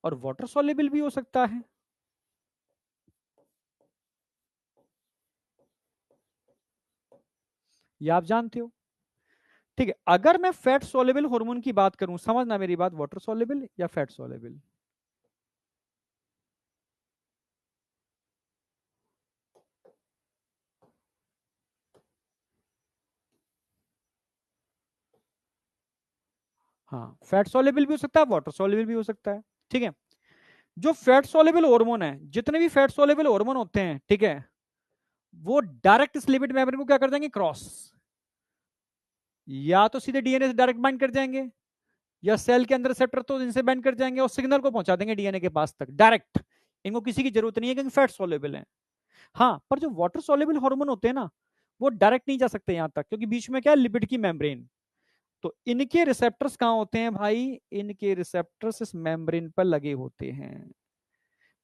और वाटर सोलेबल भी हो सकता है। ये आप जानते हो, ठीक है। अगर मैं फैट सोलेबल हार्मोन की बात करूं, समझना मेरी बात, वाटर सोलेबल या फैट सोलेबल। हाँ, फैट सोलेबल भी हो सकता है, वाटर सोलेबल भी हो सकता है, ठीक है। जो फैट सोलेबल हार्मोन है, जितने भी फैट सोलेबल हार्मोन होते हैं, ठीक है, वो डायरेक्ट इस लिपिड मेम्ब्रेन को क्या कर देंगे? क्रॉस, या तो सीधे डीएनए से डायरेक्ट बाइंड कर जाएंगे, या सेल के अंदर रिसेप्टर तो इनसे बाइंड कर जाएंगे और सिग्नल को पहुंचा देंगे डीएनए के पास तक डायरेक्ट। इनको किसी की जरूरत नहीं है क्योंकि फैट सोलेबल है। हाँ, पर जो वाटर सोलेबल हार्मोन होते हैं ना, वो डायरेक्ट नहीं जा सकते यहां तक, क्योंकि बीच में क्या है? लिपिड की मेम्ब्रेन। तो इनके रिसेप्टर्स कहां होते हैं भाई? इनके रिसेप्टर्स इस मेम्ब्रेन पर लगे होते हैं।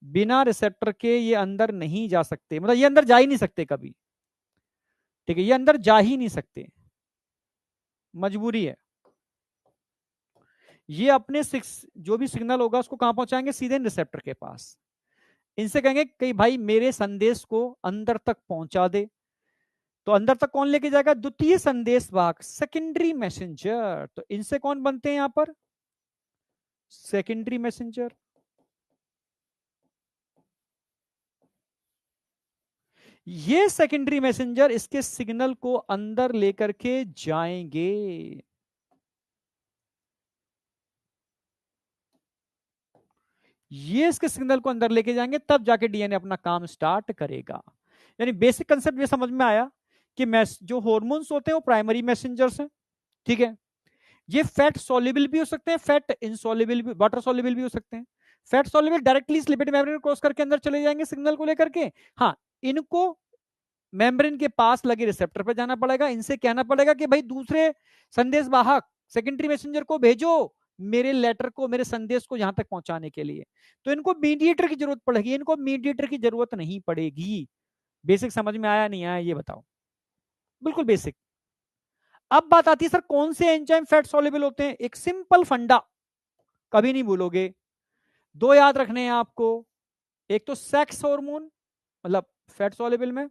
बिना रिसेप्टर के ये अंदर नहीं जा सकते, मतलब ये अंदर जा ही नहीं सकते कभी, ठीक है, ये अंदर जा ही नहीं सकते, मजबूरी है। ये अपने जो भी सिग्नल होगा उसको कहां पहुंचाएंगे? सीधे रिसेप्टर के पास। इनसे कहेंगे कि भाई मेरे संदेश को अंदर तक पहुंचा दे। तो अंदर तक कौन लेके जाएगा? द्वितीय संदेश वाहक, सेकेंडरी मैसेंजर। तो इनसे कौन बनते हैं यहां पर? Secondary messenger. ये सेकेंडरी मैसेंजर इसके सिग्नल को अंदर लेकर के जाएंगे। ये इसके सिग्नल को अंदर लेके जाएंगे, तब जाके डीएनए अपना काम स्टार्ट करेगा। यानी बेसिक कंसेप्ट ये समझ में आया कि जो हॉर्मोन्स होते हैं वो प्राइमरी मैसेंजर्स हैं, ठीक है। ये फैट सोल्यूबल भी हो सकते हैं, फैट इनसोल्यूबल भी, वाटर सोल्यूबल भी हो सकते हैं। Fat soluble directly lipid membrane cross करके अंदर चले जाएंगे सिग्नल को लेकर के। हाँ, इनको मेम्ब्रेन के पास लगे रिसेप्टर पे जाना पड़ेगा, इनसे कहना पड़ेगा कि भाई दूसरे संदेश वाहक सेकेंडरी मैसेंजर को भेजो मेरे लेटर को, मेरे संदेश को यहां तक पहुंचाने के लिए। तो इनको मीडिएटर की जरूरत पड़ेगी, इनको मीडिएटर की जरूरत नहीं पड़ेगी। बेसिक समझ में आया नहीं आया ये बताओ? बिल्कुल बेसिक। अब बात आती है सर कौन से एंजाइम फैट सॉल्युबल होते हैं? एक सिंपल फंडा कभी नहीं भूलोगे, दो याद रखने हैं आपको। एक तो सेक्स हार्मोन, मतलब फैट सॉल्युबल में,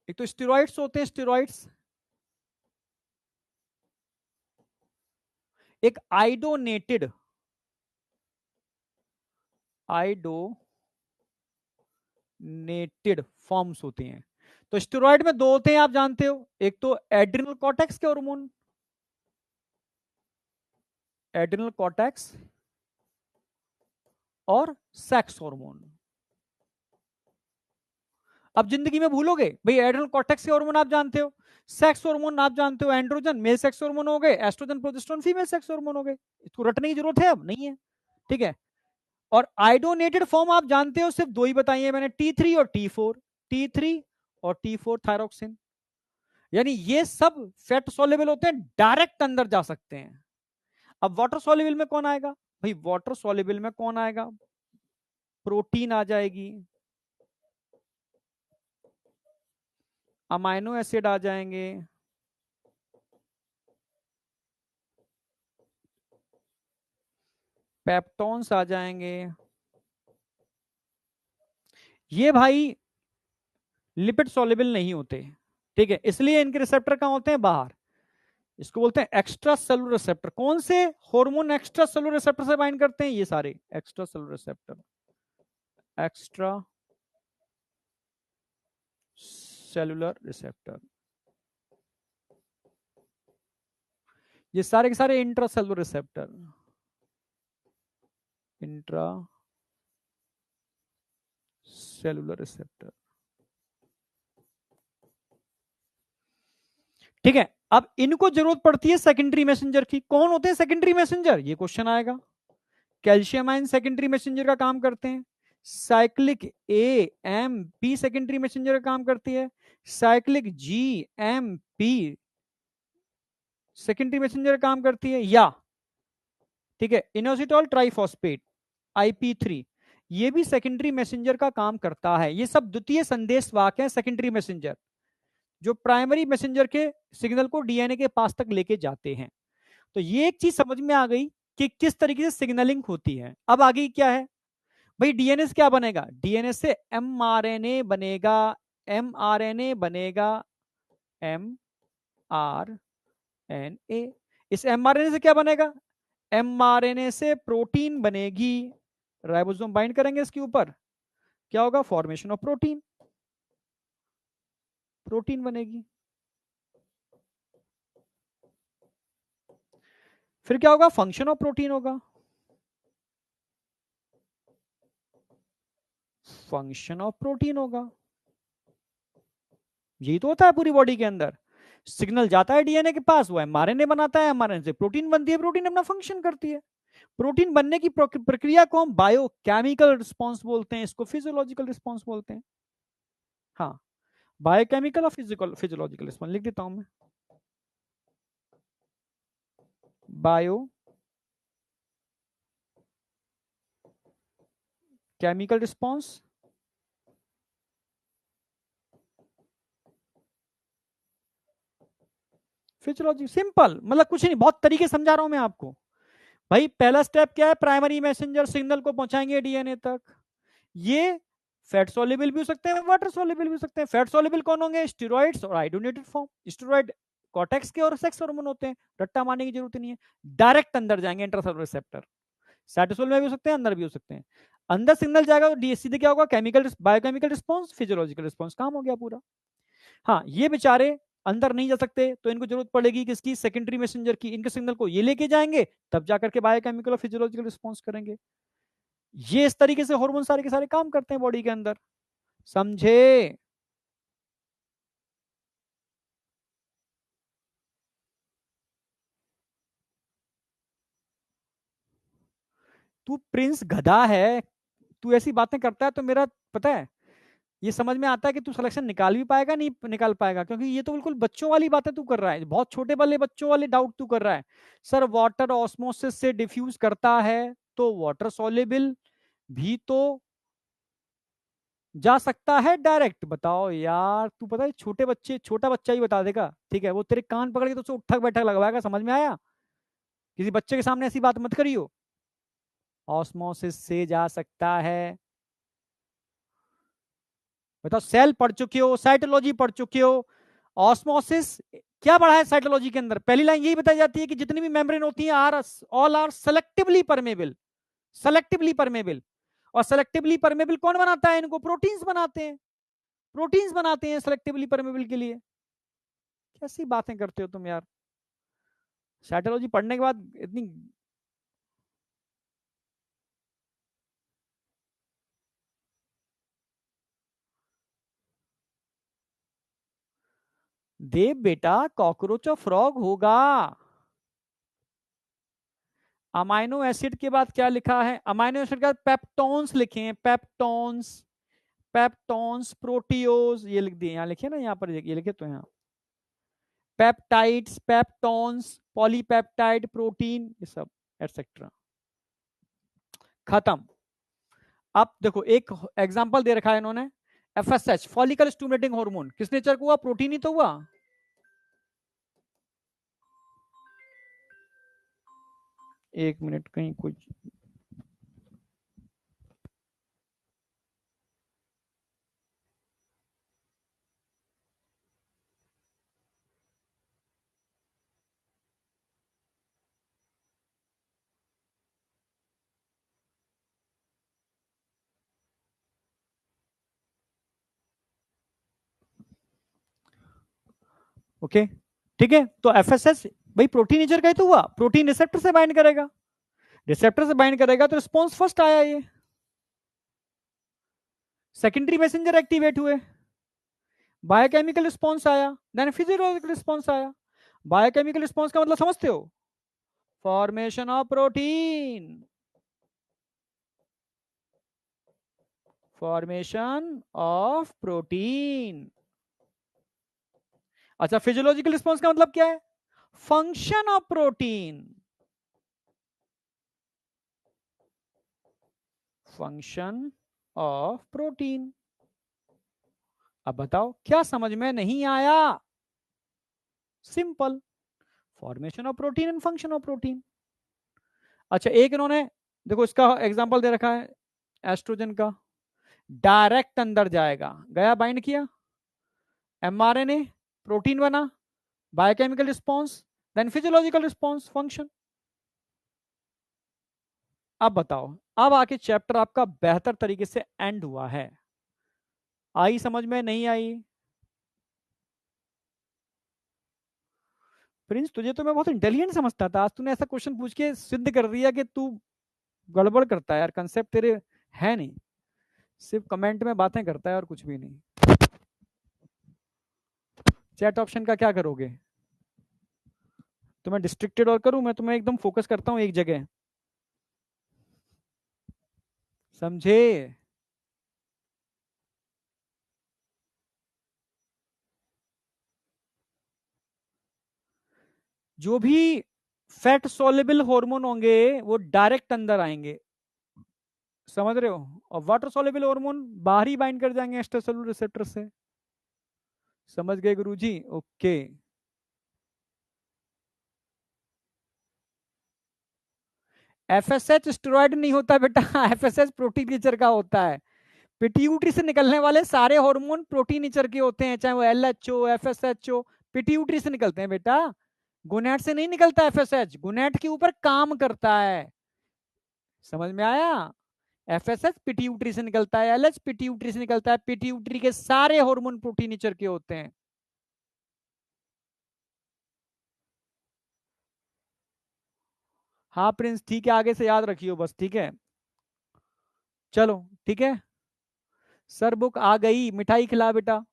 एक तो स्टेरॉइड्स होते हैं, स्टेरॉइड्स, एक आइडोनेटेड, आइडोनेटेड फॉर्म्स होते हैं। तो स्टेरॉइड में दो होते हैं आप जानते हो, एक तो एड्रिनल कॉर्टेक्स के हार्मोन, एड्रिनल कॉर्टेक्स, और सेक्स हार्मोन। अब जिंदगी में भूलोगे भाई, एड्रिनल कॉर्टेक्स के हार्मोन आप जानते हो, सेक्स हार्मोन आप जानते हो, एंड्रोजन मेल सेक्स हार्मोन हो गए, estrogen progesterone female sex hormone हो गए। इसको रटने की जरूरत है? अब नहीं है, ठीक है। और आइडोनेटेड फॉर्म आप जानते हो, सिर्फ दो ही बताई है मैंने, T3 और T4, T3 और T4 थायरोक्सिन। यानी ये सब फैट सोल्युबल होते हैं, डायरेक्ट अंदर जा सकते हैं। अब वाटर सोल्युबल में कौन आएगा भाई? वाटर सोल्युबल में कौन आएगा? प्रोटीन आ जाएगी, अमाइनो एसिड आ जाएंगे, पेप्टोन्स आ जाएंगे, ये भाई लिपिड सॉल्युबल नहीं होते, ठीक है, इसलिए इनके रिसेप्टर कहां होते हैं, बाहर। इसको बोलते हैं एक्स्ट्रा सेलुलर रिसेप्टर। कौन से हार्मोन एक्स्ट्रा सेलुलर रिसेप्टर से बाइंड करते हैं, ये सारे extra cellular receptor, extra cellular receptor, ये सारे के सारे intra cellular receptor, intra cellular receptor, ठीक है। अब इनको जरूरत पड़ती है सेकेंडरी मैसेंजर की। कौन होते हैं सेकेंडरी मैसेंजर, ये क्वेश्चन आएगा। कैल्शियम आयन सेकेंडरी मैसेंजर का काम करते हैं। Cyclic A M P secondary messenger का काम करती है। Cyclic G M P secondary messenger का काम करती है। या ठीक है, इनोसिटॉल ट्राइफॉस्फेट IP3 ये भी सेकेंडरी मैसेंजर का काम करता है। ये सब द्वितीय संदेश वाहक है, सेकेंडरी मैसेंजर, जो प्राइमरी मैसेंजर के सिग्नल को डीएनए के पास तक लेके जाते हैं। तो ये एक चीज समझ में आ गई कि किस तरीके से सिग्नलिंग होती है। अब आगे क्या है भाई, डीएनए से क्या बनेगा, डीएनए से एमआरएनए बनेगा, एमआरएनए बनेगा, एमआरएनए। इस एमआरएनए से क्या बनेगा, एमआरएनए से प्रोटीन बनेगी, राइबोसोम बाइंड करेंगे इसके ऊपर, क्या होगा, फॉर्मेशन ऑफ प्रोटीन, प्रोटीन बनेगी। फिर क्या होगा, फंक्शन ऑफ प्रोटीन होगा, फंक्शन ऑफ प्रोटीन होगा। यही तो होता है पूरी बॉडी के अंदर। सिग्नल जाता है डीएनए के पास, वो एमआरएनए बनाता है, एमआरएनए से प्रोटीन बनती है, प्रोटीन अपना फंक्शन करती है। प्रोटीन बनने की प्रक्रिया को हम बायोकेमिकल रिस्पांस बोलते हैं, इसको फिजियोलॉजिकल रिस्पांस बोलते हैं। हाँ, बायोकेमिकल और फिजिकल फिजियोलॉजिकल रिस्पांस लिख देता हूं मैं, bio chemical response, physiology. Simple, मतलब कुछ नहीं, बहुत तरीके समझा रहा हूं मैं आपको। भाई पहला स्टेप क्या है, प्राइमरी मैसेंजर सिग्नल को पहुंचाएंगे डीएनए तक। ये फैट सोल्यूबल भी हो सकते हैं, वाटर सोल्यूबल भी हो सकते हैं। फैट सोल्यूबल कौन होंगे, स्टेरॉइड्स और हाइड्रोनेटेड फॉर्म। स्टेरॉइड कॉर्टेक्स के और सेक्स हार्मोन होते हैं, रट्टा मारने की जरूरत नहीं है, डायरेक्ट अंदर जाएंगे इंट्रासेलुलर रिसेप्टर। साइटोसोल में भी हो सकते हैं, अंदर भी हो सकते हैं। अंदर सिग्नल जाएगा तो सीधे क्या होगा, chemical biochemical response, physiological response, काम हो गया पूरा। हाँ, ये बेचारे अंदर नहीं जा सकते तो इनको जरूरत पड़ेगी किसकी, सेकेंडरी मैसेंजर की। इनके सिग्नल को ये लेके जाएंगे, तब जाकर के बायोकेमिकल और फिजियोलॉजिकल रिस्पॉन्स करेंगे। ये इस तरीके से हार्मोन सारे के सारे काम करते हैं बॉडी के अंदर, समझे। तू प्रिंस गधा है, तू ऐसी बातें करता है तो मेरा पता है, ये समझ में आता है कि तू सिलेक्शन निकाल भी पाएगा नहीं निकाल पाएगा, क्योंकि ये तो बिल्कुल बच्चों वाली बातें तू कर रहा है, बहुत छोटे वाले बच्चों वाले डाउट तू कर रहा है। सर वाटर ऑस्मोसिस से डिफ्यूज करता है तो वाटर सॉल्युबल भी तो जा सकता है डायरेक्ट। बताओ यार, तू पता है छोटे बच्चे, छोटा बच्चा ही बता देगा, ठीक है, वो तेरे कान पकड़ के तो उसे उठक बैठक लगवाएगा, समझ में आया। किसी बच्चे के सामने ऐसी बात मत करियो, ऑस्मोसिस से जा सकता है। बताओ, सेल पढ़ चुके हो, साइटोलॉजी पढ़ चुके हो, ऑस्मोसिस क्या पढ़ा है साइटोलॉजी के अंदर, पहली लाइन यही बताई जाती है कि जितनी भी मेम्ब्रेन होती है are all are selectively permeable, selectively permeable. और सेलेक्टिवली परमेबल कौन बनाता है इनको, प्रोटीन्स बनाते हैं, प्रोटीन्स बनाते हैं सेलेक्टिवली परमेबल के लिए। कैसी बातें करते हो तुम यार, साइटोलॉजी पढ़ने के बाद इतनी। देव बेटा, कॉकरोच और फ्रॉग होगा। अमाइनो एसिड के बाद क्या लिखा है, अमाइनो एसिड के बाद पेप्टोन्स लिखे हैं, पेप्टोन्स, पेप्टोन्स, प्रोटियोज, ये लिख दिए, यहाँ लिखे ना, यहाँ पर ये लिखे तो यहाँ पेप्टाइड्स, पेप्टोन्स, पॉलीपेप्टाइड, प्रोटीन, ये सब एटसेट्रा, खत्म। अब देखो एक एग्जांपल दे रखा है इन्होंने, FSH फॉलिकल स्टिमुलेटिंग हार्मोन किस नेचर को हुआ, प्रोटीन ही तो हुआ। एक मिनट, कहीं कुछ ओके, ठीक है। तो एफएसएच भाई प्रोटीन नेचर का ही तो हुआ, प्रोटीन रिसेप्टर से बाइंड करेगा, रिसेप्टर से बाइंड करेगा तो रिस्पॉन्स फर्स्ट आया, ये सेकेंडरी मैसेंजर एक्टिवेट हुए, बायोकेमिकल रिस्पॉन्स आया, देन फिजियोलॉजिकल रिस्पॉन्स आया। बायोकेमिकल रिस्पॉन्स का मतलब समझते हो, formation of protein, formation of protein. अच्छा, फिजियोलॉजिकल रिस्पॉन्स का मतलब क्या है, function of protein, function of protein. अब बताओ क्या समझ में नहीं आया, simple, formation of protein and function of protein. अच्छा, एक इन्होंने देखो इसका एग्जांपल दे रखा है एस्ट्रोजन का, डायरेक्ट अंदर जाएगा, गया बाइंड किया, एमआरएनए, प्रोटीन बना, biochemical response, then physiological response, function. अब बताओ, अब आके चैप्टर आपका बेहतर तरीके से एंड हुआ है, आई समझ में नहीं आई? प्रिंस तुझे तो मैं बहुत इंटेलिजेंट समझता था, आज तूने ऐसा क्वेश्चन पूछ के सिद्ध कर दिया कि तू गड़बड़ करता है यार, कंसेप्ट तेरे है नहीं, सिर्फ कमेंट में बातें करता है और कुछ भी नहीं। चैट ऑप्शन का क्या करोगे, तो मैं डिस्ट्रिक्टेड और करूं, मैं तुम्हें एकदम फोकस करता हूं एक जगह, समझे? जो भी फैट सोलेबल हार्मोन होंगे वो डायरेक्ट अंदर आएंगे, समझ रहे हो, और वाटर सोलेबल हार्मोन बाहर ही बाइंड कर जाएंगे एक्स्ट्रासेलुलर रिसेप्टर से। समझ गए गुरुजी? ओके। एफएसएच स्टेरॉइड नहीं होता बेटा, एफएसएच प्रोटीन नेचर का होता है। पिट्यूटरी से निकलने वाले सारे हार्मोन प्रोटीन नेचर के होते हैं, चाहे वो एलएचओ, एफएसएचओ, पिट्यूटरी से निकलते हैं बेटा, गोनेट से नहीं निकलता। एफएसएच गोनेट के ऊपर काम करता है, समझ में आया? एफएसएच पिट्यूटरी से निकलता है, एलएच पिट्यूटरी से निकलता है, पिट्यूटरी के सारे हार्मोन प्रोटीन नेचर के होते हैं। हाँ प्रिंस, ठीक है, आगे से याद रखियो बस, ठीक है? चलो ठीक है, सर बुक आ गई, मिठाई खिला बेटा।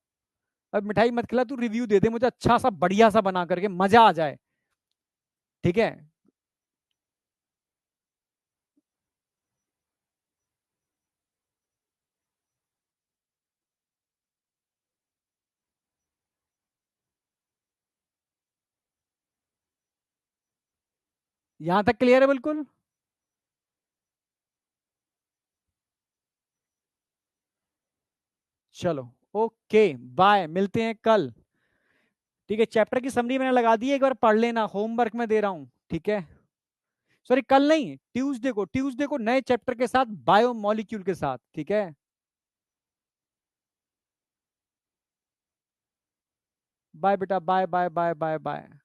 अब मिठाई मत खिला, तू रिव्यू दे दे मुझे अच्छा सा बढ़िया सा बना करके, मजा आ जाए, ठीक है? यहां तक क्लियर है बिल्कुल? चलो, ओके, बाय, मिलते हैं कल, ठीक है? चैप्टर की समरी मैंने लगा दी है, एक बार पढ़ लेना, होमवर्क में दे रहा हूं, ठीक है? सॉरी कल नहीं, ट्यूसडे को, ट्यूसडे को नए चैप्टर के साथ, बायोमोलिक्यूल के साथ, ठीक है? बाय बेटा, bye bye bye bye bye.